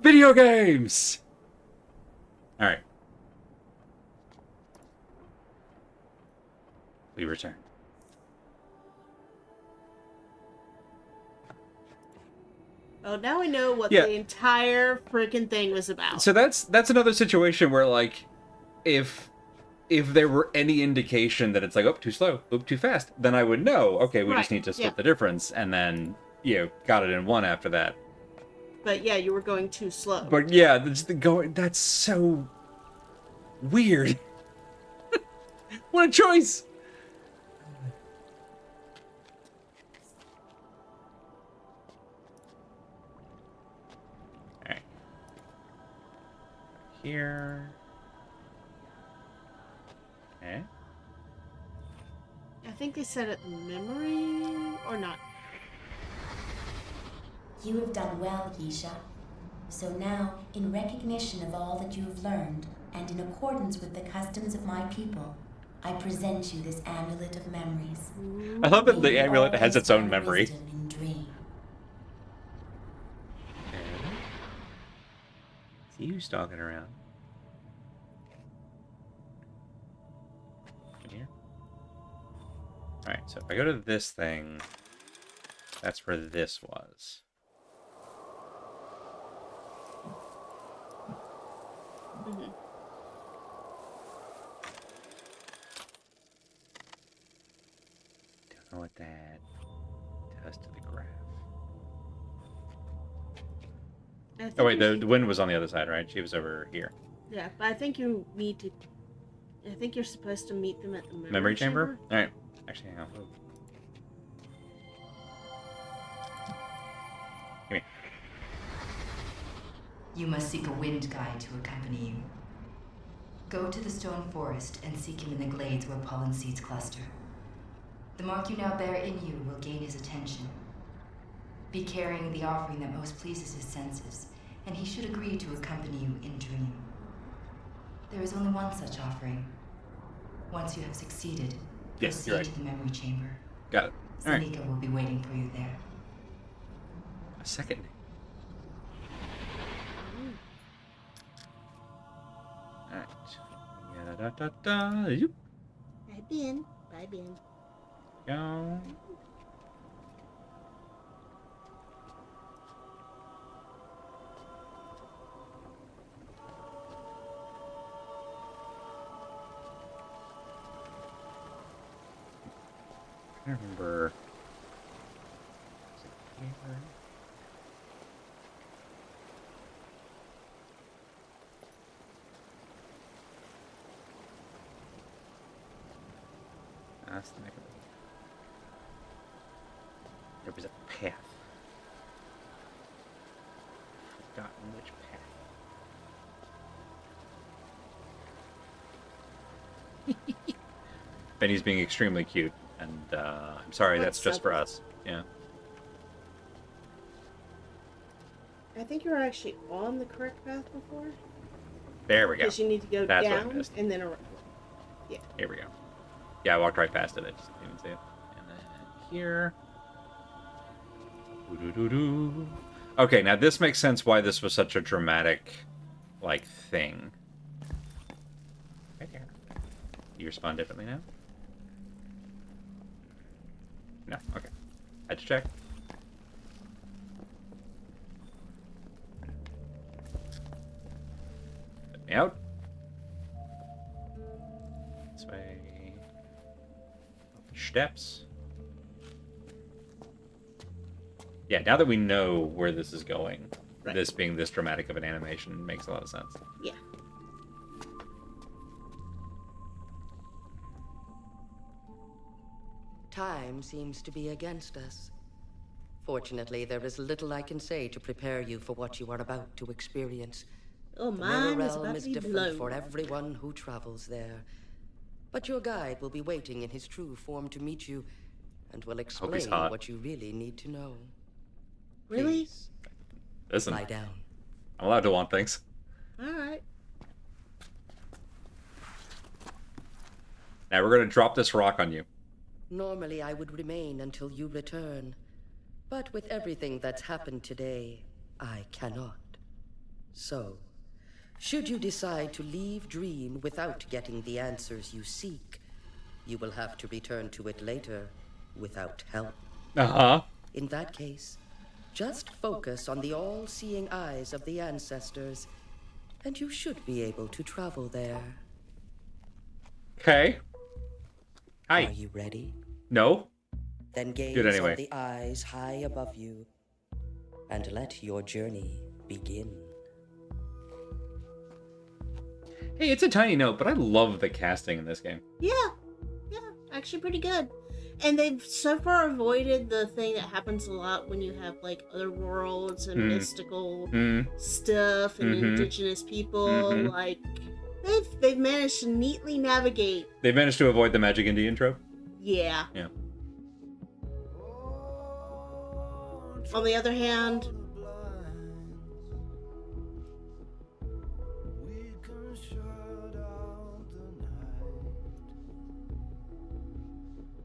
Video games! Alright. We return. Oh, now I know what the entire freaking thing was about. So that's another situation where, like, if there were any indication that it's like, oh, too slow, oh, too fast, then I would know, okay, we just need to split the difference, and then, got it in one after that. But yeah, you were going too slow. But yeah, that's so weird. What a choice! Alright. Here. think they said it memory or not. You have done well, Yisha. So now, in recognition of all that you have learned, and in accordance with the customs of my people, I present you this amulet of memories. I love that May the you amulet has always its own find memory. wisdom in dream. See you stalking around. In here. Alright, so if I go to this thing, that's where this was. Mm-hmm. Don't know what that does to the graph. Oh wait, the wind was on the other side, right? She was over here. Yeah, but I think you need to. I think you're supposed to meet them at the Memory chamber? Alright. Actually, hang on. Ooh. Come here. You must seek a wind guide to accompany you. Go to the stone forest and seek him in the glades where pollen seeds cluster. The mark you now bear in you will gain his attention. Be carrying the offering that most pleases his senses, and he should agree to accompany you in dream. There is only one such offering. Once you have succeeded, Yes, proceed you're right. to the memory chamber. Got it. Alright. Sanika will be waiting for you there. A second. Alright. Yada-da-da-da. Yoop. Bye, Ben. Bye, Ben. Go. I remember. Was it here? That's the neck of it. There was a path. Forgotten which path. Benny's being extremely cute, and I'm sorry, that's just for us. Yeah. I think you were actually on the correct path before. There we go. Because you need to go That's what I down missed. and then around. Yeah. Here we go. Yeah, I walked right past it. I just didn't see it. And then here. Doo-doo-doo-doo. Okay, now this makes sense why this was such a dramatic, like, thing. Right there. You respond differently now? No, okay. Had to check. Let me out. This way. Up the steps. Yeah, now that we know where this is going, Right. this being this dramatic of an animation makes a lot of sense. Yeah. Time seems to be against us. Fortunately, there is little I can say to prepare you for what you are about to experience. Oh, The mine Mirror is Realm about is to be different blown. for everyone who travels there. But your guide will be waiting in his true form to meet you and will explain hot. what you really need to know. Really? Please, Listen, lie down. I'm allowed to want things. All right. Now we're going to drop this rock on you. Normally, I would remain until you return. But with everything that's happened today, I cannot. So, should you decide to leave Dream without getting the answers you seek, you will have to return to it later without help. Uh-huh. In that case, just focus on the all-seeing eyes of the ancestors, and you should be able to travel there. Okay. Hi. Are you ready? No? Then gaze Good anyway. on the eyes high above you, and let your journey begin. Hey, it's a tiny note, but I love the casting in this game. Yeah. Yeah. Actually, pretty good. And they've so far avoided the thing that happens a lot when you have like other worlds and mystical stuff and indigenous people. Like they've managed to neatly navigate. They managed to avoid the Magic Indian trope. Yeah. Yeah. On the other hand,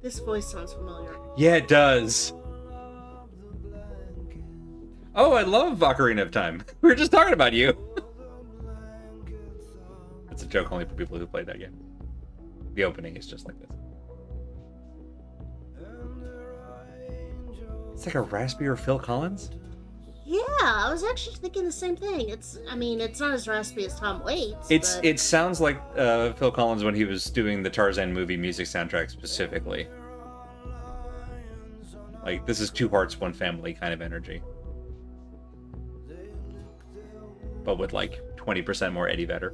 this voice sounds familiar. Yeah, it does. Oh, I love Ocarina of Time. We were just talking about you. That's a joke only for people who played that game. The opening is just like this. It's like a raspier Phil Collins? Yeah, I was actually thinking the same thing. It's not as raspy as Tom Waits. It sounds like Phil Collins when he was doing the Tarzan movie music soundtrack specifically. Like, this is Two Hearts, One Family kind of energy. But with like 20% more Eddie Vedder.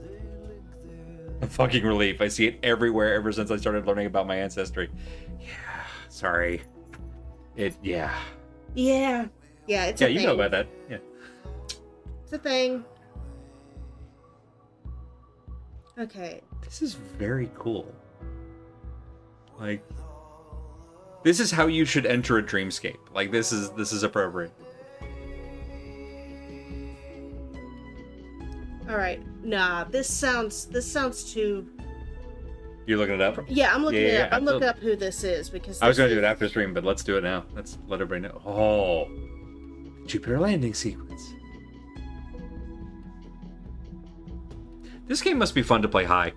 A fucking relief. I see it everywhere ever since I started learning about my ancestry. Yeah, sorry. Yeah. Yeah, it's a thing. Yeah, you know about that. Yeah. It's a thing. Okay. This is very cool. Like, this is how you should enter a dreamscape. Like, this is appropriate. All right. Nah, this sounds too. You're looking it up? Yeah, I'm looking it up. I'm absolutely. looking up who this is because I was going to do it after stream, but let's do it now. Let's let everybody know. Oh, Jupiter landing sequence. This game must be fun to play high.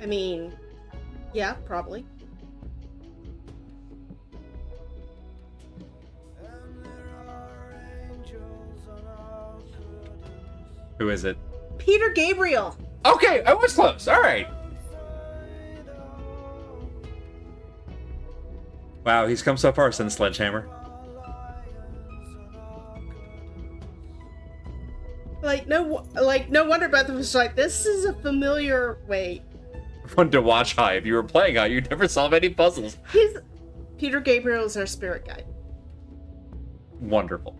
I mean, yeah, probably. Who is it? Peter Gabriel. Okay, I was close. All right. Wow, he's come so far since Sledgehammer. No wonder Beth was like, this is a familiar. Wait. Fun to watch high. If you were playing high, you'd never solve any puzzles. Peter Gabriel is our spirit guide. Wonderful.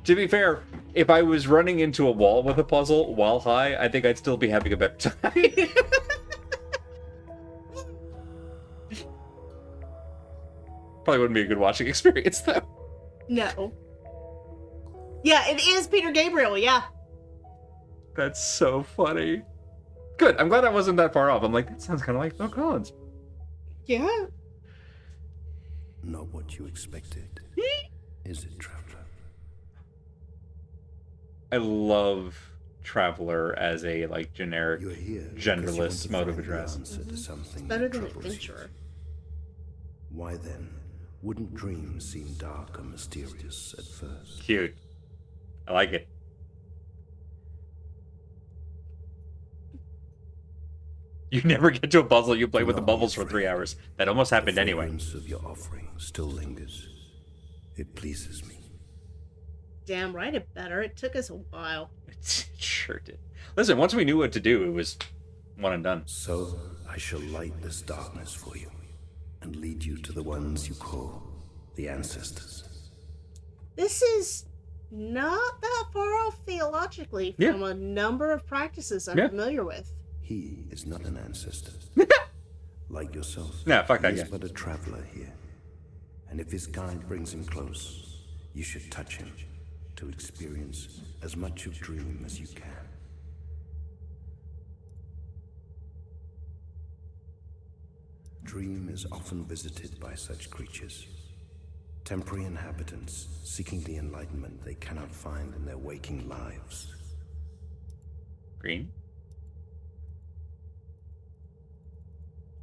To be fair, if I was running into a wall with a puzzle while high, I think I'd still be having a better time. Probably wouldn't be a good watching experience, though. No. Yeah, it is Peter Gabriel, yeah. That's so funny. Good. I'm glad I wasn't that far off. I'm like, that sounds kind of like Phil Collins. Yeah. Not what you expected. Is it, Traveler? I love Traveler as a like generic, genderless mode of address. Better than Adventurer. Why then wouldn't dreams seem dark and mysterious at first? Cute. I like it. You never get to a puzzle, you play with the bubbles for 3 hours. That almost happened anyway. The fragrance of your offering still lingers. It pleases me. Damn right it better. It took us a while. It sure did. Listen, once we knew what to do, it was one and done. So I shall light this darkness for you and lead you to the ones you call the ancestors. This is not that far off theologically from a number of practices I'm familiar with. He is not an ancestor. Like yourself. Nah, fuck that he guy. is but a traveler here. And if his guide brings him close, you should touch him to experience as much of dream as you can. Dream is often visited by such creatures. Temporary inhabitants seeking the enlightenment they cannot find in their waking lives. Green?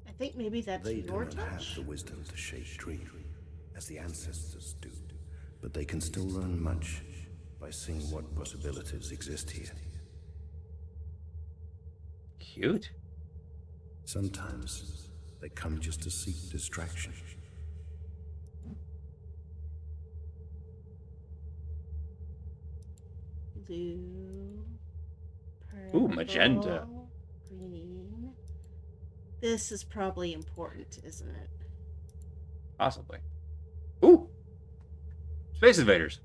I think maybe that's They do your not touch. have the wisdom to shape dream, as the ancestors do, but they can still learn much by seeing what possibilities exist here. Cute. Sometimes they come just to seek distraction. Blue. Ooh, magenta. Purple, green. This is probably important, isn't it? Possibly. Ooh! Space Invaders.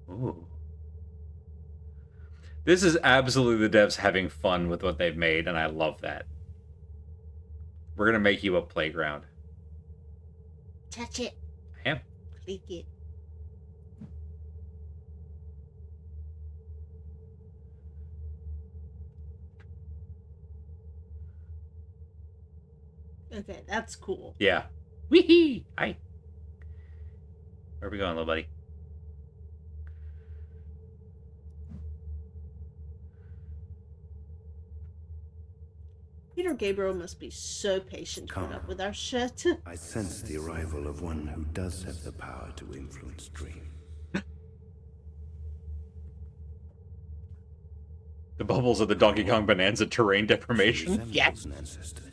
Ooh. This is absolutely the devs having fun with what they've made, and I love that. We're gonna make you a playground. Touch it. I am. Click it. Okay, that's cool. Yeah. Wee-hee! Hi. Where are we going, little buddy? Peter Gabriel must be so patient to put up with our shit. I sense the arrival of one who does have the power to influence Dream. The bubbles of the Donkey Kong Bonanza terrain deformation. Yeah. An ancestor,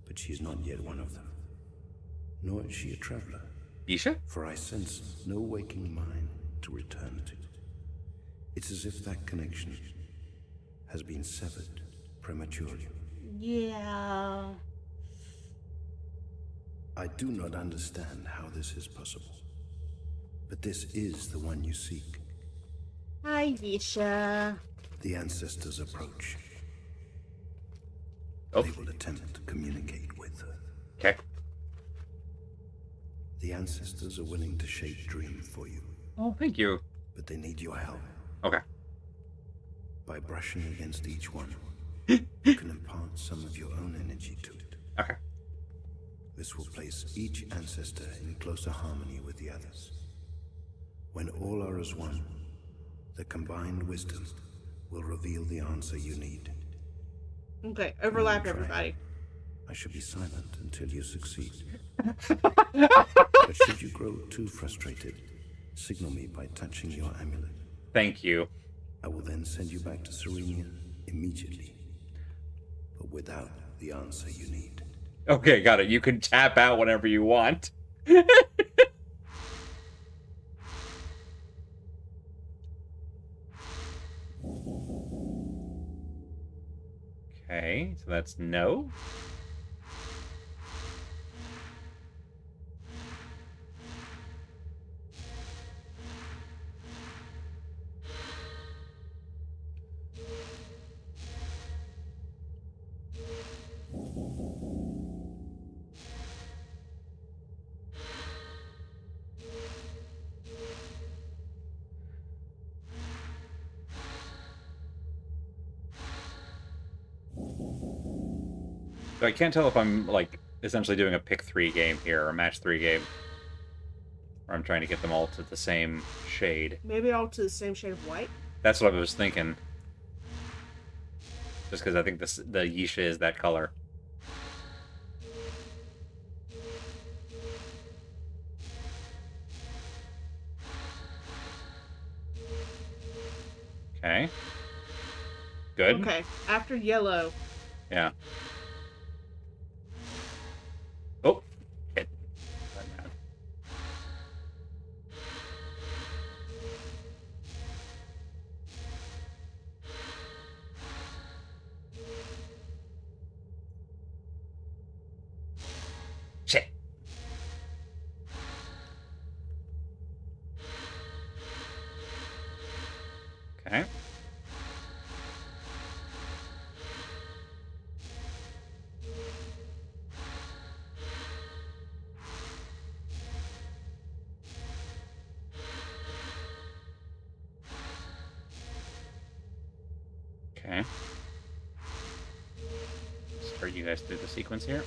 but she is not yet one of them. Nor is she a traveler. Isha? For I sense no waking mind to return to. It's as if that connection has been severed prematurely. Yeah. I do not understand how this is possible. But this is the one you seek. Hi, Isha. The ancestors approach. Oh. They will attempt to communicate with her. Okay. The ancestors are willing to shape Dream for you. Oh, thank you. But they need your help. Okay. By brushing against each one, you can impart some of your own energy to it. Okay. This will place each ancestor in closer harmony with the others. When all are as one, the combined wisdom will reveal the answer you need. Okay, overlap everybody. I should be silent until you succeed. But should you grow too frustrated, signal me by touching your amulet. Thank you. I will then send you back to Serenia immediately, but without the answer you need. Okay, got it. You can tap out whenever you want. Okay, so that's no. So I can't tell if I'm, like, essentially doing a pick 3 game here, or a match 3 game. Or I'm trying to get them all to the same shade. Maybe all to the same shade of white? That's what I was thinking. Just because I think this, the Yisha is that color. Okay. Good. Okay, after yellow. Yeah. Oh. Hit. Shit. Okay. Okay. Start you guys through the sequence here.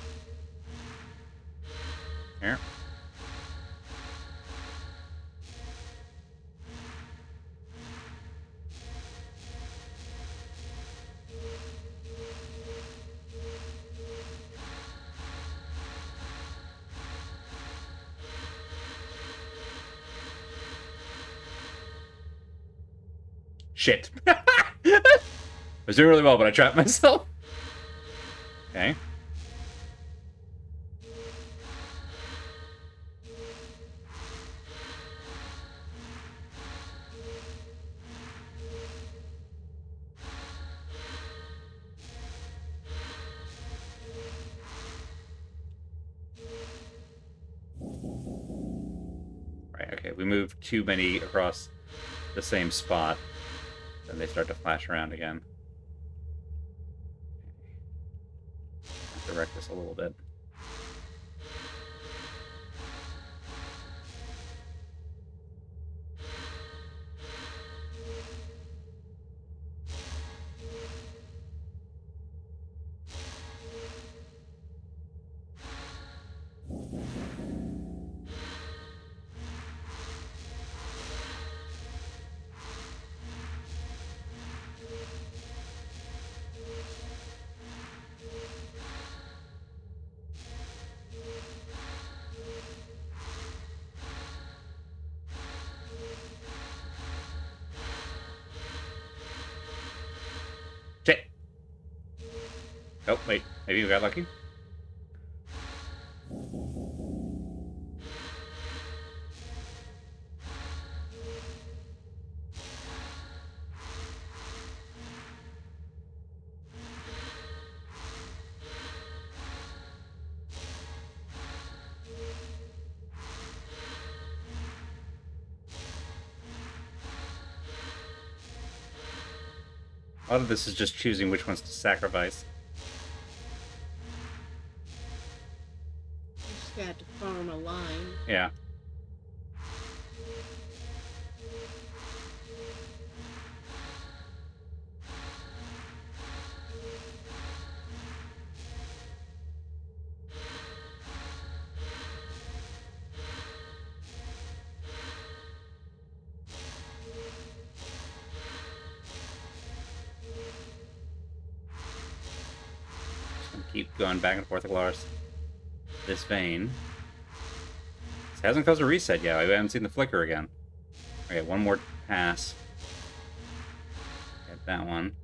Here. Shit. I was doing really well, but I trapped myself. Okay. Right, okay, we moved too many across the same spot, then they start to flash around again. Direct this a little bit. Shit. Oh, wait. Maybe we got lucky? A lot of this is just choosing which ones to sacrifice. Just got to form a line. Yeah. Keep going back and forth across this vein. This hasn't caused a reset yet. We haven't seen the flicker again. Okay, one more pass. Get that one.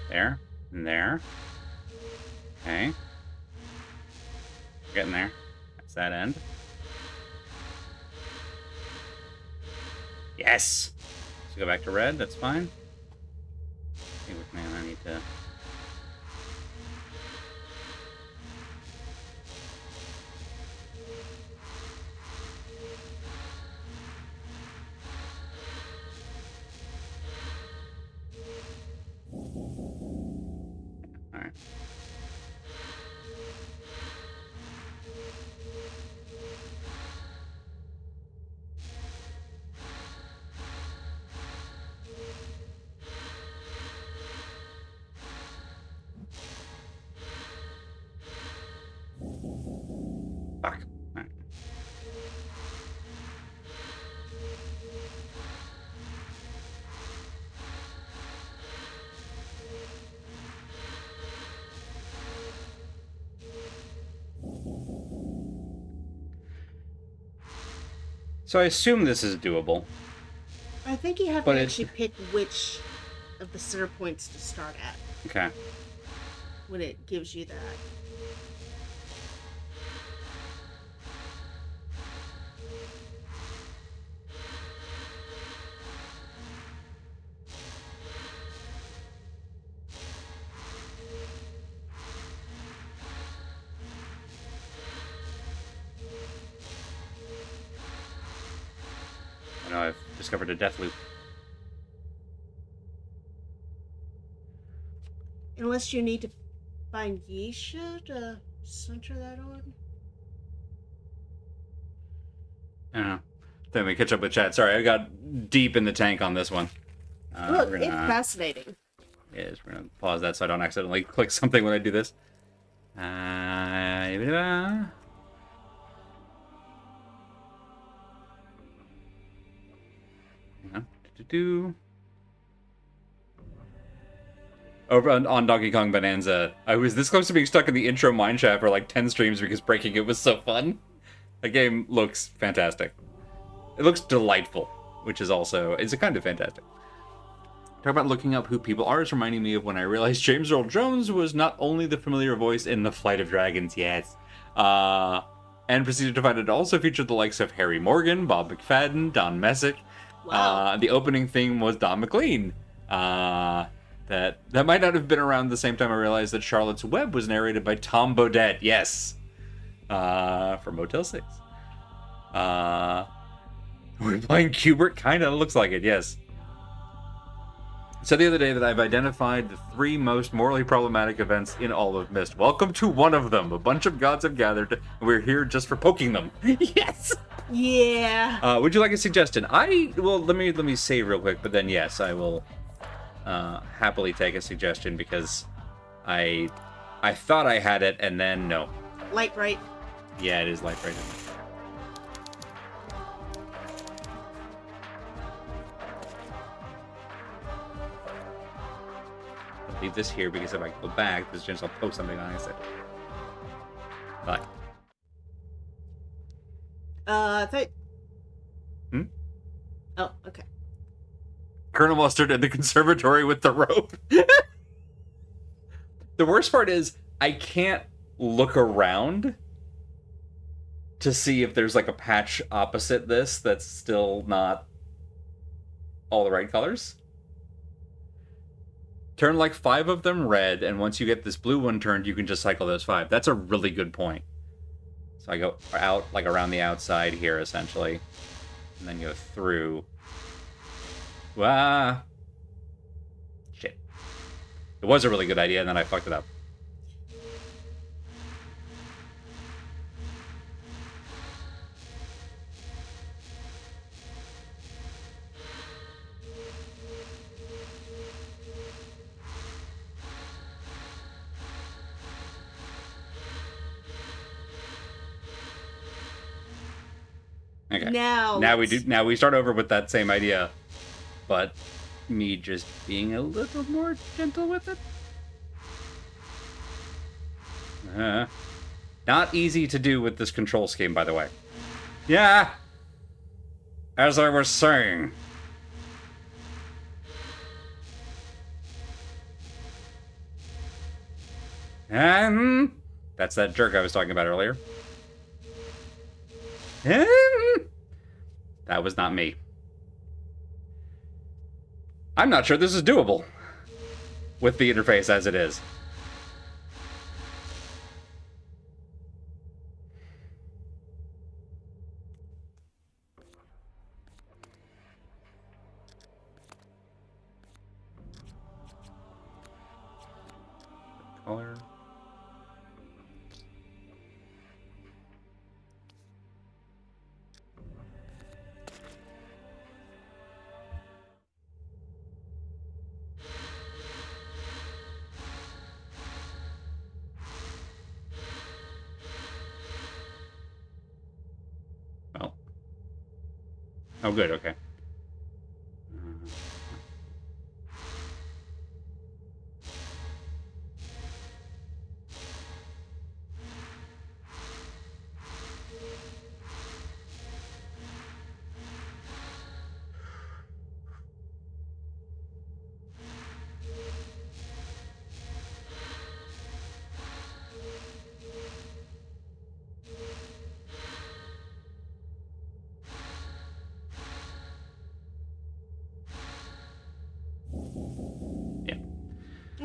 There. And there. Okay. Getting there. That's that end. Yes! Let's go back to red. That's fine. See which man I need to... Alright. Fuck. Alright. So I assume this is doable. I think you have But to it- actually pick which of the center points to start at Okay. when it gives you that. I know I've discovered a death loop. Unless you need to find Yisha to center that on. I don't know. Then we catch up with chat. Sorry, I got deep in the tank on this one. Look, we're it's gonna- fascinating. Yes, we're gonna pause that so I don't accidentally click something when I do this. Over on Donkey Kong Bonanza, I was this close to being stuck in the intro mineshaft for like 10 streams because breaking it was so fun. The game looks fantastic. It looks delightful, which is also, it's a kind of fantastic. Talk about looking up who people are is reminding me of when I realized James Earl Jones was not only the familiar voice in The Flight of Dragons, yes, and proceeded to find it also featured the likes of Harry Morgan, Bob McFadden, Don Messick. Wow. The opening theme was Don McLean. That might not have been around the same time I realized that Charlotte's Web was narrated by Tom Bodett, yes, from Motel 6. We're playing Cubert? Kinda looks like it, yes. So the other day that I've identified the 3 most morally problematic events in all of Myst. Welcome to one of them. A bunch of gods have gathered, and we're here just for poking them. Yes! Yeah. Would you like a suggestion? Well, let me say real quick, but then yes, I will happily take a suggestion because I thought I had it, and then no. Lite-Brite. Yeah, it is Lite-Brite. I'll leave this here because if I go back, there's a chance I'll post something on it. Bye. I think. Hmm? Oh, okay. Colonel Mustard in the conservatory with the rope. The worst part is I can't look around to see if there's like a patch opposite this that's still not all the right colors. Turn like 5 of them red, and once you get this blue one turned, you can just cycle those 5. That's a really good point. So I go out, like around the outside here, essentially, and then go through. Wah! Shit. It was a really good idea, and then I fucked it up. Okay. Now we start over with that same idea, but me just being a little more gentle with it. Not easy to do with this control scheme, by the way. Yeah. As I was saying. And that's that jerk I was talking about earlier. That was not me. I'm not sure this is doable with the interface as it is. Color. Well. Oh, good, okay.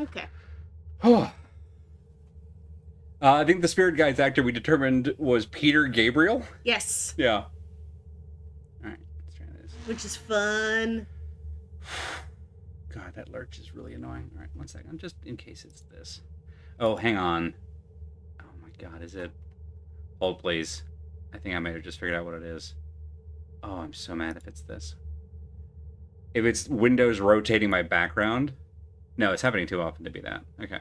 Okay. I think the spirit guide's actor we determined was Peter Gabriel. Yes. Yeah. All right, let's try this. Which is fun. God, that lurch is really annoying. All right, 1 second, just in case it's this. Oh, hang on. Oh my God, is it? Hold, please. I think I might have just figured out what it is. Oh, I'm so mad if it's this. If it's Windows rotating my background. No, it's happening too often to be that. Okay.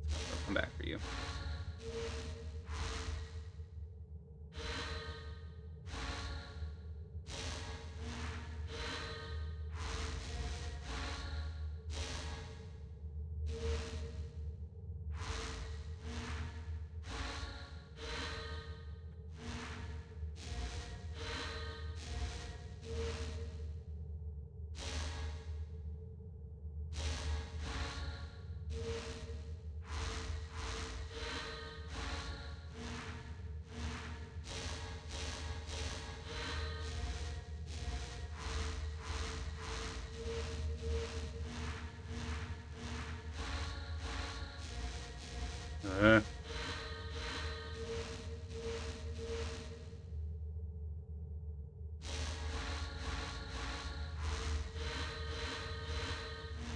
I'll come back for you.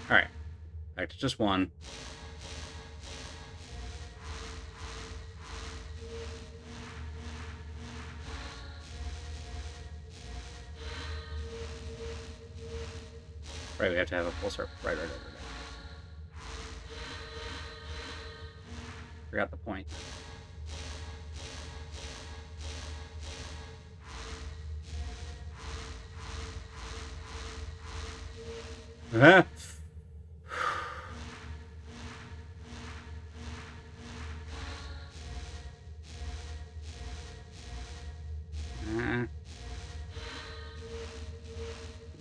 Alright. Back to just one. Right, we have to have a full circle. Right. Forgot the point. Uh-huh.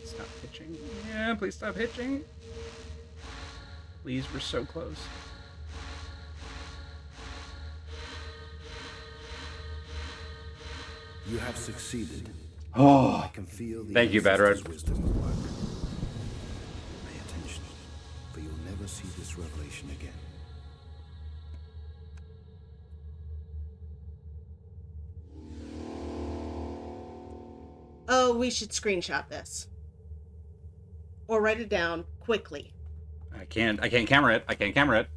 Stop hitching. Yeah, please stop hitching. Please, we're so close. You have succeeded. Oh, I can feel the thank you, Bad Road. wisdom at work. Pay attention, for you'll never see this revelation again. Oh, we should screenshot this. Or write it down quickly. I can't camera it. I can't camera it.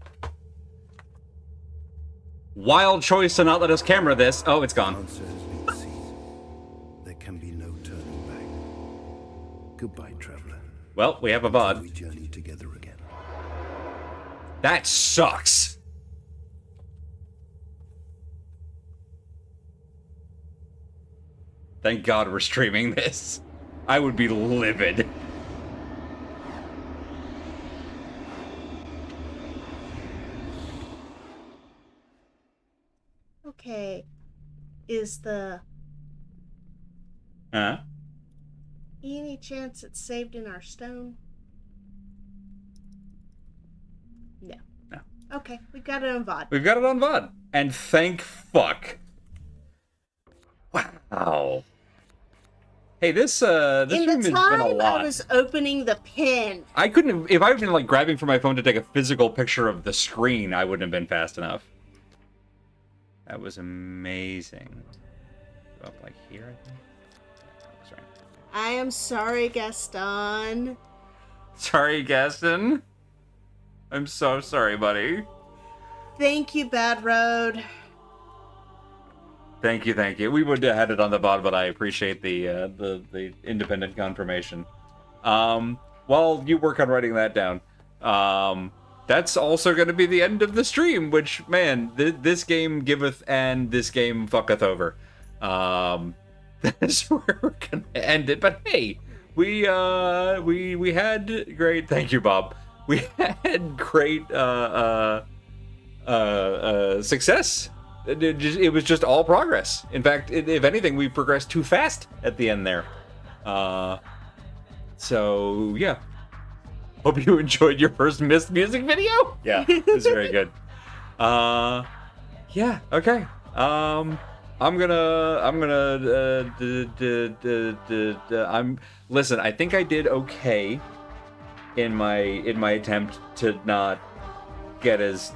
Wild choice to not let us camera this. Oh, it's gone. Answer has been seen. There can be no turning back. Goodbye, traveler. Well, we have a We VOD. journey together again. That sucks. Thank God we're streaming this. I would be livid. Okay. Is the... Huh? Any chance it's saved in our stone? No. No. Okay, we've got it on VOD. We've got it on VOD. And thank fuck. Wow. Hey, this In room has the been a time lot. I was opening the pen. I couldn't have, if I'd been like grabbing for my phone to take a physical picture of the screen, I wouldn't have been fast enough. That was amazing. Go up like here, I think. That's right. I am sorry, Gaston. Sorry, Gaston. I'm so sorry, buddy. Thank you, Bad Road. Thank you, thank you. We would have had it on the VOD, but I appreciate the independent confirmation. While you work on writing that down, that's also going to be the end of the stream, which, man, this game giveth and this game fucketh over. That's where we're going to end it. But hey, we had great... Thank you, Bob. We had great success. It was just all progress. In fact, if anything, we progressed too fast at the end there. So, yeah. Hope you enjoyed your first Myst music video. Yeah, it was very good. Yeah, okay. Listen, I think I did okay in my attempt to not get as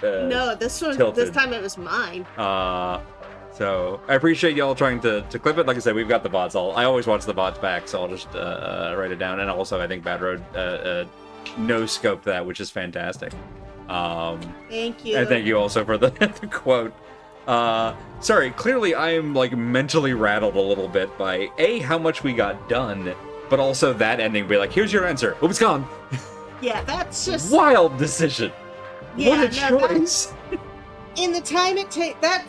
No, this time it was mine. So I appreciate y'all trying to clip it. Like I said, we've got the VODs. I always watch the VODs back, so I'll just write it down. And also, I think Bad Road no-scoped that, which is fantastic. Thank you. And thank you also for the quote. Sorry, clearly I am like mentally rattled a little bit by how much we got done, but also that ending be like, here's your answer. Oops, it's gone. Yeah, that's just wild decision. Yeah, what a choice. In the time it takes, that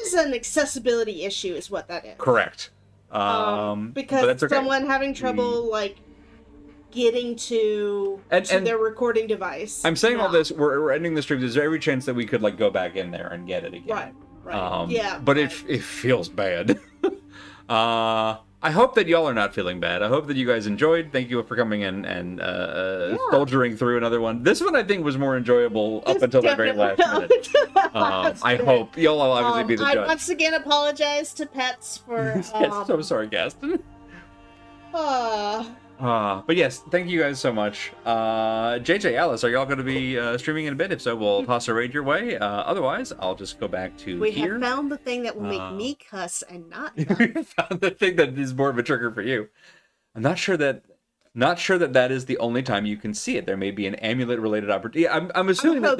is an accessibility issue, is what that is. Correct. Because but that's okay. someone having trouble like getting to their recording device. I'm saying all this. We're ending the stream. There's every chance that we could like go back in there and get it again. Right. Yeah. But it feels bad. I hope that y'all are not feeling bad. I hope that you guys enjoyed. Thank you for coming in and soldiering through another one. This one I think was more enjoyable up until the very last minute. I hope y'all will obviously be the I judge. once again apologize to Pets for. Yes, so sorry, Gaston. But yes, thank you guys so much. JJ, Alice, are y'all going to be streaming in a bit? If so, we'll toss a raid your way. Otherwise, I'll just go back to We here. have found the thing that will make me cuss and not We found the thing that is more of a trigger for you. I'm not sure that that is the only time you can see it. There may be an amulet related opportunity. I'm assuming that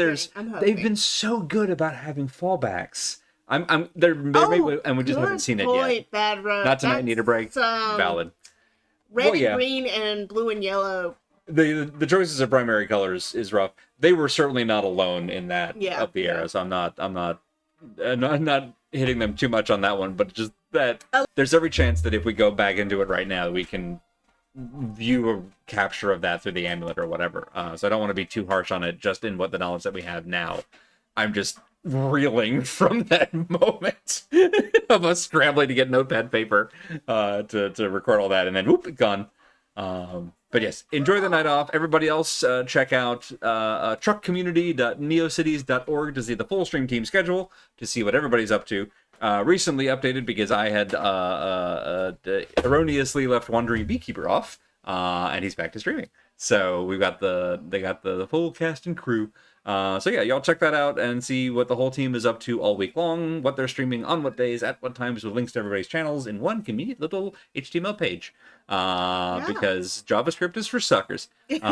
they've been so good about having fallbacks. There may, and we just haven't seen it yet. Bad Road. Not tonight. Need a break. Valid. Red and green and blue and yellow. The choices of primary colors is rough. They were certainly not alone in that of the era, so I'm not hitting them too much on that one, but just that there's every chance that if we go back into it right now, we can view a capture of that through the amulet or whatever. So I don't want to be too harsh on it just in what the knowledge that we have now. I'm just reeling from that moment of us scrambling to get notepad paper to record all that, and then whoop, gone. But yes, enjoy the night off. Everybody else, check out truckcommunity.neocities.org to see the full stream team schedule, to see what everybody's up to. Recently updated because I had erroneously left Wandering Beekeeper off, and he's back to streaming. So they got the full cast and crew. So yeah, y'all check that out and see what the whole team is up to all week long, what they're streaming on what days, at what times, with links to everybody's channels in one convenient little HTML page. Because JavaScript is for suckers. Look,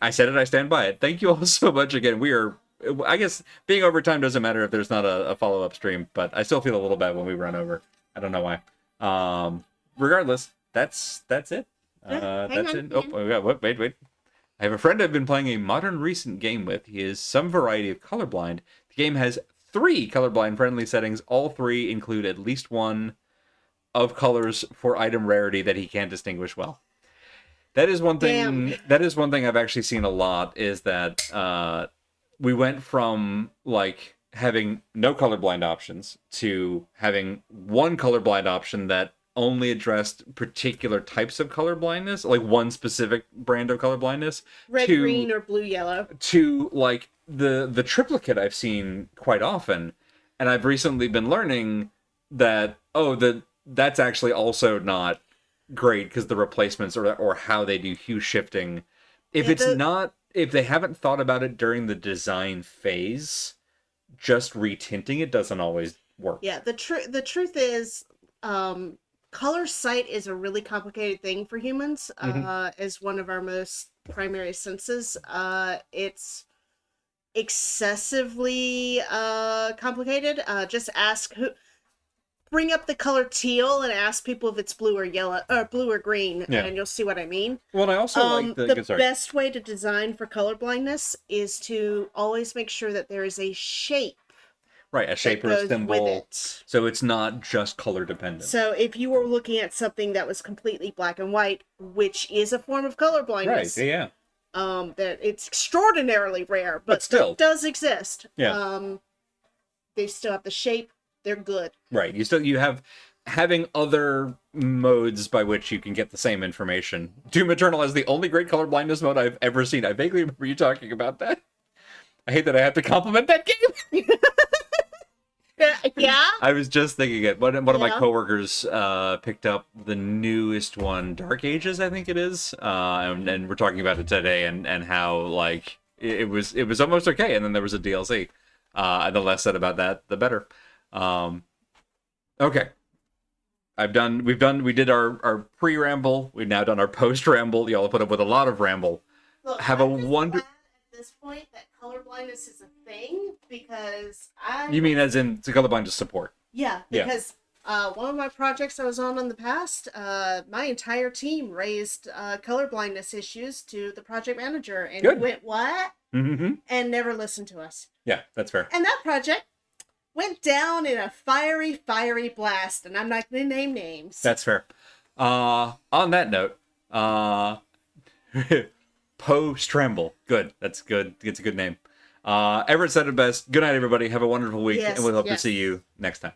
I said it, I stand by it. Thank you all so much again. I guess being overtime doesn't matter if there's not a follow-up stream, but I still feel a little bad when we run over. I don't know why. Regardless, that's it. That's it. Oh, wait. I have a friend I've been playing a modern recent game with. He is some variety of colorblind. The game has 3 colorblind friendly settings. All 3 include at least one of colors for item rarity that he can't distinguish well. That is one thing. Damn. That is one thing I've actually seen a lot, is that we went from like having no colorblind options to having one colorblind option that only addressed particular types of color blindness, like one specific brand of color blindness. Red, green, or blue, yellow. To like the triplicate I've seen quite often, and I've recently been learning that that's actually also not great, because the replacements or how they do hue shifting, if they haven't thought about it during the design phase, just retinting it doesn't always work. Yeah, the truth is, color sight is a really complicated thing for humans. As one of our most primary senses. It's excessively complicated. Just bring up the color teal and ask people if it's blue or yellow, or blue or green, and you'll see what I mean. Well, and I also like the best way to design for color blindness is to always make sure that there is a shape. Right, a shape or a symbol, so it's not just color dependent. So if you were looking at something that was completely black and white, which is a form of color blindness, right? Yeah. That it's extraordinarily rare, but still it does exist. Yeah. They still have the shape. They're good. Right. You have having other modes by which you can get the same information. Doom Eternal is the only great color blindness mode I've ever seen. I vaguely remember you talking about that. I hate that I have to compliment that game. Yeah. I was just thinking it. One of my coworkers picked up the newest one, Dark Ages, I think it is, and we're talking about it today, and how like it was almost okay, and then there was a DLC, and the less said about that, the better. Okay. We did our pre-ramble. We've now done our post-ramble. Y'all put up with a lot of ramble. Look, have I'm a just wonder. glad at this point that colorblindness is a thing, because You mean as in to colorblind to support? Yeah, because one of my projects I was on in the past, my entire team raised colorblindness issues to the project manager, and he went, "What?" Mm-hmm. and never listened to us. Yeah, that's fair. And that project went down in a fiery blast, and I'm not going to name names. That's fair. On that note, Post-Ramble. Good. That's good. It's a good name. Everett said it best. Good night, everybody. Have a wonderful week, and we'll hope to see you next time.